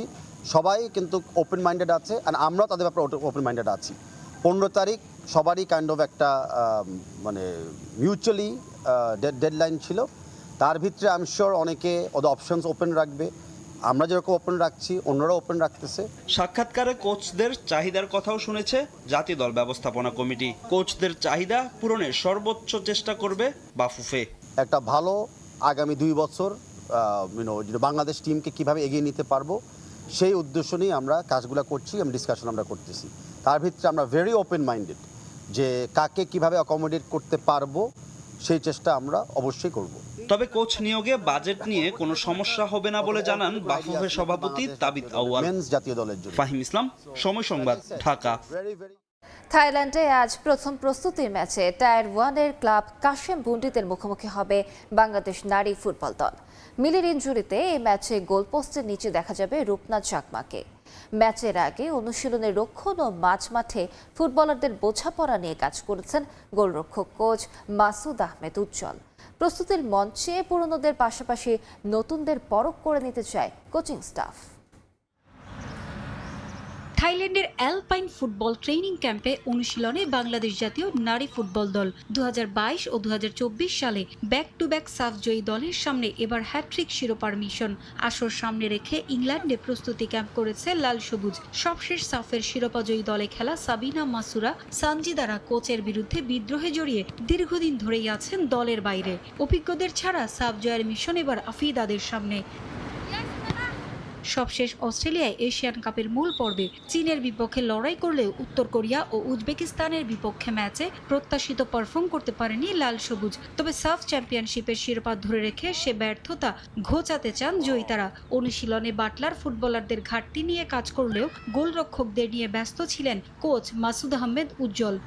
সবাই কিন্তু ওপেন মাইন্ডেড আছে, আর আমরাও তাদের ব্যাপারে ওপেন মাইন্ডেড আছি। 15 তারিখ সবারই কাইন্ড অফ একটা মানে মিউচুয়ালি ডেডলাইন ছিল। তার ভিতরে আই এম শিওর অনেকে ওদের অপশনস ওপেন রাখবে। আমরা যেরকম ওপেন রাখছি অন্যরা ওপেন রাখতেছে। সাক্ষাৎকারে কোচদের চাহিদার কথাও শুনেছে জাতীয় দল ব্যবস্থাপনা কমিটি। কোচদের চাহিদা পূরণের সর্বোচ্চ চেষ্টা করবে বাফুফে। একটা ভালো আগামী 2 বছর বাংলাদেশ টিমকে কিভাবে এগিয়ে নিতে পারবো সেই উদ্দেশ্য নিয়ে আমরা কাজগুলো করছি এবং ডিসকাশন আমরা করতেছি। তার ভিতরে আমরা ভেরি ওপেন মাইন্ডেড যে কাকে কিভাবে অ্যাকোমোডেট করতে পারবো সেই চেষ্টা আমরা অবশ্যই করব। তবে কোচ নিয়োগে বাজেট নিয়ে কোনো সমস্যা হবে না বলে জানান বাফুফের সভাপতি তাবিত আউয়াল। জাতীয় দলের জন্য ফাহিম ইসলাম, সময় সংবাদ, ঢাকা। থাইল্যান্ডে আজ প্রথম প্রস্তুতির ম্যাচে টায়ার 1-এর ক্লাব কাশেম বুন্ডিতের মুখোমুখি হবে বাংলাদেশ নারী ফুটবল দল। মিলির ইনজুরিতে এই ম্যাচে গোলপোস্টের নিচে দেখা যাবে রূপনা চাকমাকে। ম্যাচের আগে অনুশীলনে রক্ষণ ও মাঝমাঠে ফুটবলারদের বোঝাপড়া নিয়ে কাজ করেছেন গোলরক্ষক কোচ মাসুদ আহমেদ উজ্জ্বল। প্রস্তুতির মঞ্চে পুরনোদের পাশাপাশি নতুনদের পরখ করে নিতে চায় কোচিং স্টাফ। থাইল্যান্ডের অ্যালপাইন ফুটবল ট্রেনিং ক্যাম্পে অনুশীলনে বাংলাদেশ জাতীয় নারী ফুটবল দল 2022 ও 2024 সালে ব্যাক টু ব্যাক সাফ জয়ী দলের সামনে এবার হ্যাট্রিক শিরোপার মিশন। আসর সামনে রেখে ইংল্যান্ডে প্রস্তুতি ক্যাম্প করেছে লাল সবুজ। সবশেষ সাফের শিরোপা জয়ী দলে খেলা সাবিনা মাসুরা সানজিদারা কোচের বিরুদ্ধে বিদ্রোহে জড়িয়ে দীর্ঘদিন ধরেই আছেন দলের বাইরে। অভিজ্ঞদের ছাড়া সাফ জয়ের মিশন এবার আফিদাদের সামনে। সবশেষ অস্ট্রেলিয়ায় এশিয়ান কাপের মূল পর্বে চীনের বিপক্ষে লড়াই করলেও উত্তর কোরিয়া ও উজবেকিস্তানের বিপক্ষে ম্যাচে প্রত্যাশিত পারফর্ম করতে পারেনি লাল সবুজ। তবে সাফ চ্যাম্পিয়নশিপের শিরোপা ধরে রেখে সে ব্যর্থতা ঘোচাতে চান জয়িতারা। অনুশীলনে বাটলার ফুটবলারদের ঘাটতি নিয়ে কাজ করলেও গোলরক্ষকদের নিয়ে ব্যস্ত ছিলেন কোচ মাসুদ আহমেদ উজ্জ্বল।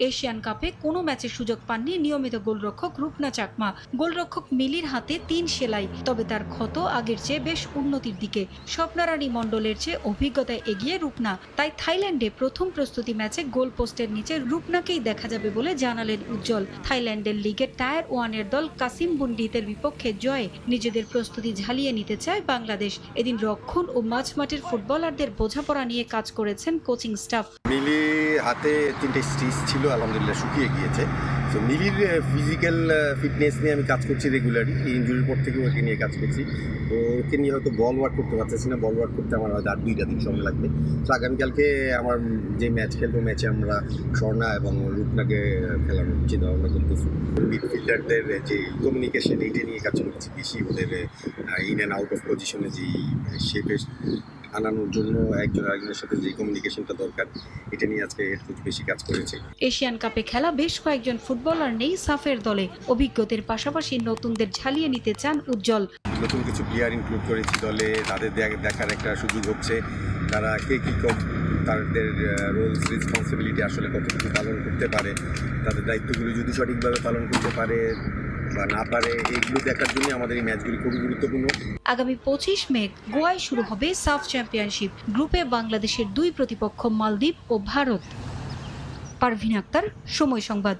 এশিয়ান কাপে কোনো ম্যাচে সুযোগ পাননি নিয়মিত গোলরক্ষক রূপনা চাকমা। গোলরক্ষক মিলির হাতে 3 সেলাই, তবে তার ক্ষত আগের চেয়ে বেশ উন্নতির দিকে। স্বপ্নারানী মণ্ডলের চেয়ে অভিজ্ঞতায় এগিয়ে রূপনা। তাই থাইল্যান্ডে প্রথম প্রস্তুতি ম্যাচে গোল পোস্টের নিচে রূপনাকেই দেখা যাবে বলে জানালেন উজ্জ্বল। থাইল্যান্ডের লিগের টায়ার 1-এর দল কাসিম বুন্ডিতের বিপক্ষে জয়ে নিজেদের প্রস্তুতি ঝালিয়ে নিতে চায় বাংলাদেশ। এদিন রক্ষণ ও মাঝমাঠের ফুটবলারদের বোঝাপড়া নিয়ে কাজ করেছেন কোচিং স্টাফ। মিলি হাতে 3টে স্টিচ ছিল, আলহামদুলিল্লাহ শুকিয়ে গিয়েছে। তো মিলির ফিজিক্যাল ফিটনেস নিয়ে আমি কাজ করছি রেগুলারলি। ইনজুরির পর থেকে ওকে নিয়ে কাজ করছি। তো ওকে নিয়ে হয়তো বল ওয়ার্ক করতে পারতেছি না। বল ওয়ার্ক করতে আমার হয়তো আর 2টা দিন সময় লাগবে। তো আগামীকালকে আমার যে ম্যাচ খেলবো, ম্যাচে আমরা স্বর্ণা এবং রূপনাকে খেলানোর চিন্তা ভাবনা করতেছি। মিডফিল্ডারদের যে কমিউনিকেশন, এইটা নিয়ে কাজ করছি বেশি। ওদের ইন অ্যান্ড আউট অফ পজিশনে যে শেপে আনানোর জন্য একজন আরেকজনের সাথে যে কমিউনিকেশনটা দরকার, এটা নিয়ে আজকে একটু বেশি কাজ করেছে। এশিয়ান কাপে খেলা বেশ কয়েকজন ফুটবলার নেই সাফের দলে। অভিজ্ঞদের পাশাপাশি নতুনদের ঝালিয়ে নিতে চান উজ্জ্বল। নতুন কিছু প্লেয়ার ইনক্লুড করেছি দলে। তাদের দেখার একটা সুযোগ হচ্ছে তারা কে কী তাদের রোলস রেসপন্সিবিলিটি আসলে কতটুকু পালন করতে পারে, তাদের দায়িত্বগুলো যদি সঠিকভাবে পালন করতে পারে বা না পারে, এইগুলো দেখার জন্য আমাদের এই ম্যাচগুলি খুবই গুরুত্বপূর্ণ। আগামী 25 মে গোয়ায় শুরু হবে সাফ চ্যাম্পিয়নশিপ। গ্রুপে বাংলাদেশের 2 প্রতিপক্ষ মালদ্বীপ ও ভারত। পারভিন আক্তার, সময় সংবাদ।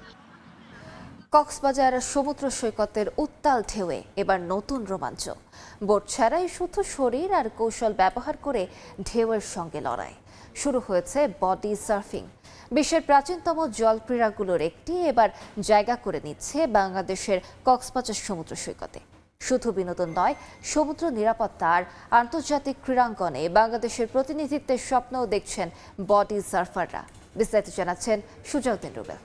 কক্সবাজার সমুদ্র সৈকতের উত্তাল ঢেউয়ে এবার নতুন রোমাঞ্চ। বোট ছাড়াই শুধু শরীর আর কৌশল ব্যবহার করে ঢেউয়ের সঙ্গে লড়াই। শুরু হয়েছে বডি সার্ফিং। বিশ্বের প্রাচীনতম জল ক্রীড়াগুলোর একটি এবার জায়গা করে নিচ্ছে বাংলাদেশের কক্সবাজার সমুদ্র সৈকতে। শুধু বিনোদন নয়, সমুদ্র নিরাপত্তা আর আন্তর্জাতিক ক্রীড়াঙ্গনে বাংলাদেশের প্রতিনিধিত্বের স্বপ্নও দেখছেন বডি সার্ফাররা। বিস্তারিত জানাচ্ছেন সুজাউদ্দিন রুবেল।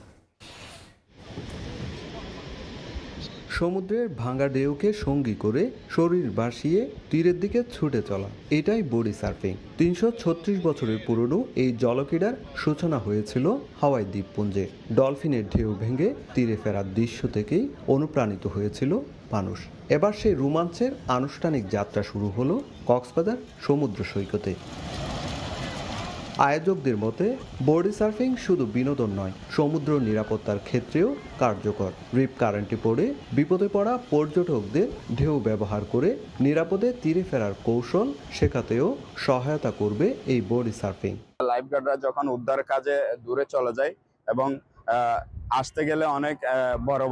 সমুদ্রের ভাঙা ঢেউকে সঙ্গী করে শরীর ভাসিয়ে তীরের দিকে ছুটে চলা, এটাই বডি সার্ফিং। 336 বছরের পুরনো এই জলক্রীড়ার সূচনা হয়েছিল হাওয়াই দ্বীপপুঞ্জে। ডলফিনের ঢেউ ভেঙে তীরে ফেরার দৃশ্য থেকেই অনুপ্রাণিত হয়েছিল মানুষ। এবার সেই রোমাঞ্চের আনুষ্ঠানিক যাত্রা শুরু হলো কক্সবাজার সমুদ্র সৈকতে। আয়োজকদের মতে বডি সার্ফিং শুধু বিনোদন নয়, সমুদ্র নিরাপত্তার ক্ষেত্রেও কার্যকর। রিপ কারেন্টে পড়ে বিপদে পড়া পর্যটকদের ঢেউ ব্যবহার করে নিরাপদে তীরে ফেরার কৌশল শেখাতেও সহায়তা করবে এই বডি সার্ফিং। লাইফগার্ডরা যখন উদ্ধার কাজে দূরে চলে যায় এবং আসতে গেলে অনেক বড়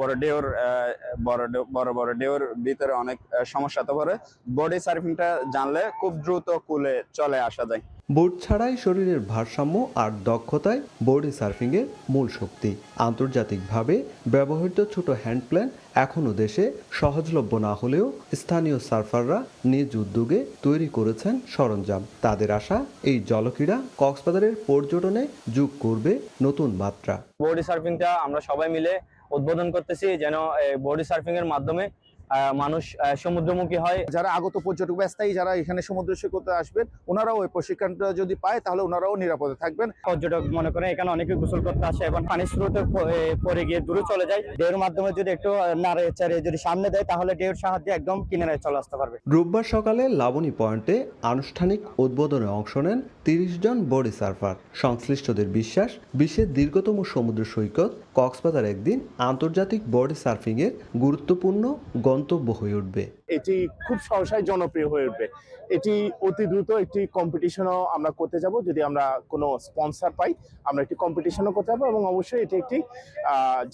বড় ঢেউর ভিতরে অনেক সমস্যাতে পড়ে, বডি সার্ফিংটা জানলে খুব দ্রুত কুলে চলে আসা যায়। বোট ছাড়াই শরীরের ভারসাম্য আর দক্ষতায় বডি সার্ফিংয়ের মূল শক্তি। আন্তর্জাতিকভাবে ব্যবহৃত ছোট হ্যান্ডপ্ল্যান এখনও দেশে সহজলভ্য না হলেও স্থানীয় সার্ফাররা নিজ উদ্যোগে তৈরি করেছেন সরঞ্জাম। তাদের আশা এই জলক্রীড়া কক্সবাজারের পর্যটনে যোগ করবে নতুন মাত্রা। বডি সার্ফিংটা আমরা সবাই মিলে উদ্বোধন করতেছি, যেন বডি সার্ফিং এর মাধ্যমে মানুষ সমুদ্রমুখী হয়। যারা আগত পর্যটক ব্যবসায়ী যারা এখানে সমুদ্র সৈকতে আসবেন ওনারাও ওই প্রশিক্ষণটা যদি পায় তাহলে ওনারাও নিরাপদে থাকবেন। পর্যটক মনে করেন এখানে অনেকে গোসল করতে আসে এবং পানির স্রোতে পরে গিয়ে দূরে চলে যায়। ঢেউর মাধ্যমে যদি একটু নাড়ে চাড়ে যদি সামনে দেয় তাহলে ঢেউর সাহায্যে একদম কিনারায় চলে আসতে পারবে। রোববার সকালে লাবণী পয়েন্টে আনুষ্ঠানিক উদ্বোধনে অংশ নেন 30 জন বডি সার্ফার। সংশ্লিষ্টদের বিশ্বাস বিশ্বের দীর্ঘতম সমুদ্র সৈকত কক্সবাজার একদিন আন্তর্জাতিক বডি সার্ফিংয়ের গুরুত্বপূর্ণ গন্তব্য হয়ে উঠবে। এটি খুব সহসাই জনপ্রিয় হয়ে উঠবে। এটি অতি দ্রুত একটি কম্পিটিশনও আমরা করতে যাব। যদি আমরা কোনো স্পন্সর পাই আমরা একটি কম্পিটিশনও করতে যাবো এবং অবশ্যই এটি একটি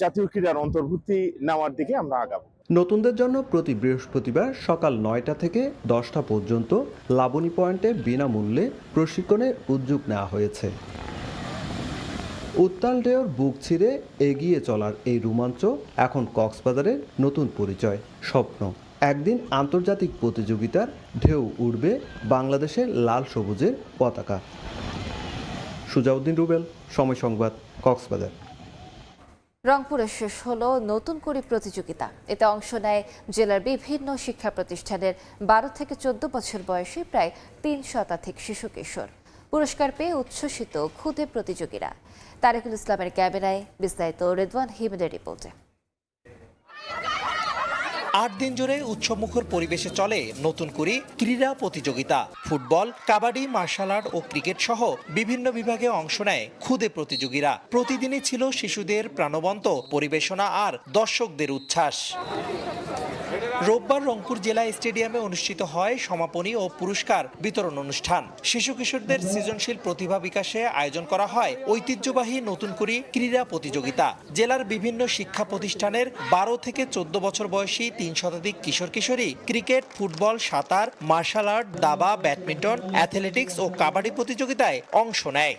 জাতীয় ক্রীড়ার অন্তর্ভুক্তি নেওয়ার দিকে আমরা আগাবো। নতুনদের জন্য প্রতি বৃহস্পতিবার সকাল 9টা থেকে 10টা পর্যন্ত লাবণী পয়েন্টে বিনামূল্যে প্রশিক্ষণের উদ্যোগ নেওয়া হয়েছে। উত্তাল ঢেউর বুক ছিঁড়ে এগিয়ে চলার এই রোমাঞ্চ এখন কক্সবাজারের নতুন পরিচয়, স্বপ্ন। একদিন আন্তর্জাতিক প্রতিযোগিতার ঢেউ উড়বে বাংলাদেশের লাল সবুজের পতাকা। সুজাউদ্দিন রুবেল, সময় সংবাদ, কক্সবাজার। রংপুরে শেষ হলো নতুন কুড়ি প্রতিযোগিতা। এতে অংশ নেয় জেলার বিভিন্ন শিক্ষা প্রতিষ্ঠানের 12 থেকে 14 বছর বয়সী প্রায় 3 শতাধিক শিশু কিশোর। পুরস্কার পেয়ে উচ্ছ্বসিত ক্ষুদে প্রতিযোগীরা। তারেকুল ইসলামের ক্যামেরায় বিস্তারিত রেদওয়ান হিমেদের রিপোর্টে। 8 দিন জুড়ে উৎসবমুখর পরিবেশে চলে নতুন কুড়ি ক্রীড়া প্রতিযোগিতা। ফুটবল, কাবাডি, মার্শাল আর্ট ও ক্রিকেট সহ বিভিন্ন বিভাগে অংশ নেয় ক্ষুদে প্রতিযোগীরা। প্রতিদিনই ছিল শিশুদের প্রাণবন্ত পরিবেশনা আর দর্শকদের উচ্ছ্বাস। রোববার রংপুর জেলা স্টেডিয়ামে অনুষ্ঠিত হয় সমাপনী ও পুরস্কার বিতরণ অনুষ্ঠান। শিশু কিশোরদের সৃজনশীল প্রতিভা বিকাশে আয়োজন করা হয় ঐতিহ্যবাহী নতুন কুড়ি ক্রীড়া প্রতিযোগিতা। জেলার বিভিন্ন শিক্ষা প্রতিষ্ঠানের 12 থেকে 14 বছর বয়সী 3 শতাধিক কিশোর কিশোরী ক্রিকেট, ফুটবল, সাঁতার, মার্শাল আর্ট, দাবা, ব্যাডমিন্টন, অ্যাথলেটিক্স ও কাবাডি প্রতিযোগিতায় অংশ নেয়।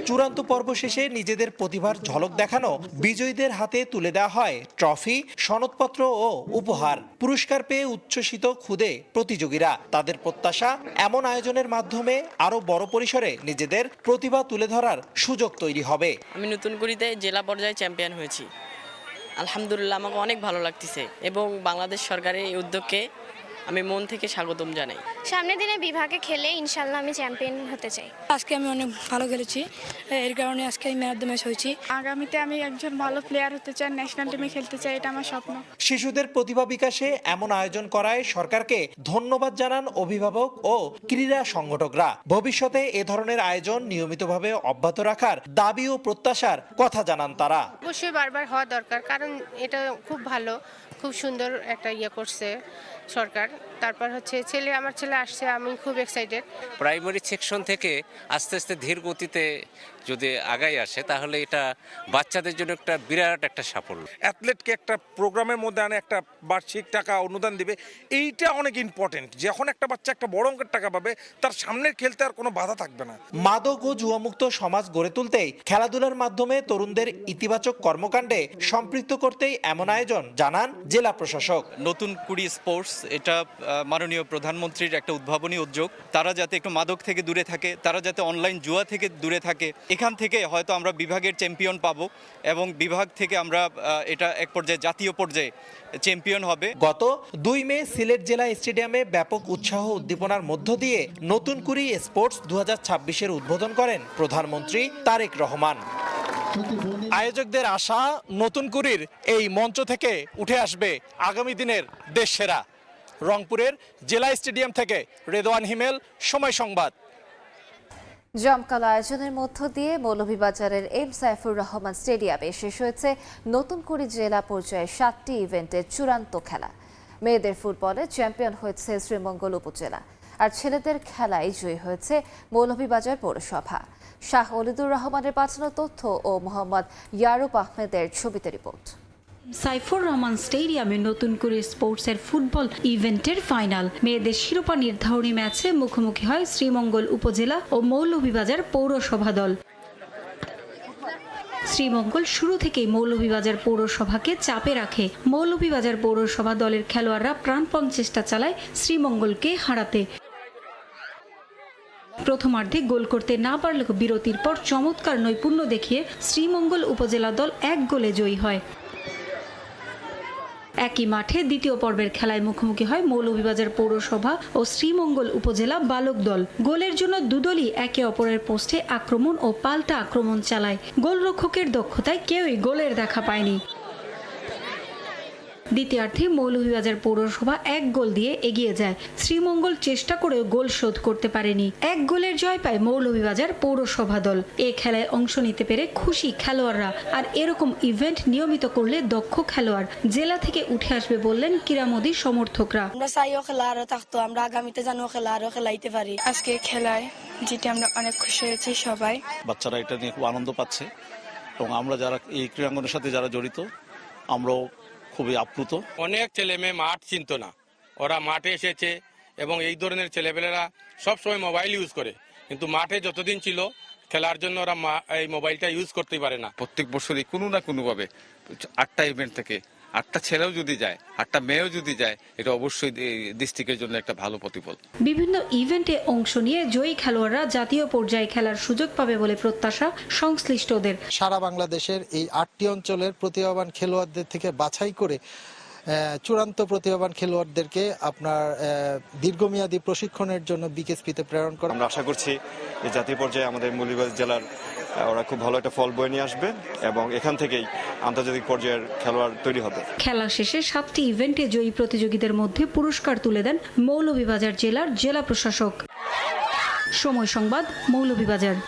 চূড়ান্ত পর্ব শেষে নিজেদের প্রতিভার ঝলক দেখানো বিজয়ীদের হাতে তুলে দেওয়া হয় ট্রফি, সনদপত্র ও উপহার। পুরস্কার পেয়ে উচ্ছ্বসিত ক্ষুদে প্রতিযোগীরা। তাদের প্রত্যাশা এমন আয়োজনের মাধ্যমে আরো বড় পরিসরে নিজেদের প্রতিভা তুলে ধরার সুযোগ তৈরি হবে। আমি নতুন কুড়িতে জেলা পর্যায়ে চ্যাম্পিয়ন হয়েছি। আলহামদুলিল্লাহ, আমাকে অনেক ভালো লাগতেছে এবং বাংলাদেশ সরকারের এই উদ্যোগকে আমি মন থেকে স্বাগতম জানাই। সামনের দিনে বিভাগে খেলে ইনশাল্লাহ আমি চ্যাম্পিয়ন হতে চাই। আজকে আমি অনেক ভালো খেলেছি, এর কারণে আজকে আমি ম্যান অফ দ্য ম্যাচ হয়েছি। আগামীতে আমি একজন ভালো প্লেয়ার হতে চাই, ন্যাশনাল টিমে খেলতে চাই, এটা আমার স্বপ্ন। শিশুদের প্রতিভা বিকাশে এমন আয়োজন করায় সরকারকে ধন্যবাদ জানান অভিভাবক ও ক্রীড়া সংগঠকরা। ভবিষ্যতে এ ধরনের আয়োজন নিয়মিতভাবে অব্যাহত রাখার দাবি ও প্রত্যাশার কথা জানান তারা। অবশ্যই বারবার হওয়া দরকার, কারণ এটা খুব ভালো, খুব সুন্দর একটা করছে সরকার। তারপর হচ্ছে আমার ছেলে আসছে, আমি খুব এক্সাইটেড। প্রাইমারি সেকশন থেকে আস্তে আস্তে ধীর গতিতে যদি আগাই আসে তাহলে এটা বাচ্চাদের জন্য একটা বিরাট একটা সাফল্য। অ্যাথলেটকে একটা প্রোগ্রামের মধ্যে আনে একটা বার্ষিক টাকা অনুদান দিবে, এইটা অনেক ইম্পর্টেন্ট। যখন একটা বাচ্চা একটা বড় অঙ্কের টাকা পাবে তার সামনের খেলতে আর কোনো বাধা থাকবে না। মাদক ও জুয়ামুক্ত সমাজ গড়ে তুলতেই খেলাধুলার মাধ্যমে তরুণদের ইতিবাচক কর্মকাণ্ডে সম্পৃক্ত করতেই এমন আয়োজন জানান জেলা প্রশাসক। নতুন কুড়ি স্পোর্টস, এটা মাননীয় প্রধানমন্ত্রীর একটা উদ্ভাবনী উদ্যোগ। তারা যাতে একটু মাদক থেকে দূরে থাকে, তারা যাতে অনলাইন জুয়া থেকে দূরে থাকে। এখান থেকে হয়তো আমরা বিভাগের চ্যাম্পিয়ন পাবো এবং বিভাগ থেকে আমরা এটা এক পর্যায়ে জাতীয় পর্যায়ে চ্যাম্পিয়ন হবে। গত 2 মে সিলেট জেলা স্টেডিয়ামে ব্যাপক উৎসাহ উদ্দীপনার মধ্য দিয়ে নতুন কুড়ি স্পোর্টস 2026-এর উদ্বোধন করেন প্রধানমন্ত্রী তারেক রহমান। আয়োজকদের আশা নতুন কুড়ির এই মঞ্চ থেকে উঠে আসবে আগামী দিনের দেশ সেরা। রংপুরের জেলা স্টেডিয়াম থেকে রেদওয়ান হিমেল, সময় সংবাদ। জমকালো আয়োজনের মধ্য দিয়ে মৌলভীবাজারের এম সাইফুর রহমান স্টেডিয়ামে শেষ হয়েছে নতুন কুড়ি জেলা পর্যায়ে 7টি ইভেন্টের চূড়ান্ত খেলা। মেয়েদের ফুটবলে চ্যাম্পিয়ন হয়েছে শ্রীমঙ্গল উপজেলা, আর ছেলেদের খেলায় জয়ী হয়েছে মৌলভীবাজার পৌরসভা। শাহ ওলিদুর রহমানের পাঠানো তথ্য ও মোহাম্মদ ইয়ারুপ আহমেদের ছবিতে রিপোর্ট। সাইফুর রহমান স্টেডিয়ামে নতুন করে স্পোর্টসের ফুটবল ইভেন্টের ফাইনাল। মেয়েদের শিরোপা নির্ধারণী ম্যাচে মুখোমুখি হয় শ্রীমঙ্গল উপজেলা ও মৌলভীবাজার পৌরসভা দল। শ্রীমঙ্গল শুরু থেকেই মৌলভীবাজার পৌরসভাকে চাপে রাখে। মৌলভীবাজার পৌরসভা দলের খেলোয়াড়রা প্রাণপণ চেষ্টা চালায় শ্রীমঙ্গলকে হারাতে। প্রথমার্ধে গোল করতে না পারলেও বিরতির পর চমৎকার নৈপুণ্য দেখিয়ে শ্রীমঙ্গল উপজেলা দল 1 গোলে জয়ী হয়। একই মাঠে দ্বিতীয় পর্বের খেলায় মুখোমুখি হয় মৌলভীবাজার পৌরসভা ও শ্রীমঙ্গল উপজেলা বালক দল। গোলের জন্য দুদলই একে অপরের পোস্টে আক্রমণ ও পাল্টা আক্রমণ চালায়। গোলরক্ষকের দক্ষতায় কেউই গোলের দেখা পায়নি। দ্বিতীয়ার্ধে মৌলভীবাজার পৌরসভা 1 গোল দিয়ে এগিয়ে যায়। শ্রীমঙ্গল চেষ্টা করেও গোল শোধ করতে পারেনি। 1 গোলের জয় পায় মৌলভীবাজার পৌরসভা দল। এ খেলায় অংশ নিতে পেরে খুশি খেলোয়াড়রা। আর এরকম ইভেন্ট নিয়মিত করলে দক্ষ খেলোয়াড় জেলা থেকে উঠে আসবে বললেন ক্রীড়ামোদী সমর্থকরা। আমরা চাইও খেলা আরো থাকতো, আমরা আগামীতে যেন খেলা আরো খেলাইতে পারি। আজকে খেলায় যেটা আমরা অনেক খুশি হয়েছি সবাই। বাচ্চারা এটা নিয়ে খুব আনন্দ পাচ্ছে এবং আমরা যারা এই ক্রীড়াঙ্গনের সাথে যারা জড়িত আমরাও খুবই আপ্লুত। অনেক ছেলে মেয়ে মাঠ চিনত না, ওরা মাঠে এসেছে এবং এই ধরনের ছেলেপেলেরা সবসময় মোবাইল ইউজ করে, কিন্তু মাঠে যতদিন ছিল খেলার জন্য ওরা এই মোবাইলটা ইউজ করতেই পারে না। প্রত্যেক বছরই কোনো না কোনোভাবে 8টা ইভেন্ট থেকে 8টা ছেলেও যদি যায়, 8টা মেয়েও যদি যায়, এটা অবশ্যই ডিস্ট্রিক্টের জন্য একটা ভালো প্রতিফল। বিভিন্ন ইভেন্টে অংশ নিয়ে জয়ী খেলোয়াড়রা জাতীয় পর্যায়ে খেলার সুযোগ পাবে বলে প্রত্যাশা সংশ্লিষ্টদের। সারা বাংলাদেশের এই 8টি অঞ্চলের প্রতিভাবান খেলোয়াড়দের থেকে বাছাই করে চূড়ান্ত প্রতিভাবান খেলোয়াড়দেরকে আপনার দীর্ঘমেয়াদী প্রশিক্ষণের জন্য বিকেএসপিতে প্রেরণ করা। আমরা আশা করছি যে জাতীয় পর্যায়ে আমাদের মৌলভীবাজার জেলার ওরা খুব ভালো একটা ফল বয়ে নিয়ে আসবে এবং এখান থেকেই আন্তর্জাতিক পর্যায়ের খেলোয়াড় তৈরি হবে। খেলা শেষে 7টি ইভেন্টে জয়ী প্রতিযোগীদের মধ্যে পুরস্কার তুলে দেন মৌলভীবাজার জেলার জেলা প্রশাসক। সময় সংবাদ, মৌলভীবাজার।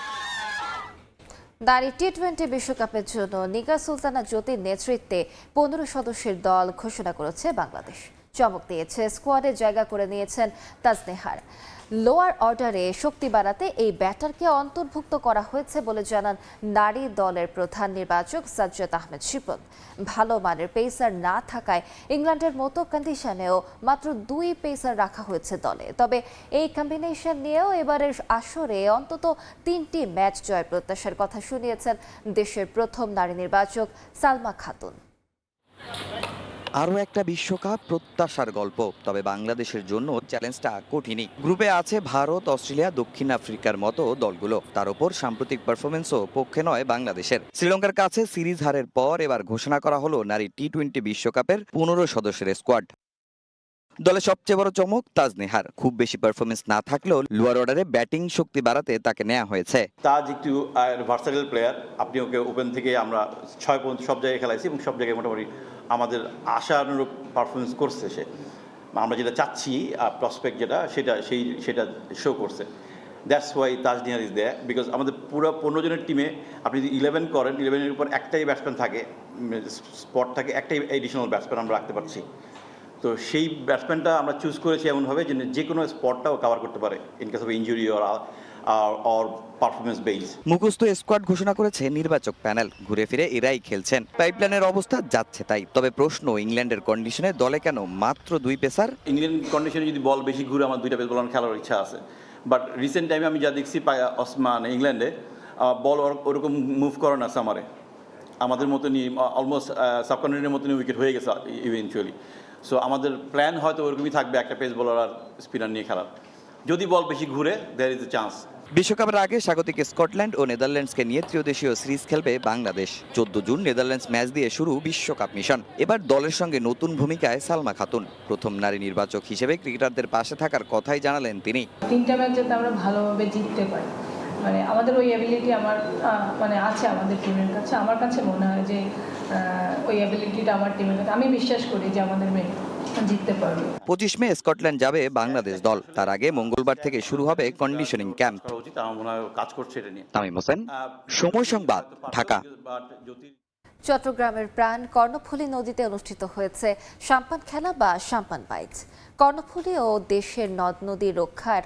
নারী টি-20 বিশ্বকাপের জন্য নিগার সুলতানা জ্যোতির নেতৃত্বে 15 সদস্যের দল ঘোষণা করেছে বাংলাদেশ। চমক দিয়েছে, স্কোয়াডে জায়গা করে নিয়েছেন তাজনেহার। লোয়ার অর্ডারে শক্তি বাড়াতে এই ব্যাটারকে অন্তর্ভুক্ত করা হয়েছে বলে জানান নারী দলের প্রধান নির্বাচক সাজ্জাদ আহমেদ শিপন। ভালো মানের পেসার না থাকায় ইংল্যান্ডের মতো কন্ডিশনেও মাত্র 2 পেসার রাখা হয়েছে দলে। তবে এই কম্বিনেশন নিয়েও এবারের আসরে অন্তত 3টি ম্যাচ জয় প্রত্যাশার কথা শুনিয়েছেন দেশের প্রথম নারী নির্বাচক সালমা খাতুন। আরও একটা বিশ্বকাপ প্রত্যাশার গল্প, তবে বাংলাদেশের জন্য চ্যালেঞ্জটা কঠিনই। গ্রুপে আছে ভারত, অস্ট্রেলিয়া, দক্ষিণ আফ্রিকার মতো দলগুলো। তার উপর সাম্প্রতিক পারফরমেন্সও পক্ষে নয় বাংলাদেশের। শ্রীলঙ্কার কাছে সিরিজ হারের পর এবার ঘোষণা করা হলো নারী টি-20 বিশ্বকাপের 15 সদস্যের স্কোয়াড। দলে সবচেয়ে বড় চমক তাজনেহার। খুব বেশি পারফরমেন্স না থাকলেও লোয়ার অর্ডারে ব্যাটিং শক্তি বাড়াতে তাকে নেওয়া হয়েছে। তাজ একটু ভার্সাটাইল প্লেয়ার। আপনি ওকে ওপেন থেকে আমরা 6 পর্যন্ত সব জায়গায় খেলাইছি এবং সব জায়গায় মোটামুটি আমাদের আশানুরূপ পারফরমেন্স করছে সে। আমরা যেটা চাচ্ছি প্রসপেক্ট যেটা সেটা শো করছে। That's why Tajnehar is there, because আমাদের পুরো 15 জনের টিমে আপনি যদি 11 করেন, 11-এর উপর একটাই ব্যাটসম্যান থাকে, স্পট থাকে, একটাই এডিশনাল ব্যাটসম্যান আমরা রাখতে পারছি। তো সেই ব্যাটসম্যানটা আমরা চুজ করেছি এমনভাবে যে কোনো স্পটটাও কভার করতে পারে in case of injury or performance base. মুখস্থ স্কোয়াড ঘোষণা করেছে নির্বাচক প্যানেল। ঘুরে ফিরে এরাই খেলছেন। পাইপলাইনের অবস্থা যাচ্ছে তাই। তবে প্রশ্ন, ইংল্যান্ডের কন্ডিশনে দলে কেন মাত্র 2 পেসার? ইংল্যান্ড কন্ডিশনে যদি বল বেশি ঘুরে আমার 2টা পেস বোলার খেলার ইচ্ছা আছে, বাট রিসেন্ট টাইমে আমি যা দেখছি ইংল্যান্ডে বল ওরকম মুভ করে না সামারে। আমাদের মতনই অলমোস্ট সাবকন্টিনেন্টের মতনই উইকেট হয়ে গেছে ইভেনচুয়ালি। সো আমাদের প্ল্যান হয়তো ওরকমই থাকবে, একটা পেস বোলার আর স্পিনার নিয়ে খেলার। যদি বল বেশি ঘুরে, দেয়ার ইজ এ চান্স। বিশ্বকাপের আগে স্বাগতিক স্কটল্যান্ড ও নেদারল্যান্ডসকে নিয়ে ত্রিদেশীয় সিরিজ খেলবে বাংলাদেশ। 14 জুন নেদারল্যান্ডস ম্যাচ দিয়ে শুরু বিশ্বকাপ মিশন। এবার দলের সঙ্গে নতুন ভূমিকায় সালমা খাতুন। প্রথম নারী নির্বাচক হিসেবে ক্রিকেটারদের পাশে থাকার কথাই জানালেন তিনি। 3টা ম্যাচ যাতে আমরা ভালোভাবে জিততে পারি, মানে আমাদের ওই অ্যাবিলিটি আছে আমাদের টিমের কাছে। আমার কাছে মনে হয় যে ওই অ্যাবিলিটিটা আমার টিমের কাছে, আমি বিশ্বাস করি যে আমাদের মেয়ে জিততে পারবে। 25 মে স্কটল্যান্ড যাবে বাংলাদেশ দল। তার আগে মঙ্গলবার থেকে শুরু হবে কন্ডিশনিং ক্যাম্প। তামিম হোসেন, সময় সংবাদ, ঢাকা। চট্টগ্রামের প্রাণ কর্ণফুলী নদীতে অনুষ্ঠিত হয়েছে সাম্পান খেলা বা সাম্পান বাইচ। কর্ণফুলী ও দেশের নদ নদী রক্ষার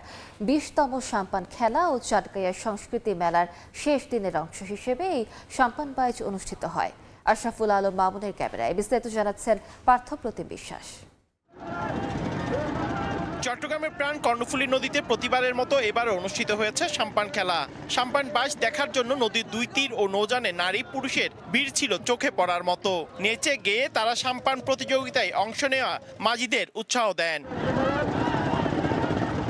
20তম সাম্পান খেলা ও চাটগাঁইয়া সংস্কৃতি মেলার শেষ দিনের অংশ হিসেবে এই সাম্পান বাইচ অনুষ্ঠিত হয়। আশরাফুল আলম মামুনের ক্যামেরায় বিস্তারিত জানাচ্ছেন পার্থপ্রতিম বিশ্বাস। চট্টগ্রামের প্রাণ কর্ণফুলী নদীতে প্রতিবারের মতো এবারও অনুষ্ঠিত হয়েছে সাম্পান খেলা। সাম্পান বাইচ দেখার জন্য নদীর 2 তীর ও নৌযানে নারী পুরুষের ভিড় ছিল চোখে পড়ার মতো। নেচে গেয়ে তারা সাম্পান প্রতিযোগিতায় অংশ নেওয়া মাঝিদের উৎসাহ দেন।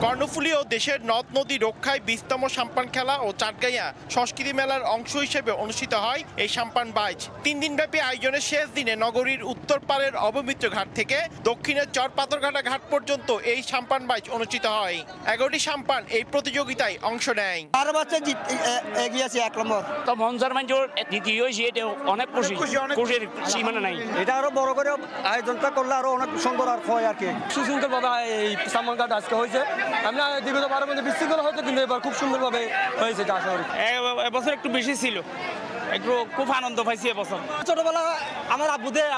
কর্ণফুলী ও দেশের নদ নদী রক্ষায় 20তম সাম্পান খেলা ও চাটগাঁইয়া সংস্কৃতি মেলার অংশ হিসেবে অনুষ্ঠিত হয় এই সাম্পান বাইচ। 3 দিনব্যাপী আয়োজনের শেষ দিনে নগরীর উত্তর পাড়ের অবমিত্র ঘাট থেকে দক্ষিণের চর পাথরঘাটা ঘাট পর্যন্ত এই সাম্পান বাইচ অনুষ্ঠিত হয়। 11টি সাম্পান এই প্রতিযোগিতায় অংশ নেয়। 12 বছর এগিয়ে আছে 1 নম্বর তো মঞ্জর মঞ্জুর দ্বিতীয় হয়েছে, এটা অনেক খুশি, খুশির সীমানা নাই। এটা আরো বড় করে আয়োজনটা করলে আরো অনেক সুন্দর আর হয় আর কি। সুশৃঙ্খলভাবে এই সাম্পান ঘাট আজকে হয়েছে। আমরা বিগত 12 বছর বিশৃঙ্খল হয়তো, কিন্তু এবার খুব সুন্দরভাবে হয়েছে। এবছর একটু বেশি ছিল, একটু খুব আনন্দ পাইছি এবছর। ছোটবেলা আমার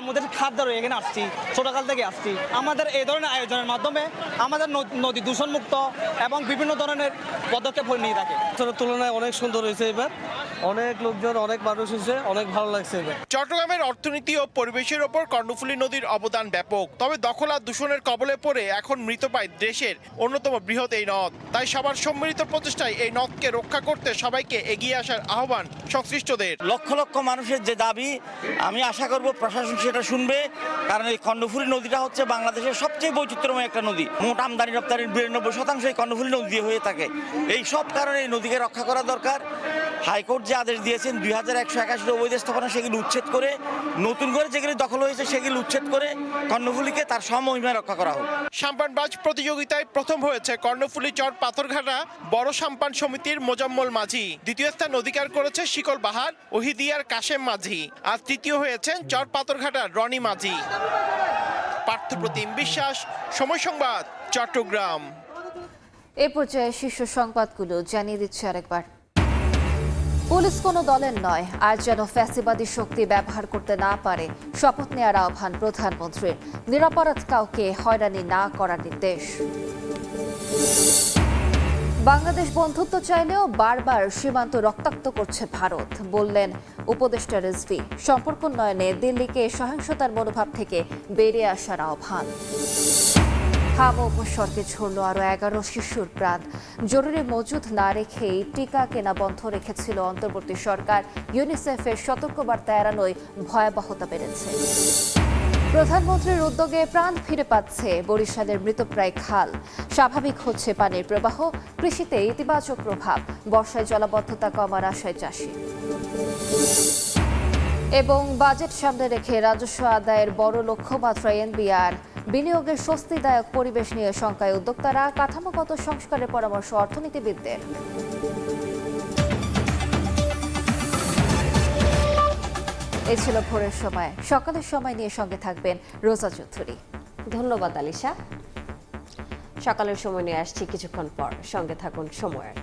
আমাদের খাদ্য রয়ে এখানে আসছি, ছোটকাল থেকে আসছি। আমাদের এই ধরনের আয়োজনের মাধ্যমে আমাদের নদী দূষণ মুক্ত এবং বিভিন্ন ধরনের পদক্ষেপ নিয়ে থাকে। ছোটোর তুলনায় অনেক সুন্দর হয়েছে এবার, অনেক লোকজন, অনেক মানুষ হয়েছে, অনেক ভালো লাগছে এবার। চট্টগ্রামের অর্থনীতি ও পরিবেশের ওপর কর্ণফুলী নদীর অবদান ব্যাপক। তবে দখল আর দূষণের কবলে পড়ে এখন মৃতপ্রায় দেশের অন্যতম বৃহৎ এই নদ। তাই সবার সম্মিলিত প্রচেষ্টায় এই নদকে রক্ষা করতে সবাইকে এগিয়ে আসার আহ্বান সংশ্লিষ্টদের। লক্ষ লক্ষ মানুষের যে দাবি, আমি আশা করব প্রশাসন সেটা শুনবে, কারণ এই কর্ণফুলী নদীটা হচ্ছে বাংলাদেশের সবচেয়ে বৈচিত্র্যময় একটা নদী। মোট আমদানি রপ্তানির 92% এই কর্ণফুলী নদী দিয়ে হয়ে থাকে। এই সব কারণে এই নদীকে রক্ষা করা দরকার। হাইকোর্ট যে আদেশ দিয়েছেন 2181 অবৈধ স্থাপনা, সেগুলো উচ্ছেদ করে নতুন করে যেগুলি দখল হয়েছে সেগুলো উচ্ছেদ করে কর্ণফুলীকে তার সমমহিমায় রক্ষা করা হোক। সাম্পান বাইচ প্রতিযোগিতায় প্রথম হয়েছে কর্ণফুলী চর পাথরঘাটা বড় সাম্পান সমিতির মোজাম্মল মাঝি। দ্বিতীয় স্থান অধিকার করেছে শিকল বাহার ওহিদিয়ার কাশেম মাঝি। আর তৃতীয় হয়েছেন চর পাথরঘাটার রনি মাঝি। পার্থপ্রতিম বিশ্বাস, সময় সংবাদ, চট্টগ্রাম। এ পর্যায়ে শীর্ষ সংবাদগুলো জানিয়ে দিচ্ছে আরেকবার। পুলিশ কোনো দলের নয়, আর যেন ফ্যাসিবাদী শক্তি ব্যবহার করতে না পারে শপথ নেওয়ার আহ্বান প্রধানমন্ত্রীর। নিরপরাধ কাউকে হয়রানি না করার নির্দেশ। বাংলাদেশ বন্ধুত্ব চাইলেও বারবার সীমান্ত রক্তাক্ত করছে ভারত, বললেন উপদেষ্টা রিজভী। সম্পর্ক উন্নয়নে দিল্লিকে সহিংসতার মনোভাব থেকে বেরিয়ে আসার আহ্বান। হামা উপসর্গে ঝরল আরও 11 শিশুর প্রাণ। জরুরি মজুদ না রেখেই টিকা কেনা বন্ধ রেখেছিল অন্তর্বর্তী সরকার। ইউনিসেফের সতর্কবার্তা এড়ানোয় ভয়াবহতা বেড়েছে। প্রধানমন্ত্রীর উদ্যোগে প্রাণ ফিরে পাচ্ছে বরিশালের মৃতপ্রায় খাল। স্বাভাবিক হচ্ছে পানির প্রবাহ, কৃষিতে ইতিবাচক প্রভাব। বর্ষায় জলাবদ্ধতা কমার আশায় চাষি। এবং বাজেট সামনে রেখে রাজস্ব আদায়ের বড় লক্ষ্যমাত্রা এনবিআর। বিনিয়োগের স্বস্তিদায়ক পরিবেশ নিয়ে শঙ্কায় উদ্যোক্তারা। কাঠামোগত সংস্কারের পরামর্শ অর্থনীতিবিদদের। এই ছিল ভোরের সময়। সকালের সময় নিয়ে সঙ্গে থাকবেন রোজা চৌধুরী। ধন্যবাদ আলিশা। সকালের সময় নিয়ে আসছি কিছুক্ষণ পর, সঙ্গে থাকুন সময়ের।